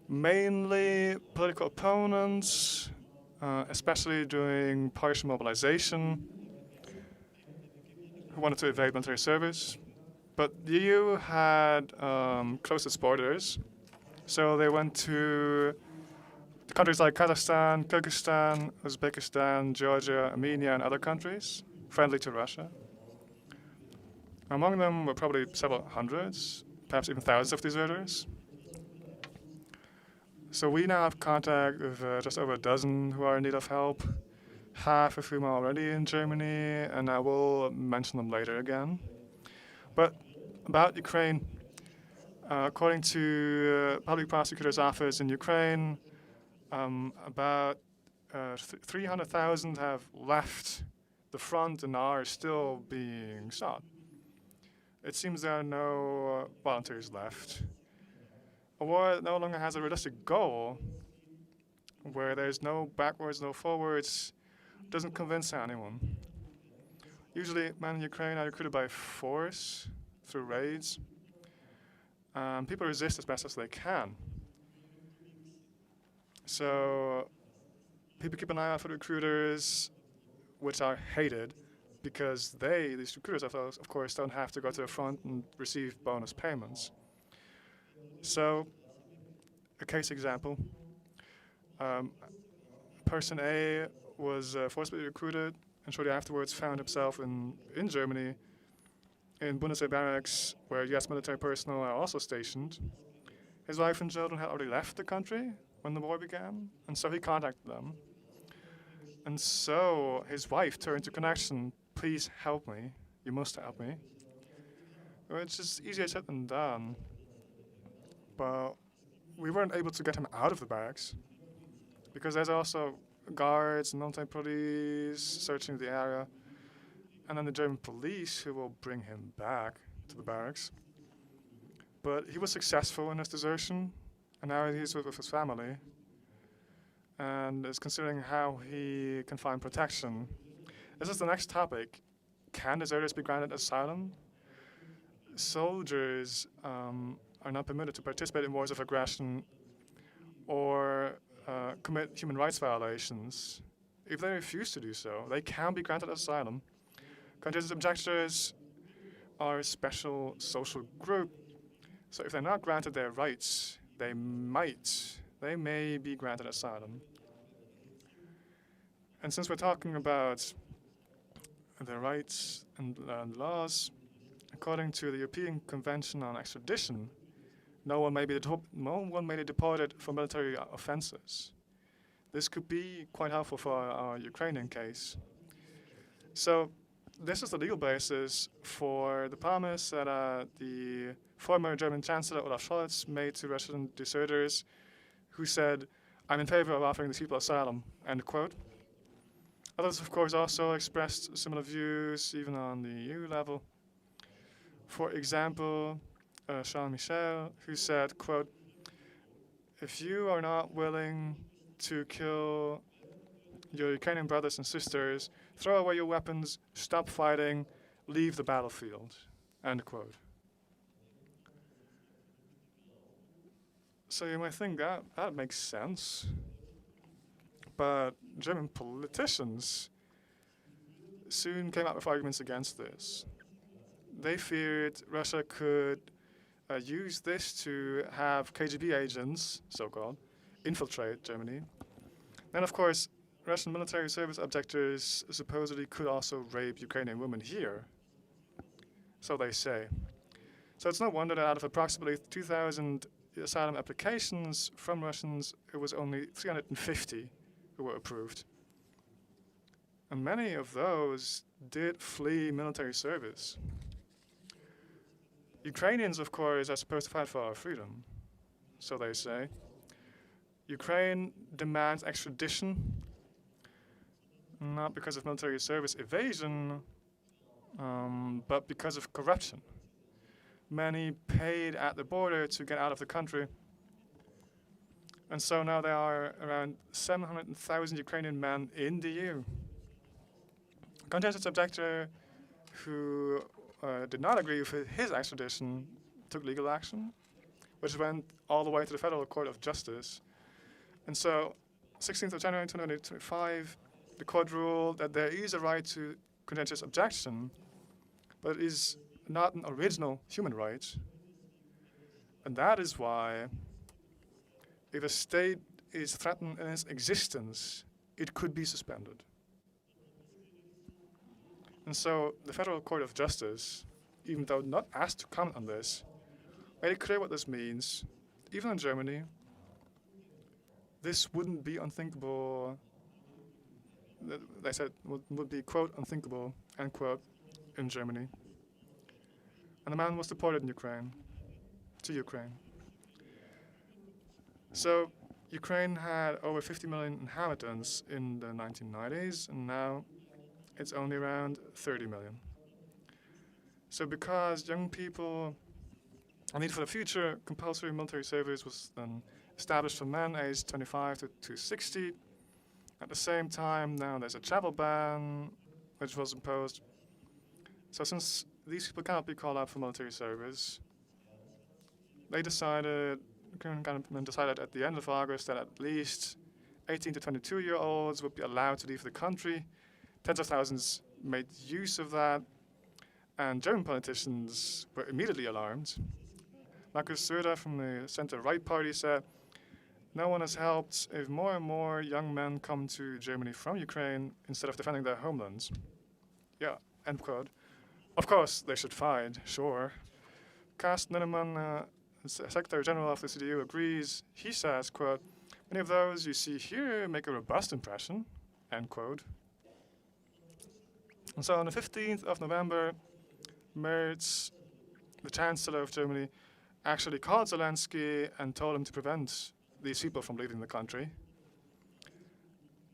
D: Mainly political opponents, especially during partial mobilization, who wanted to evade military service. But the EU had closed its borders, so they went to countries like Kazakhstan, Kyrgyzstan, Uzbekistan, Georgia, Armenia, and other countries friendly to Russia. Among them were probably several hundreds, perhaps even thousands of deserters. So we now have contact with just over a dozen who are in need of help, half of whom are already in Germany, and I will mention them later again. But about Ukraine, according to public prosecutor's office in Ukraine, about 300,000 have left the front and are still being sought. It seems there are no volunteers left. A war that no longer has a realistic goal, where there's no backwards, no forwards, doesn't convince anyone. Usually, men in Ukraine are recruited by force through raids. People resist as best as they can. So people keep an eye out for recruiters, which are hated because these recruiters, of course, don't have to go to the front and receive bonus payments. So, a case example. Person A was forcibly recruited and shortly afterwards found himself in Germany in Bundeswehr barracks where US military personnel are also stationed. His wife and children had already left the country when the war began, and so he contacted them. And so his wife turned to connection, please help me, you must help me. Which is easier said than done, but we weren't able to get him out of the barracks because there's also guards and military police searching the area, and then the German police who will bring him back to the barracks. But he was successful in his desertion, and now he's with his family and is considering how he can find protection. This is the next topic. Can deserters be granted asylum? Soldiers are not permitted to participate in wars of aggression or commit human rights violations. If they refuse to do so, they can be granted asylum. Conscientious objectors are a special social group, so if they're not granted their rights, they may be granted asylum. And since we're talking about their rights and laws, according to the European Convention on Extradition, no one may be deported for military offenses. This could be quite helpful for our Ukrainian case. So this is the legal basis for the promise that the former German Chancellor Olaf Scholz made to Russian deserters who said, I'm in favor of offering these people asylum, end quote. Others, of course, also expressed similar views, even on the EU level. For example, Jean Michel, who said, quote, if you are not willing to kill your Ukrainian brothers and sisters, throw away your weapons, stop fighting, leave the battlefield, end quote. So you might think that makes sense, but German politicians soon came up with arguments against this. They feared Russia could use this to have KGB agents, so-called, infiltrate Germany. Then, of course, Russian military service objectors supposedly could also rape Ukrainian women here. So they say. So it's no wonder that out of approximately 2,000 asylum applications from Russians, it was only 350 who were approved. And many of those did flee military service. Ukrainians, of course, are supposed to fight for our freedom, so they say. Ukraine demands extradition, not because of military service evasion, but because of corruption. Many paid at the border to get out of the country. And so now there are around 700,000 Ukrainian men in the EU. Conscientious objector who did not agree with his extradition took legal action, which went all the way to the Federal Court of Justice. And so, 16th of January 2025, the court ruled that there is a right to conscientious objection, but it is not an original human right. And that is why, if a state is threatened in its existence, it could be suspended. And so the Federal Court of Justice, even though not asked to comment on this, made it clear what this means. Even in Germany, this wouldn't be unthinkable. They said would be, quote, unthinkable, end quote, in Germany. And the man was deported in Ukraine, to Ukraine. So Ukraine had over 50 million inhabitants in the 1990s, and now it's only around 30 million. So because young people are needed for the future, compulsory military service was then established for men aged 25 to 60. At the same time, now there's a travel ban, which was imposed. So since these people cannot be called out for military service, they decided, the current government decided at the end of August that at least 18 to 22-year-olds would be allowed to leave the country. Tens of thousands made use of that, and German politicians were immediately alarmed. Markus Söder from the center-right party said, "No one has helped if more and more young men come to Germany from Ukraine instead of defending their homelands." Yeah, end quote. Of course, they should fight, sure. Carsten Linnemann, Secretary General of the CDU, agrees. He says, quote, "Many of those you see here make a robust impression," end quote. And so on the 15th of November, Merz, the Chancellor of Germany, actually called Zelensky and told him to prevent these people from leaving the country.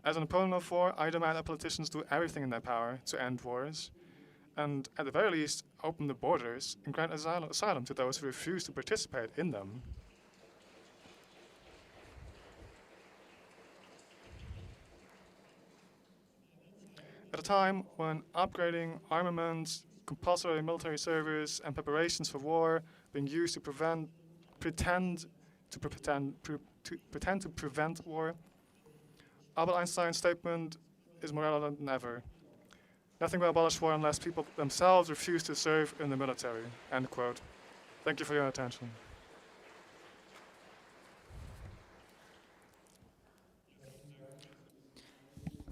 D: As an opponent of war, I demand that politicians do everything in their power to end wars, and at the very least, open the borders and grant asylum to those who refuse to participate in them. At a time when upgrading armaments, compulsory military service, and preparations for war being used to pretend to prevent war, Albert Einstein's statement is more relevant than ever. Nothing will abolish war unless people themselves refuse to serve in the military, end quote. Thank you for your attention.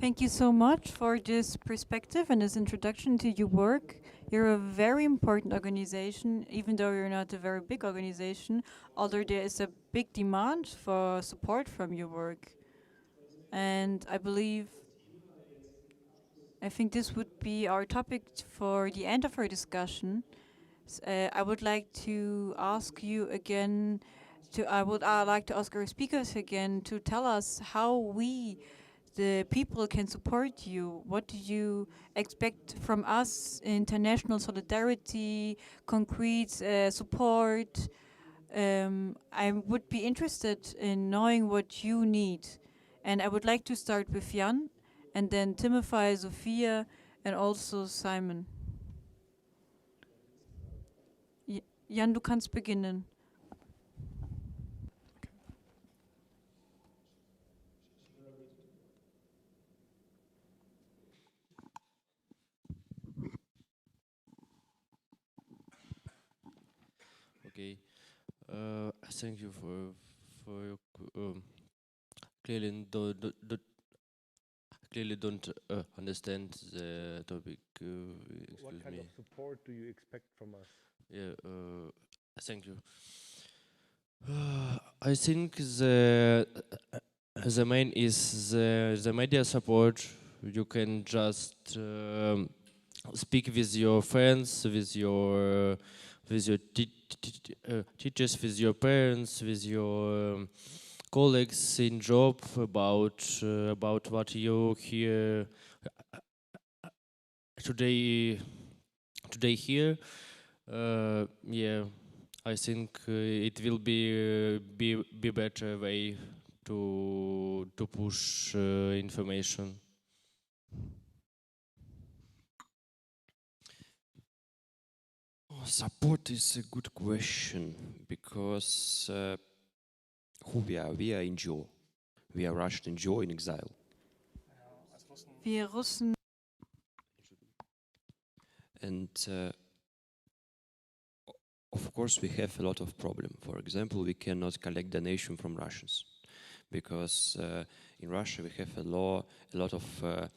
E: Thank you so much for this perspective and this introduction to your work. You're a very important organization, even though you're not a very big organization, although there is a big demand for support from your work. And I think this would be our topic for the end of our discussion. I would like to ask you again, I would like to ask our speakers again to tell us how we, the people, can support you. What do you expect from us? International solidarity, concrete support. I would be interested in knowing what you need. And I would like to start with Jan, and then Timothy, Sophia, and also Simon. Jan, du kannst beginnen.
G: Okay. Thank you for your clearly don't understand the topic.
B: What kind of support do you expect from us?
G: Yeah. Thank you. I think the main is the media support. You can just speak with your friends, with your teachers, with your parents, with your colleagues in job about what you hear today here. Yeah, I think it will be better way to push information.
F: Support is a good question because who we are NGO. We are Russian NGO in exile.
E: Wir Russen.
F: And of course we have a lot of problem. For example, we cannot collect donation from Russians because in Russia we have a lot of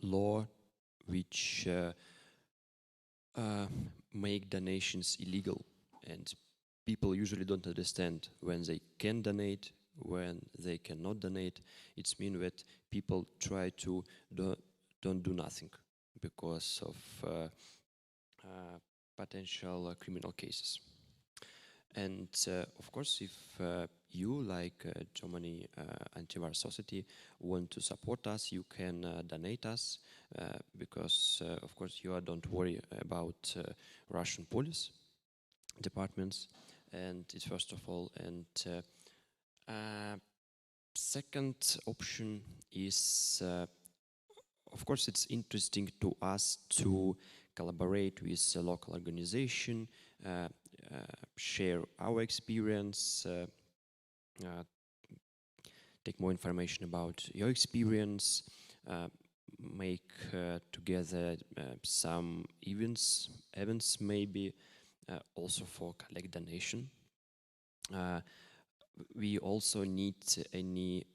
F: law which make donations illegal, and people usually don't understand when they can donate, when they cannot donate. It means that people try to don't do nothing because of potential criminal cases. And of course, if you, like Germany Antivirus Society, want to support us, you can donate us because, of course, you don't worry about Russian police departments, and it's first of all. And second option is, of course, it's interesting to us to collaborate with a local organization, share our experience, take more information about your experience, make together some events maybe, also for collect donation. We also need any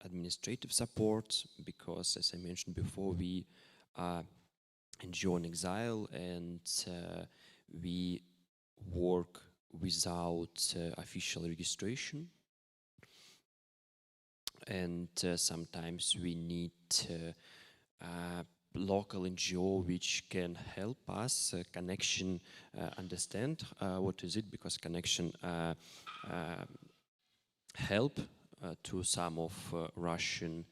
F: administrative support because, as I mentioned before, we are NGO in exile and we work without official registration, and sometimes we need local NGO which can help us connection understand what is it, because connection help to some of Russian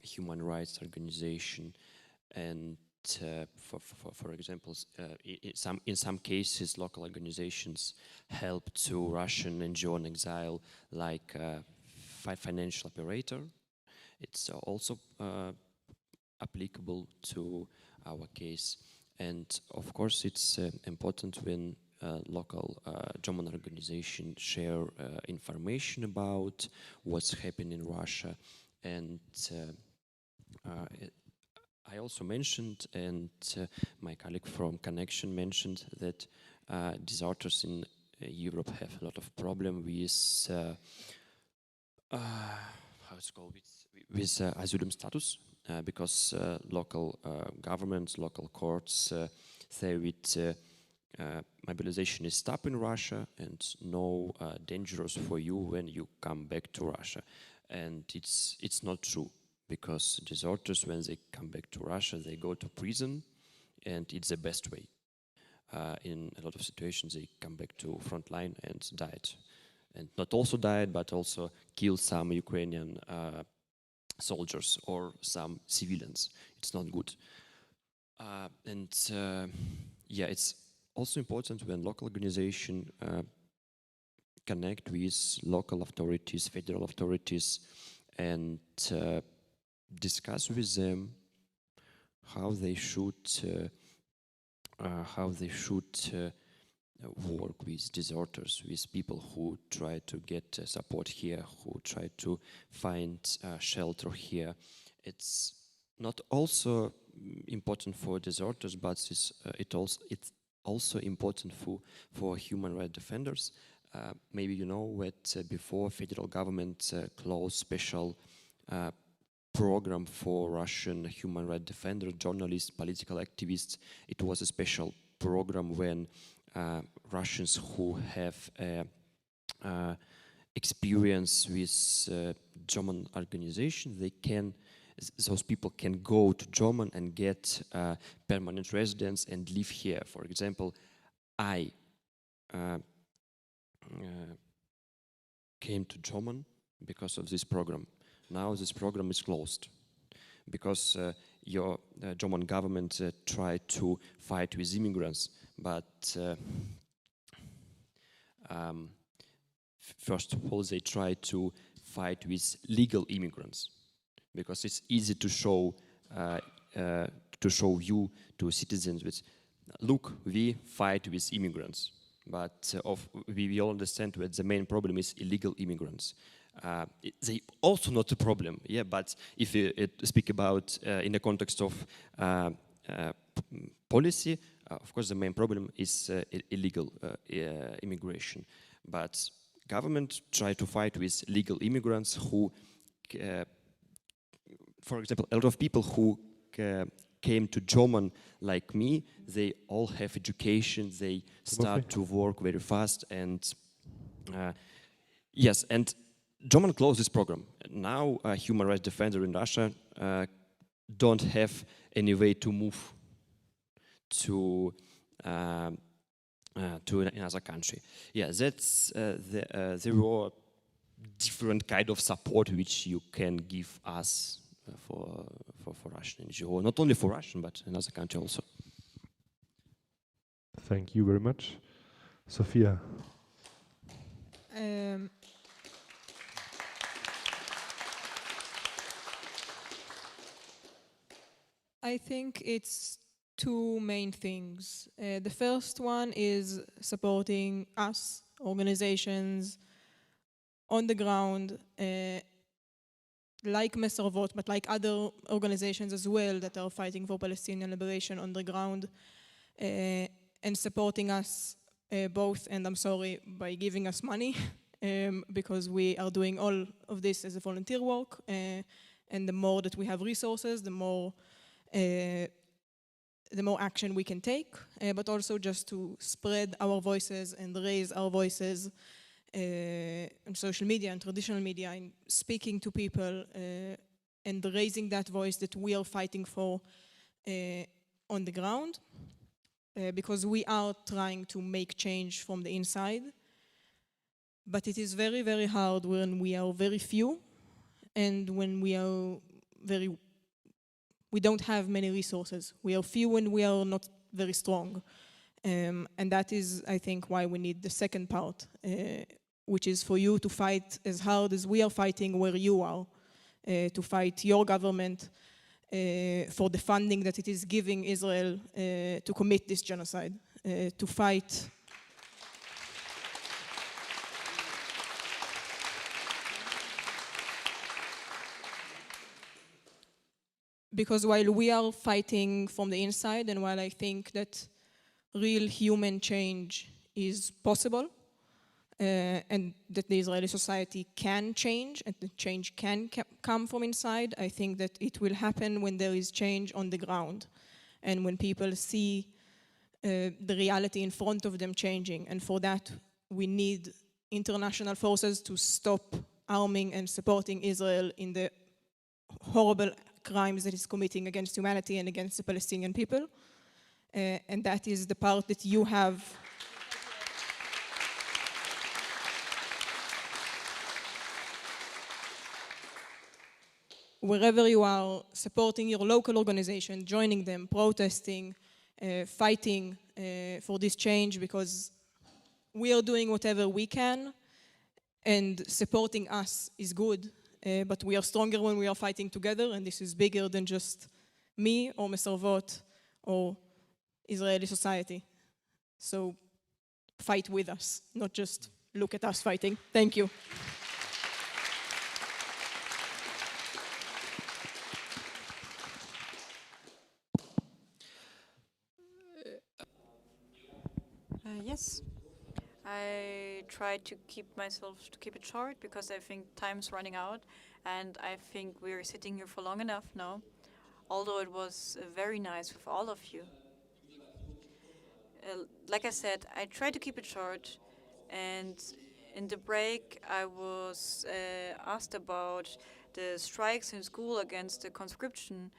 F: human rights organization, and for example, in some cases, local organizations help to Russian NGO in exile, like financial operator. It's also applicable to our case, and of course, it's important when local German organizations share information about what's happening in Russia. And I also mentioned, and my colleague from Connection mentioned, that deserters in Europe have a lot of problem with how it's called, with asylum status, because local governments, local courts say that mobilization is stopped in Russia and no dangerous for you when you come back to Russia, and it's not true. Because deserters, when they come back to Russia, they go to prison, and it's the best way. In a lot of situations, they come back to front line and died. And not also died, but also killed some Ukrainian soldiers or some civilians. It's not good. Yeah, it's also important when local organizations connect with local authorities, federal authorities, and discuss with them how they should work with deserters, with people who try to get support here, who try to find shelter here. It's not also important for deserters, but it's also important for human rights defenders. Maybe you know that before federal government closed special program for Russian human rights defenders, journalists, political activists. It was a special program when Russians who have experience with German organization, those people can go to German and get permanent residence and live here. For example, I came to German because of this program. Now this program is closed because your German government tried to fight with immigrants, but first of all, they try to fight with legal immigrants, because it's easy to show you to citizens with, look, we fight with immigrants, but we all understand that the main problem is illegal immigrants. They also not a problem, yeah. But if you speak about in the context of policy, of course, the main problem is illegal immigration. But government try to fight with legal immigrants who, for example, a lot of people who came to German like me, they all have education, they start to work very fast, and yes, and German closed this program. Now human rights defender in Russia don't have any way to move to another country. Yeah, that's there were different kind of support which you can give us for Russian NGO, not only for Russian but another country also.
B: Thank you very much, Sophia.
A: I think it's two main things. The first one is supporting us, organizations on the ground, like Messervot, but like other organizations as well that are fighting for Palestinian liberation on the ground, and supporting us both, and I'm sorry, by giving us money, because we are doing all of this as a volunteer work, and the more that we have resources, the more action we can take, but also just to spread our voices and raise our voices on social media and traditional media, and speaking to people and raising that voice that we are fighting for on the ground, because we are trying to make change from the inside. But it is very, very hard when we are very few and when we don't have many resources. We are few and we are not very strong. And that is, I think, why we need the second part, which is for you to fight as hard as we are fighting where you are, to fight your government for the funding that it is giving Israel to commit this genocide, to fight. Because while we are fighting from the inside, and while I think that real human change is possible, and that the Israeli society can change, and the change can come from inside, I think that it will happen when there is change on the ground, and when people see the reality in front of them changing. And for that, we need international forces to stop arming and supporting Israel in the horrible crimes that it's committing against humanity and against the Palestinian people. And that is the part that you have. Wherever you are, supporting your local organization, joining them, protesting, fighting for this change, because we are doing whatever we can, and supporting us is good. But we are stronger when we are fighting together, and this is bigger than just me or Messervot or Israeli society. So fight with us, not just look at us fighting. Thank you.
E: Yes. I try to keep it short because I think time's running out, and I think we're sitting here for long enough now, although it was very nice with all of you. Like I said, I try to keep it short, and in the break I was asked about the strikes in school against the conscription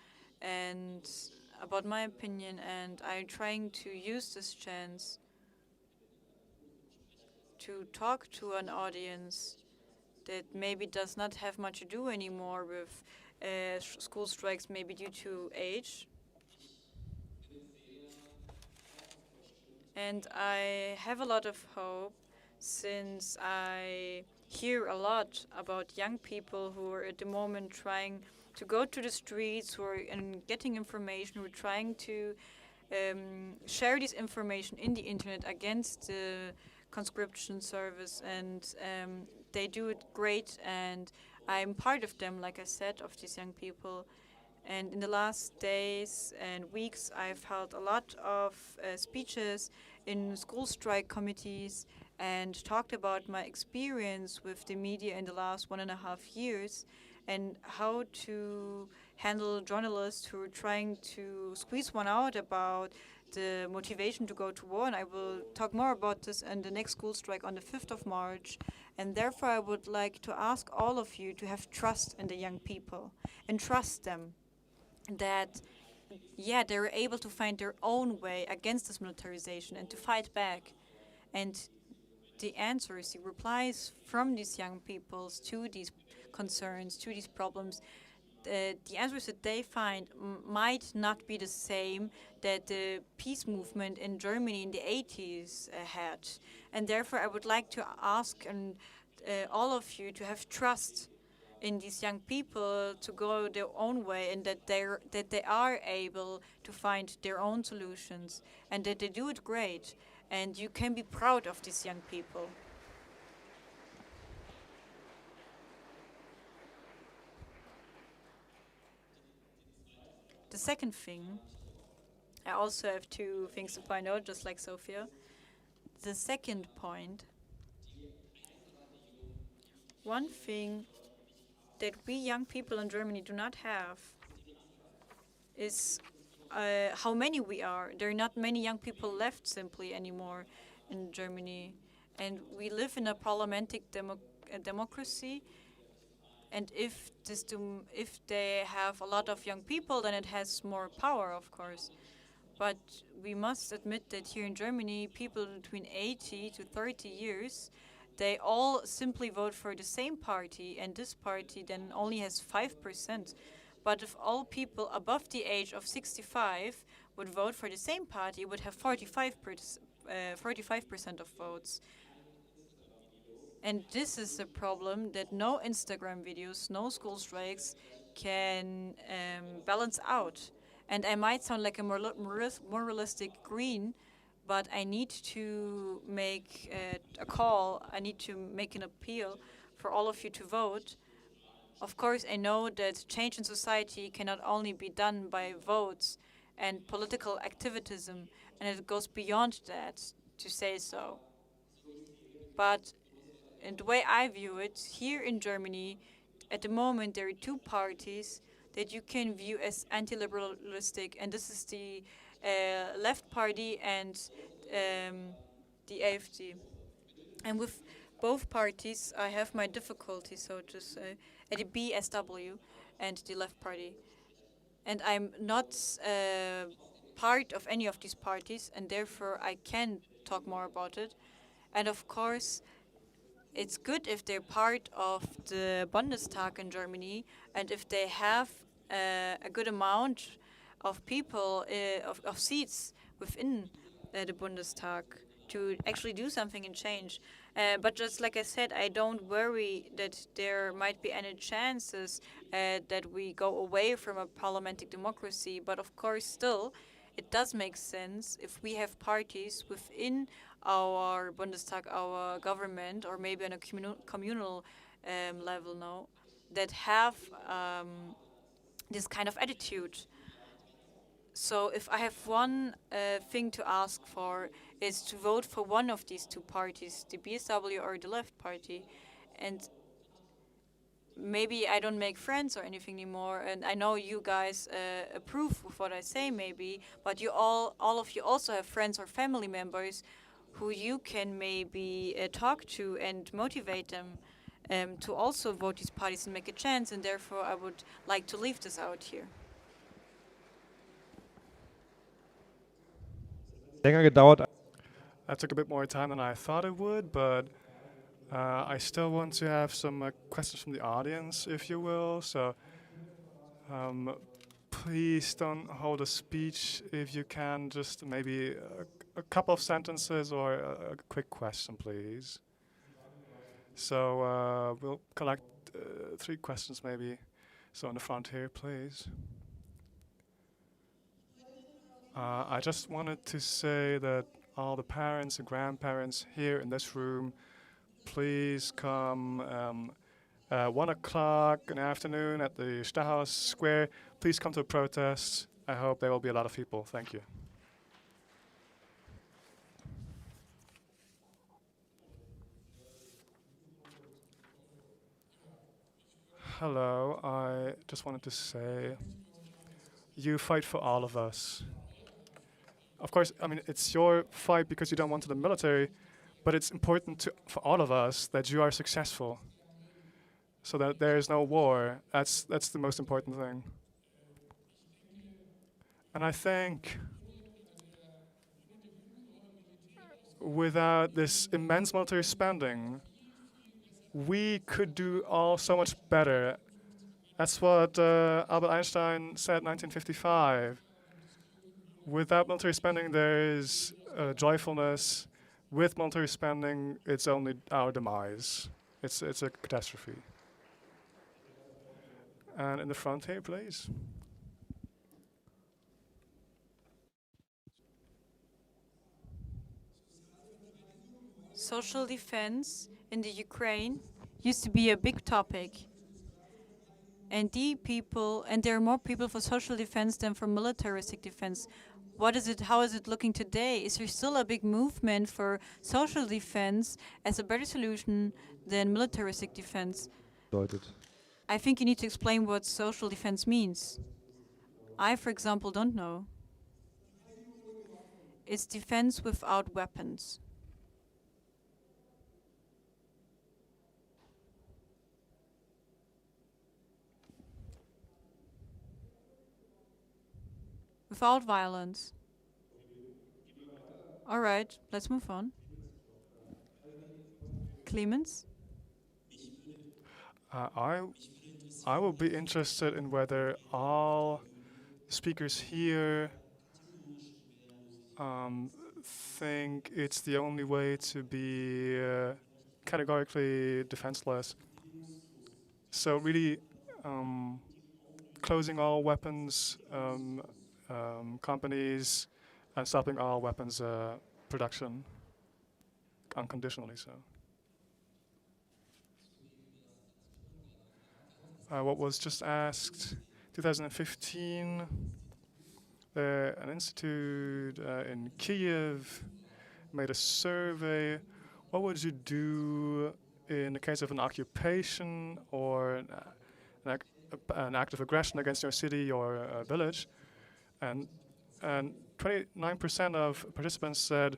E: and about my opinion, and I'm trying to use this chance to talk to an audience that maybe does not have much to do anymore with school strikes, maybe due to age. And I have a lot of hope since I hear a lot about young people who are at the moment trying to go to the streets, who are getting information, who are trying to share this information in the internet against the conscription service, and they do it great, and I'm part of them, like I said, of these young people. And in the last days and weeks, I've held a lot of speeches in school strike committees and talked about my experience with the media in the last 1.5 years and how to handle journalists who are trying to squeeze one out about the motivation to go to war. And I will talk more about this in the next school strike on the 5th of March. And therefore, I would like to ask all of you to have trust in the young people and trust them that, yeah, they're able to find their own way against this militarization and to fight back. And the answers, the replies from these young peoples to these concerns, to these problems, the answers that they find might not be the same that the peace movement in Germany in the 80s had. And therefore, I would like to ask all of you to have trust in these young people to go their own way, and that they are able to find their own solutions, and that they do it great. And you can be proud of these young people. The second thing, I also have 2 things to point out, just like Sophia. The second point, one thing that we young people in Germany do not have is how many we are. There are not many young people left simply anymore in Germany. And we live in a parliamentary democracy. And if they have a lot of young people, then it has more power, of course. But we must admit that here in Germany, people between 80 to 30 years, they all simply vote for the same party, and this party then only has 5%. But if all people above the age of 65 would vote for the same party, it would have 45% of votes. And this is a problem that no Instagram videos, no school strikes can balance out. And I might sound like a more realistic green, but I need to make a call, I need to make an appeal for all of you to vote. Of course, I know that change in society cannot only be done by votes and political activism, and it goes beyond that to say so. But in the way I view it, here in Germany, at the moment there are 2 parties that you can view as anti-liberalistic, and this is the left party and the AfD. And with both parties, I have my difficulties, so to say, at the BSW and the left party. And I'm not part of any of these parties, and therefore I can talk more about it. And of course, it's good if they're part of the Bundestag in Germany, and if they have a good amount of people, of seats within the Bundestag to actually do something and change. But just like I said, I don't worry that there might be any chances that we go away from a parliamentary democracy. But of course, still, it does make sense if we have parties within our Bundestag, our government, or maybe on a communal level now, that have this kind of attitude. So if I have one thing to ask for, is to vote for one of these 2 parties, the BSW or the left party. And maybe I don't make friends or anything anymore, and I know you guys approve of what I say maybe, but you all of you also have friends or family members who you can maybe talk to and motivate them to also vote these parties and make a chance, and therefore I would like to leave this out here.
D: That took a bit more time than I thought it would, but I still want to have some questions from the audience, if you will. So please don't hold a speech if you can, just maybe a couple of sentences or a quick question, please. So we'll collect 3 questions maybe. So in the front here, please. I just wanted to say that all the parents and grandparents here in this room, please come 1 o'clock in the afternoon at the Stachus Square. Please come to a protest. I hope there will be a lot of people. Thank you. Hello, I just wanted to say, you fight for all of us. Of course, I mean, it's your fight because you don't want to the military, but it's important for all of us that you are successful, so that there is no war. That's the most important thing. And I think without this immense military spending, we could do all so much better. That's what Albert Einstein said in 1955. Without military spending, there is joyfulness. With military spending, it's only our demise. It's a catastrophe. And in the front here, please.
E: Social defense in the Ukraine used to be a big topic. And there are more people for social defense than for militaristic defense. How is it looking today? Is there still a big movement for social defense as a better solution than militaristic defense? I think you need to explain what social defense means. I, for example, don't know. It's defense without weapons. Without violence. All right, let's move on. Clemens?
D: I will be interested in whether all speakers here think it's the only way to be categorically defenseless. So really closing all weapons companies and stopping all weapons production unconditionally. So what was just asked, 2015, an institute in Kiev made a survey. What would you do in the case of an occupation or an act of aggression against your city or village? And 29% of participants said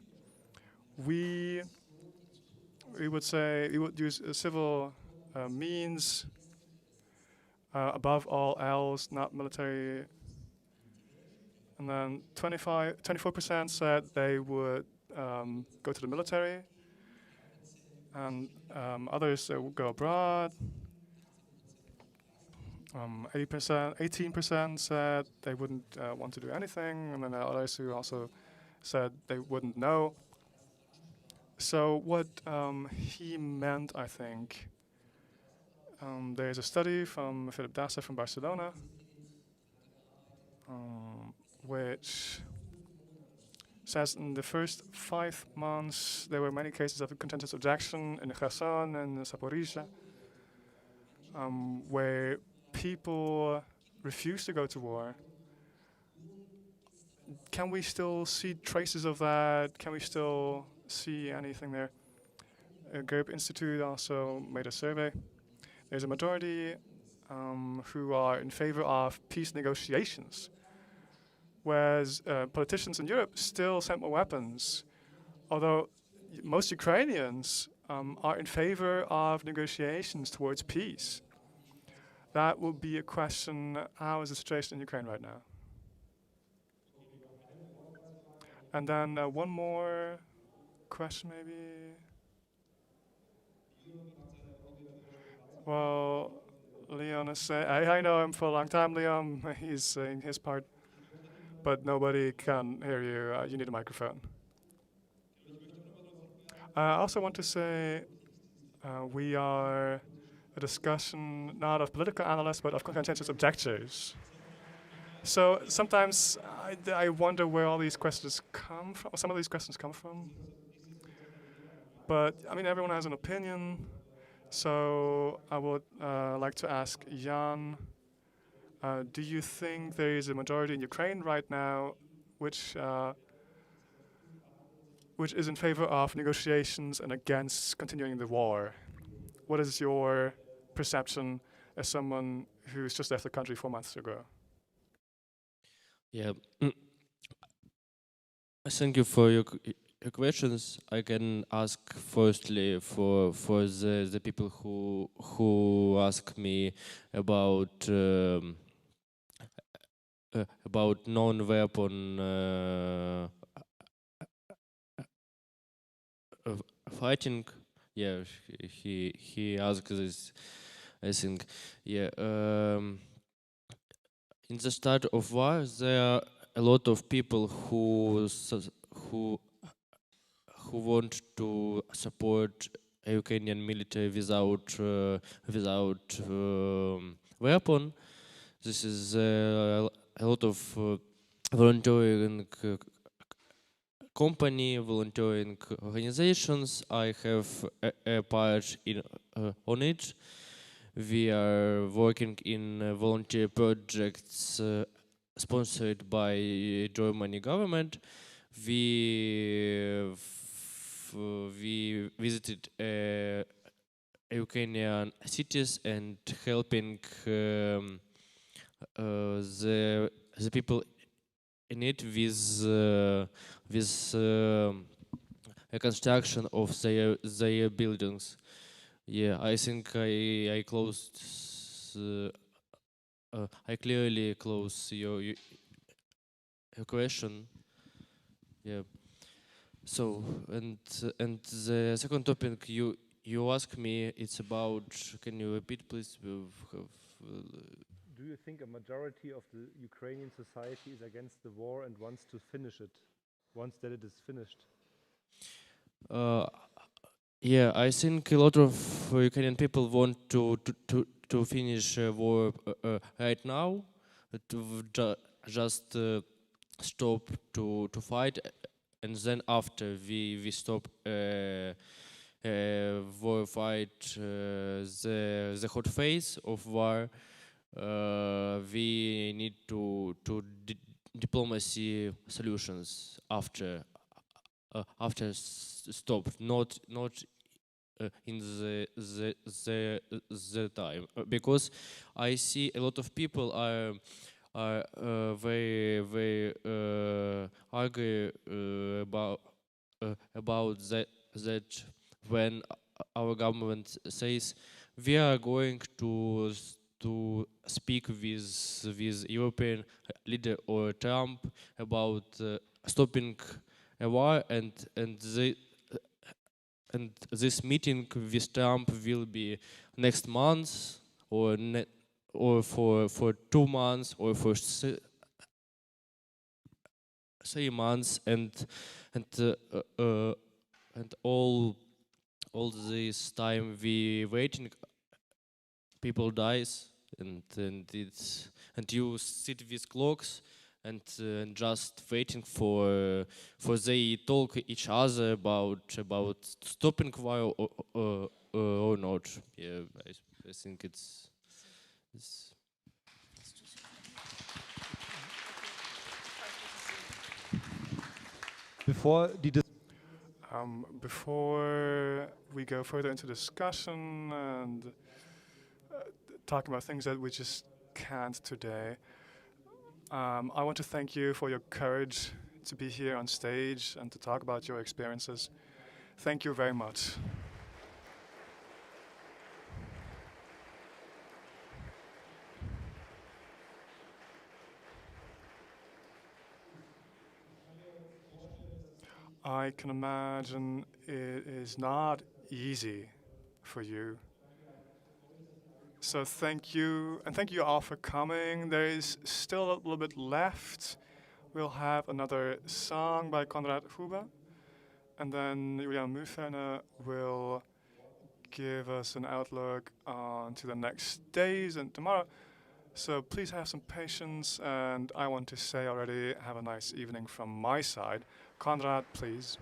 D: we would use civil means above all else, not military. And then 24% said they would go to the military, and others would go abroad. 18% said they wouldn't want to do anything, and then others who also said they wouldn't know. So what he meant, I think, there's a study from Philip Dasse from Barcelona, which says in the first 5 months there were many cases of conscientious objection in Kherson and Zaporizhzhia, where people refuse to go to war. Can we still see traces of that? Can we still see anything there? Gerb Institute also made a survey. There's a majority who are in favor of peace negotiations, whereas politicians in Europe still send more weapons, although most Ukrainians are in favor of negotiations towards peace. That will be a question, how is the situation in Ukraine right now? And then one more question maybe. Well, Leon is saying, I know him for a long time, Leon. He's saying his part, but nobody can hear you. You need a microphone. I also want to say We are a discussion not of political analysts, but of conscientious objectors. So sometimes I wonder where all these questions come from, some of these questions come from. But I mean, everyone has an opinion. So I would like to ask Jan, do you think there is a majority in Ukraine right now which is in favor of negotiations and against continuing the war? What is your perception as someone who's just left the country 4 months ago?
G: Yeah, thank you for your questions. I can ask firstly for the people who ask me about non-weapon fighting. Yeah, he asked this, I think. Yeah. In the start of war, there are a lot of people who want to support a Ukrainian military without weapon. This is a lot of volunteering company, volunteering organizations. I have a part on it. We are working in volunteer projects sponsored by Germany government. We visited Ukrainian cities and helping the people in it with a construction of their buildings. Yeah, I think I closed. I clearly close your question. Yeah. So and the second topic you ask me, it's about. Can you repeat, please?
B: Do you think a majority of the Ukrainian society is against the war and wants to finish it once that it is finished?
G: Yeah, I think a lot of Ukrainian people want to finish war right now, to just stop to fight, and then after we stop war fight, the hot phase of war. We need to diplomacy solutions after stop, not in the time, because I see a lot of people are very angry about that when our government says we are going to speak with European leader or Trump about stopping a war, and this meeting with Trump will be next month or for 2 months or for 3 months, and all this time we waiting, people dies, and you sit with clocks and just waiting for they talk each other about stopping war or not. Yeah, I think it's
B: Before
D: we go further into discussion and talk about things that we just can't today, I want to thank you for your courage to be here on stage and to talk about your experiences. Thank you very much. I can imagine it is not easy for you. So thank you, and thank you all for coming. There is still a little bit left. We'll have another song by Konrad Huber, and then Julian Mühlferner will give us an outlook on to the next days and tomorrow. So please have some patience, and I want to say already, have a nice evening from my side. Konrad, please.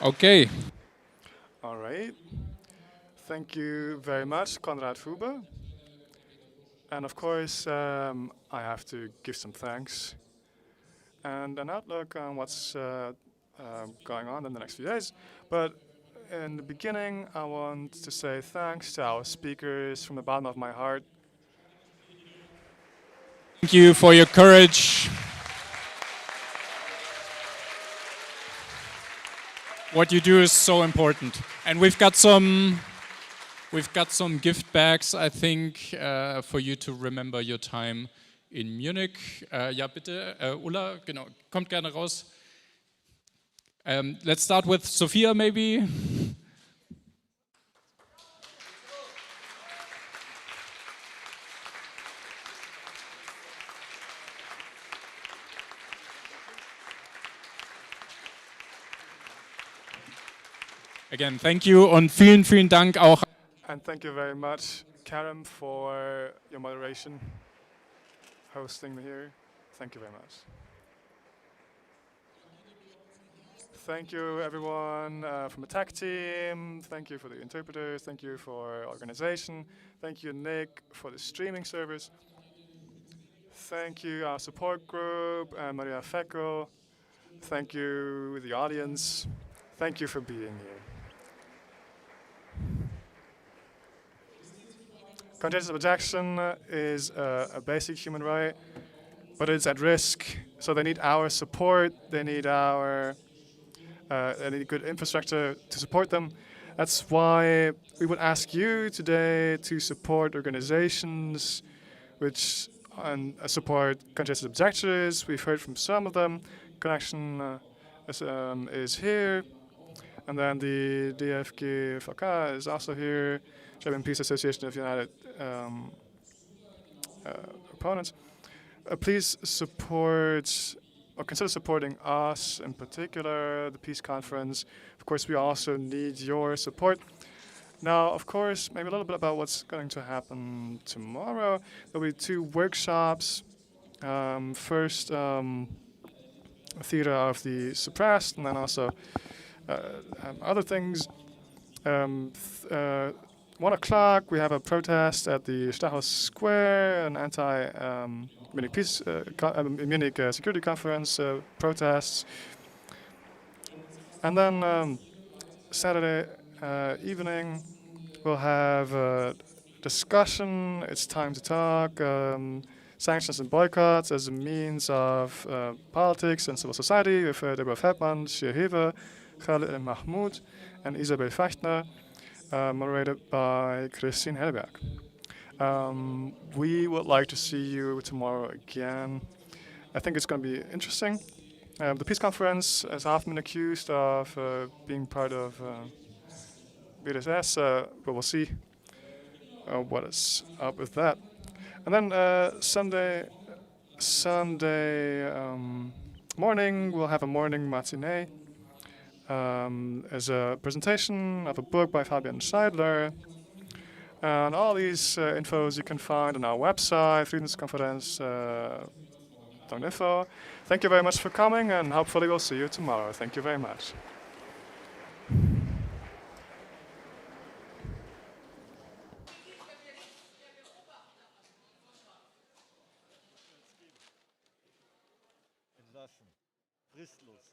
C: Okay.
D: All right. Thank you very much, Konrad Huber. And of course, I have to give some thanks and an outlook on what's going on in the next few days. But in the beginning, I want to say thanks to our speakers from the bottom of my heart.
C: Thank you for your courage. What you do is so important. And we've got some gift bags, I think, for you to remember your time in Munich. Ja, bitte, Ulla, genau, kommt gerne raus. Let's start with Sophia, maybe. Again, thank you und vielen Dank auch.
D: And thank you very much, Karim, for your moderation, hosting me here. Thank you very much. Thank you, everyone from the tech team. Thank you for the interpreters. Thank you for organization. Thank you, Nick, for the streaming service. Thank you, our support group, and Maria Fecco. Thank you, the audience. Thank you for being here. Conscientious objection is a basic human right, but it's at risk. So they need our support. They need good infrastructure to support them. That's why we would ask you today to support organizations which support conscientious objectors. We've heard from some of them. Connection is here. And then the DFG is also here. German Peace Association of United Opponents. Please support or consider supporting us in particular, the Peace Conference. Of course, we also need your support. Now, of course, maybe a little bit about what's going to happen tomorrow. There'll be 2 workshops. First, Theater of the Suppressed, and then also other things. 1 o'clock, we have a protest at the Stachus Square, an anti-Munich peace, Munich security conference protests. And then Saturday evening, we'll have a discussion. It's time to talk. sanctions and boycotts as a means of politics and civil society with Deborah Feldman, Shir Hever, Khaled El Mahmoud, and Isabel Fechtner, moderated by Christine Helberg. We would like to see you tomorrow again. I think it's going to be interesting. The peace conference has often been accused of being part of BDSS, but we'll see what is up with that. And then Sunday morning, we'll have a morning matinee as a presentation of a book by Fabian Scheidler. And all these infos you can find on our website, friedenskonferenz.info. Thank you very much for coming, and hopefully we'll see you tomorrow. Thank you very much.
I: Entlassen. Fristlos.